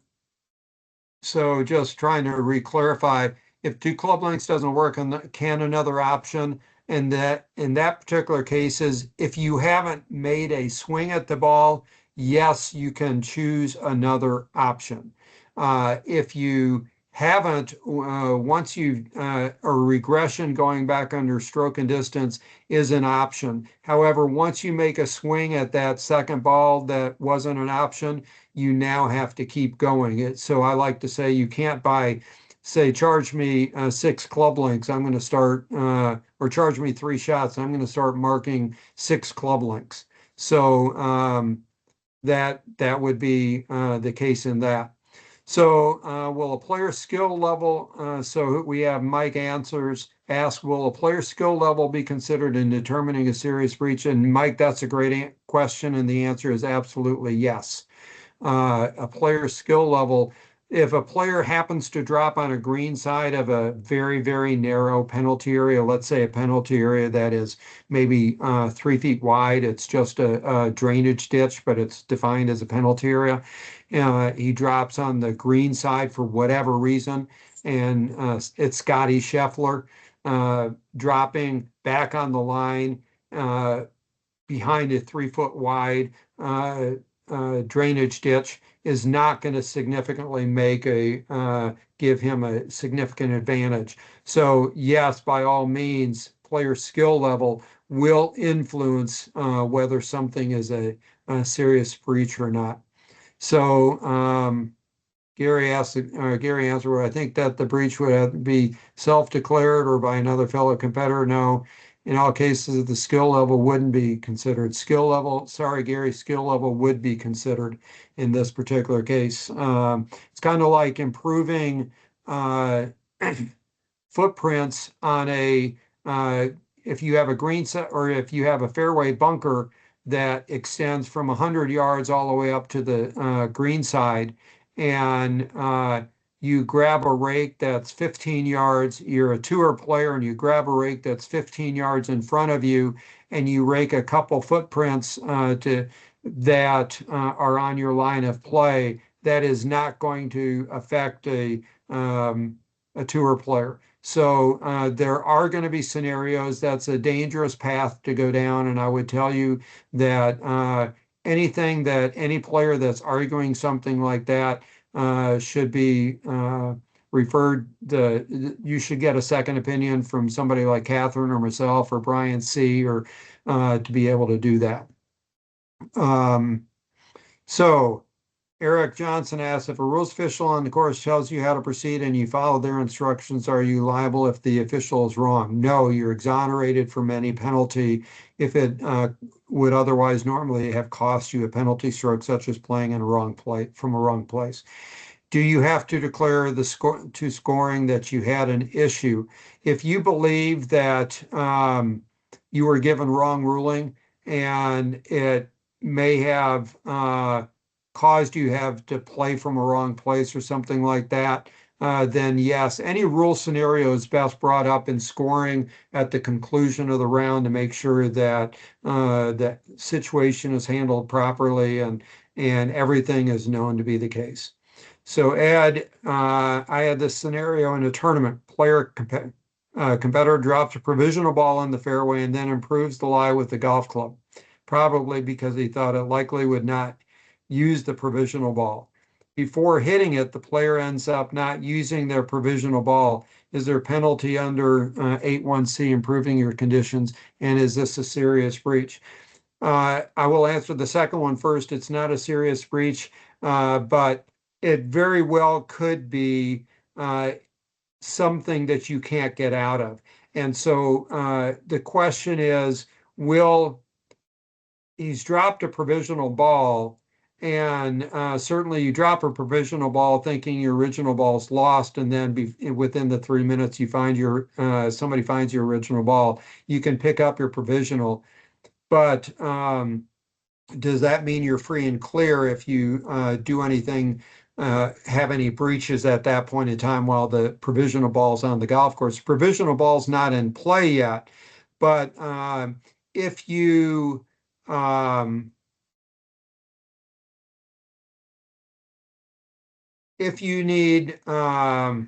so just trying to re-clarify, if 2 club lengths doesn't work, and can another option, and that in that particular case is if you haven't made a swing at the ball, yes, you can choose another option. If you haven't, once you a regression going back under stroke and distance is an option. However, once you make a swing at that second ball that wasn't an option, you now have to keep going. So I like to say you can't say, charge me 6 club lengths. I'm going to start, or charge me 3 shots. I'm going to start marking 6 club lengths. So that would be the case in that. So will a player skill level, so we have Mike ask, will a player skill level be considered in determining a serious breach? And Mike, that's a great question. And the answer is absolutely yes. A player skill level, if a player happens to drop on a green side of a very, very narrow penalty area, let's say a penalty area that is maybe 3 feet wide, it's just a drainage ditch, but it's defined as a penalty area. He drops on the green side for whatever reason, and it's Scotty Scheffler dropping back on the line behind a 3 foot wide drainage ditch is not going to significantly give him a significant advantage. So yes, by all means, player skill level will influence whether something is a serious breach or not. So Gary answered, I think that the breach would have to be self-declared or by another fellow competitor. No, in all cases, the skill level wouldn't be considered. Sorry, Gary, skill level would be considered in this particular case. It's kind of like improving footprints on if you have a green set or if you have a fairway bunker that extends from 100 yards all the way up to the green side, and you grab a rake that's 15 yards, you're a tour player and you grab a rake that's 15 yards in front of you, and you rake a couple footprints that are on your line of play, that is not going to affect a tour player. So there are going to be scenarios that's a dangerous path to go down, and I would tell you that anything that any player that's arguing something like that should be referred you should get a second opinion from somebody like Catherine or myself or Brian C. or to be able to do that. Um, so Eric Johnson asks, if a rules official on the course tells you how to proceed and you follow their instructions, are you liable if the official is wrong? No, you're exonerated from any penalty if it would otherwise normally have cost you a penalty stroke, such as playing in a wrong play from a wrong place. Do you have to declare the score to scoring that you had an issue? If you believe that you were given wrong ruling and it may have caused you have to play from a wrong place or something like that, then yes, any rule scenario is best brought up in scoring at the conclusion of the round to make sure that that situation is handled properly and everything is known to be the case. So I had this scenario in a tournament. Competitor drops a provisional ball in the fairway and then improves the lie with the golf club, probably because he thought it likely would not use the provisional ball. Before hitting it, the player ends up not using their provisional ball. Is there a penalty under 8.1c improving your conditions? And is this a serious breach? I will answer the second one first. It's not a serious breach, but it very well could be something that you can't get out of. And so the question is, will he's dropped a provisional ball, and certainly you drop a provisional ball thinking your original ball's lost, and then within the 3 minutes you find your somebody finds your original ball, you can pick up your provisional. But does that mean you're free and clear if you do anything, have any breaches at that point in time while the provisional ball's on the golf course? Provisional ball's not in play yet, but if you um, if you need let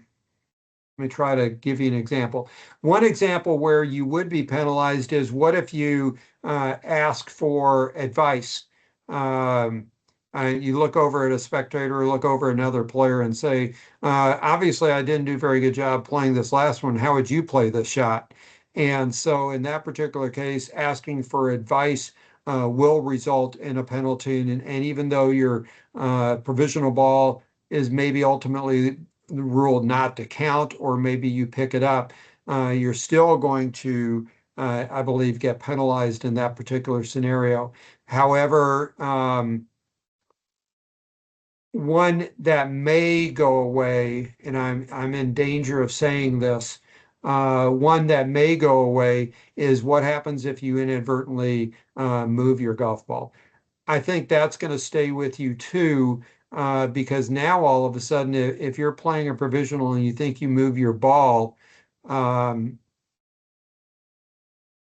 me try to give you an example. One example where you would be penalized is what if you ask for advice? Um, you look over at a spectator or look over another player and say, obviously, I didn't do a very good job playing this last one. How would you play this shot? And so, in that particular case, asking for advice will result in a penalty. And even though your provisional ball is maybe ultimately ruled not to count, or maybe you pick it up, you're still going to, I believe, get penalized in that particular scenario. However, one that may go away, and I'm in danger of saying this, one that may go away is what happens if you inadvertently move your golf ball. I think that's going to stay with you too, because now all of a sudden, if you're playing a provisional and you think you move your ball, um,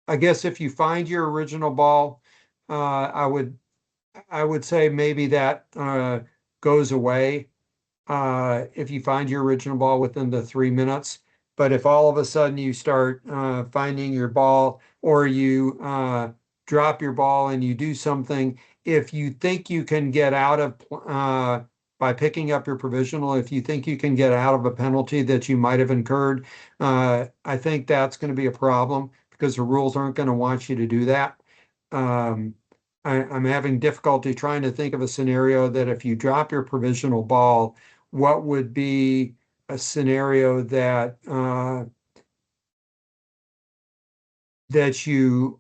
I guess if you find your original ball, I would say maybe that goes away if you find your original ball within the 3 minutes. But if all of a sudden you start finding your ball, or you drop your ball and you do something, if you think you can get out of by picking up your provisional, if you think you can get out of a penalty that you might have incurred, I think that's going to be a problem because the rules aren't going to want you to do that. Um, I'm having difficulty trying to think of a scenario that if you drop your provisional ball, what would be a scenario that that your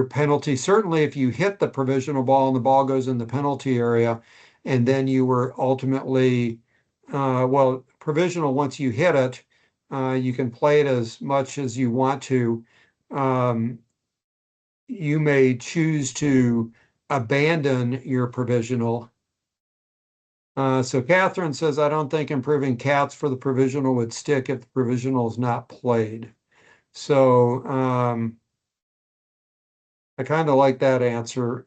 penalty, certainly if you hit the provisional ball and the ball goes in the penalty area, and then you were ultimately well, provisional, once you hit it, you can play it as much as you want to. Um, you may choose to abandon your provisional. So Catherine says, I don't think improving cats for the provisional would stick if the provisional is not played. So I kind of like that answer.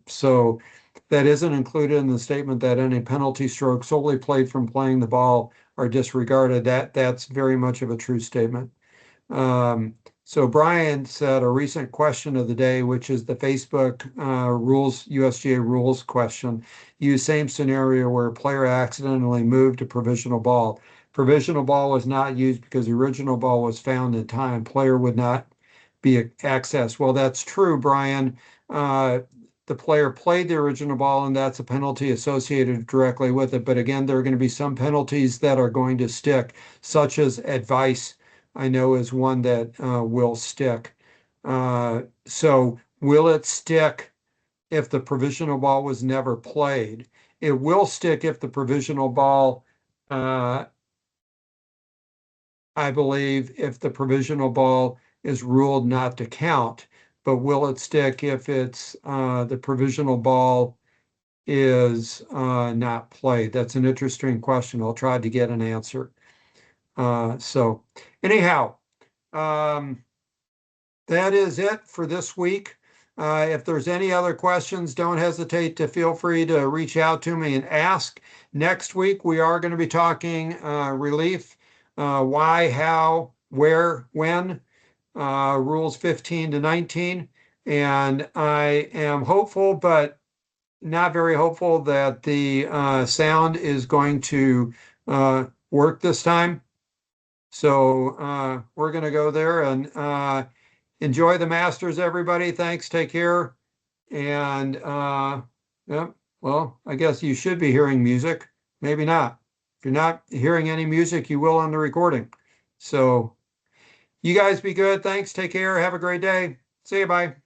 So that isn't included in the statement that any penalty strokes solely played from playing the ball are disregarded. That's very much of a true statement. So Brian said a recent question of the day, which is the Facebook rules, USGA rules question. Use same scenario where a player accidentally moved a provisional ball. Provisional ball was not used because the original ball was found in time. Player would not be accessed. Well, that's true, Brian. the player played the original ball, and that's a penalty associated directly with it. But again, there are going to be some penalties that are going to stick, such as advice, I know is one that will stick. So will it stick if the provisional ball was never played? It will stick if the provisional ball, I believe, if the provisional ball is ruled not to count. But will it stick if it's the provisional ball is not played? That's an interesting question. I'll try to get an answer. So anyhow, um, that is it for this week. If there's any other questions, don't hesitate to feel free to reach out to me and ask. Next week, we are going to be talking relief, why, how, where, when, rules 15 to 19. And I am hopeful, but not very hopeful that the sound is going to work this time. So we're going to go there and enjoy the Masters, everybody. Thanks. Take care. And yeah, well, I guess you should be hearing music. Maybe not. If you're not hearing any music, you will on the recording. So you guys be good. Thanks. Take care. Have a great day. See you. Bye.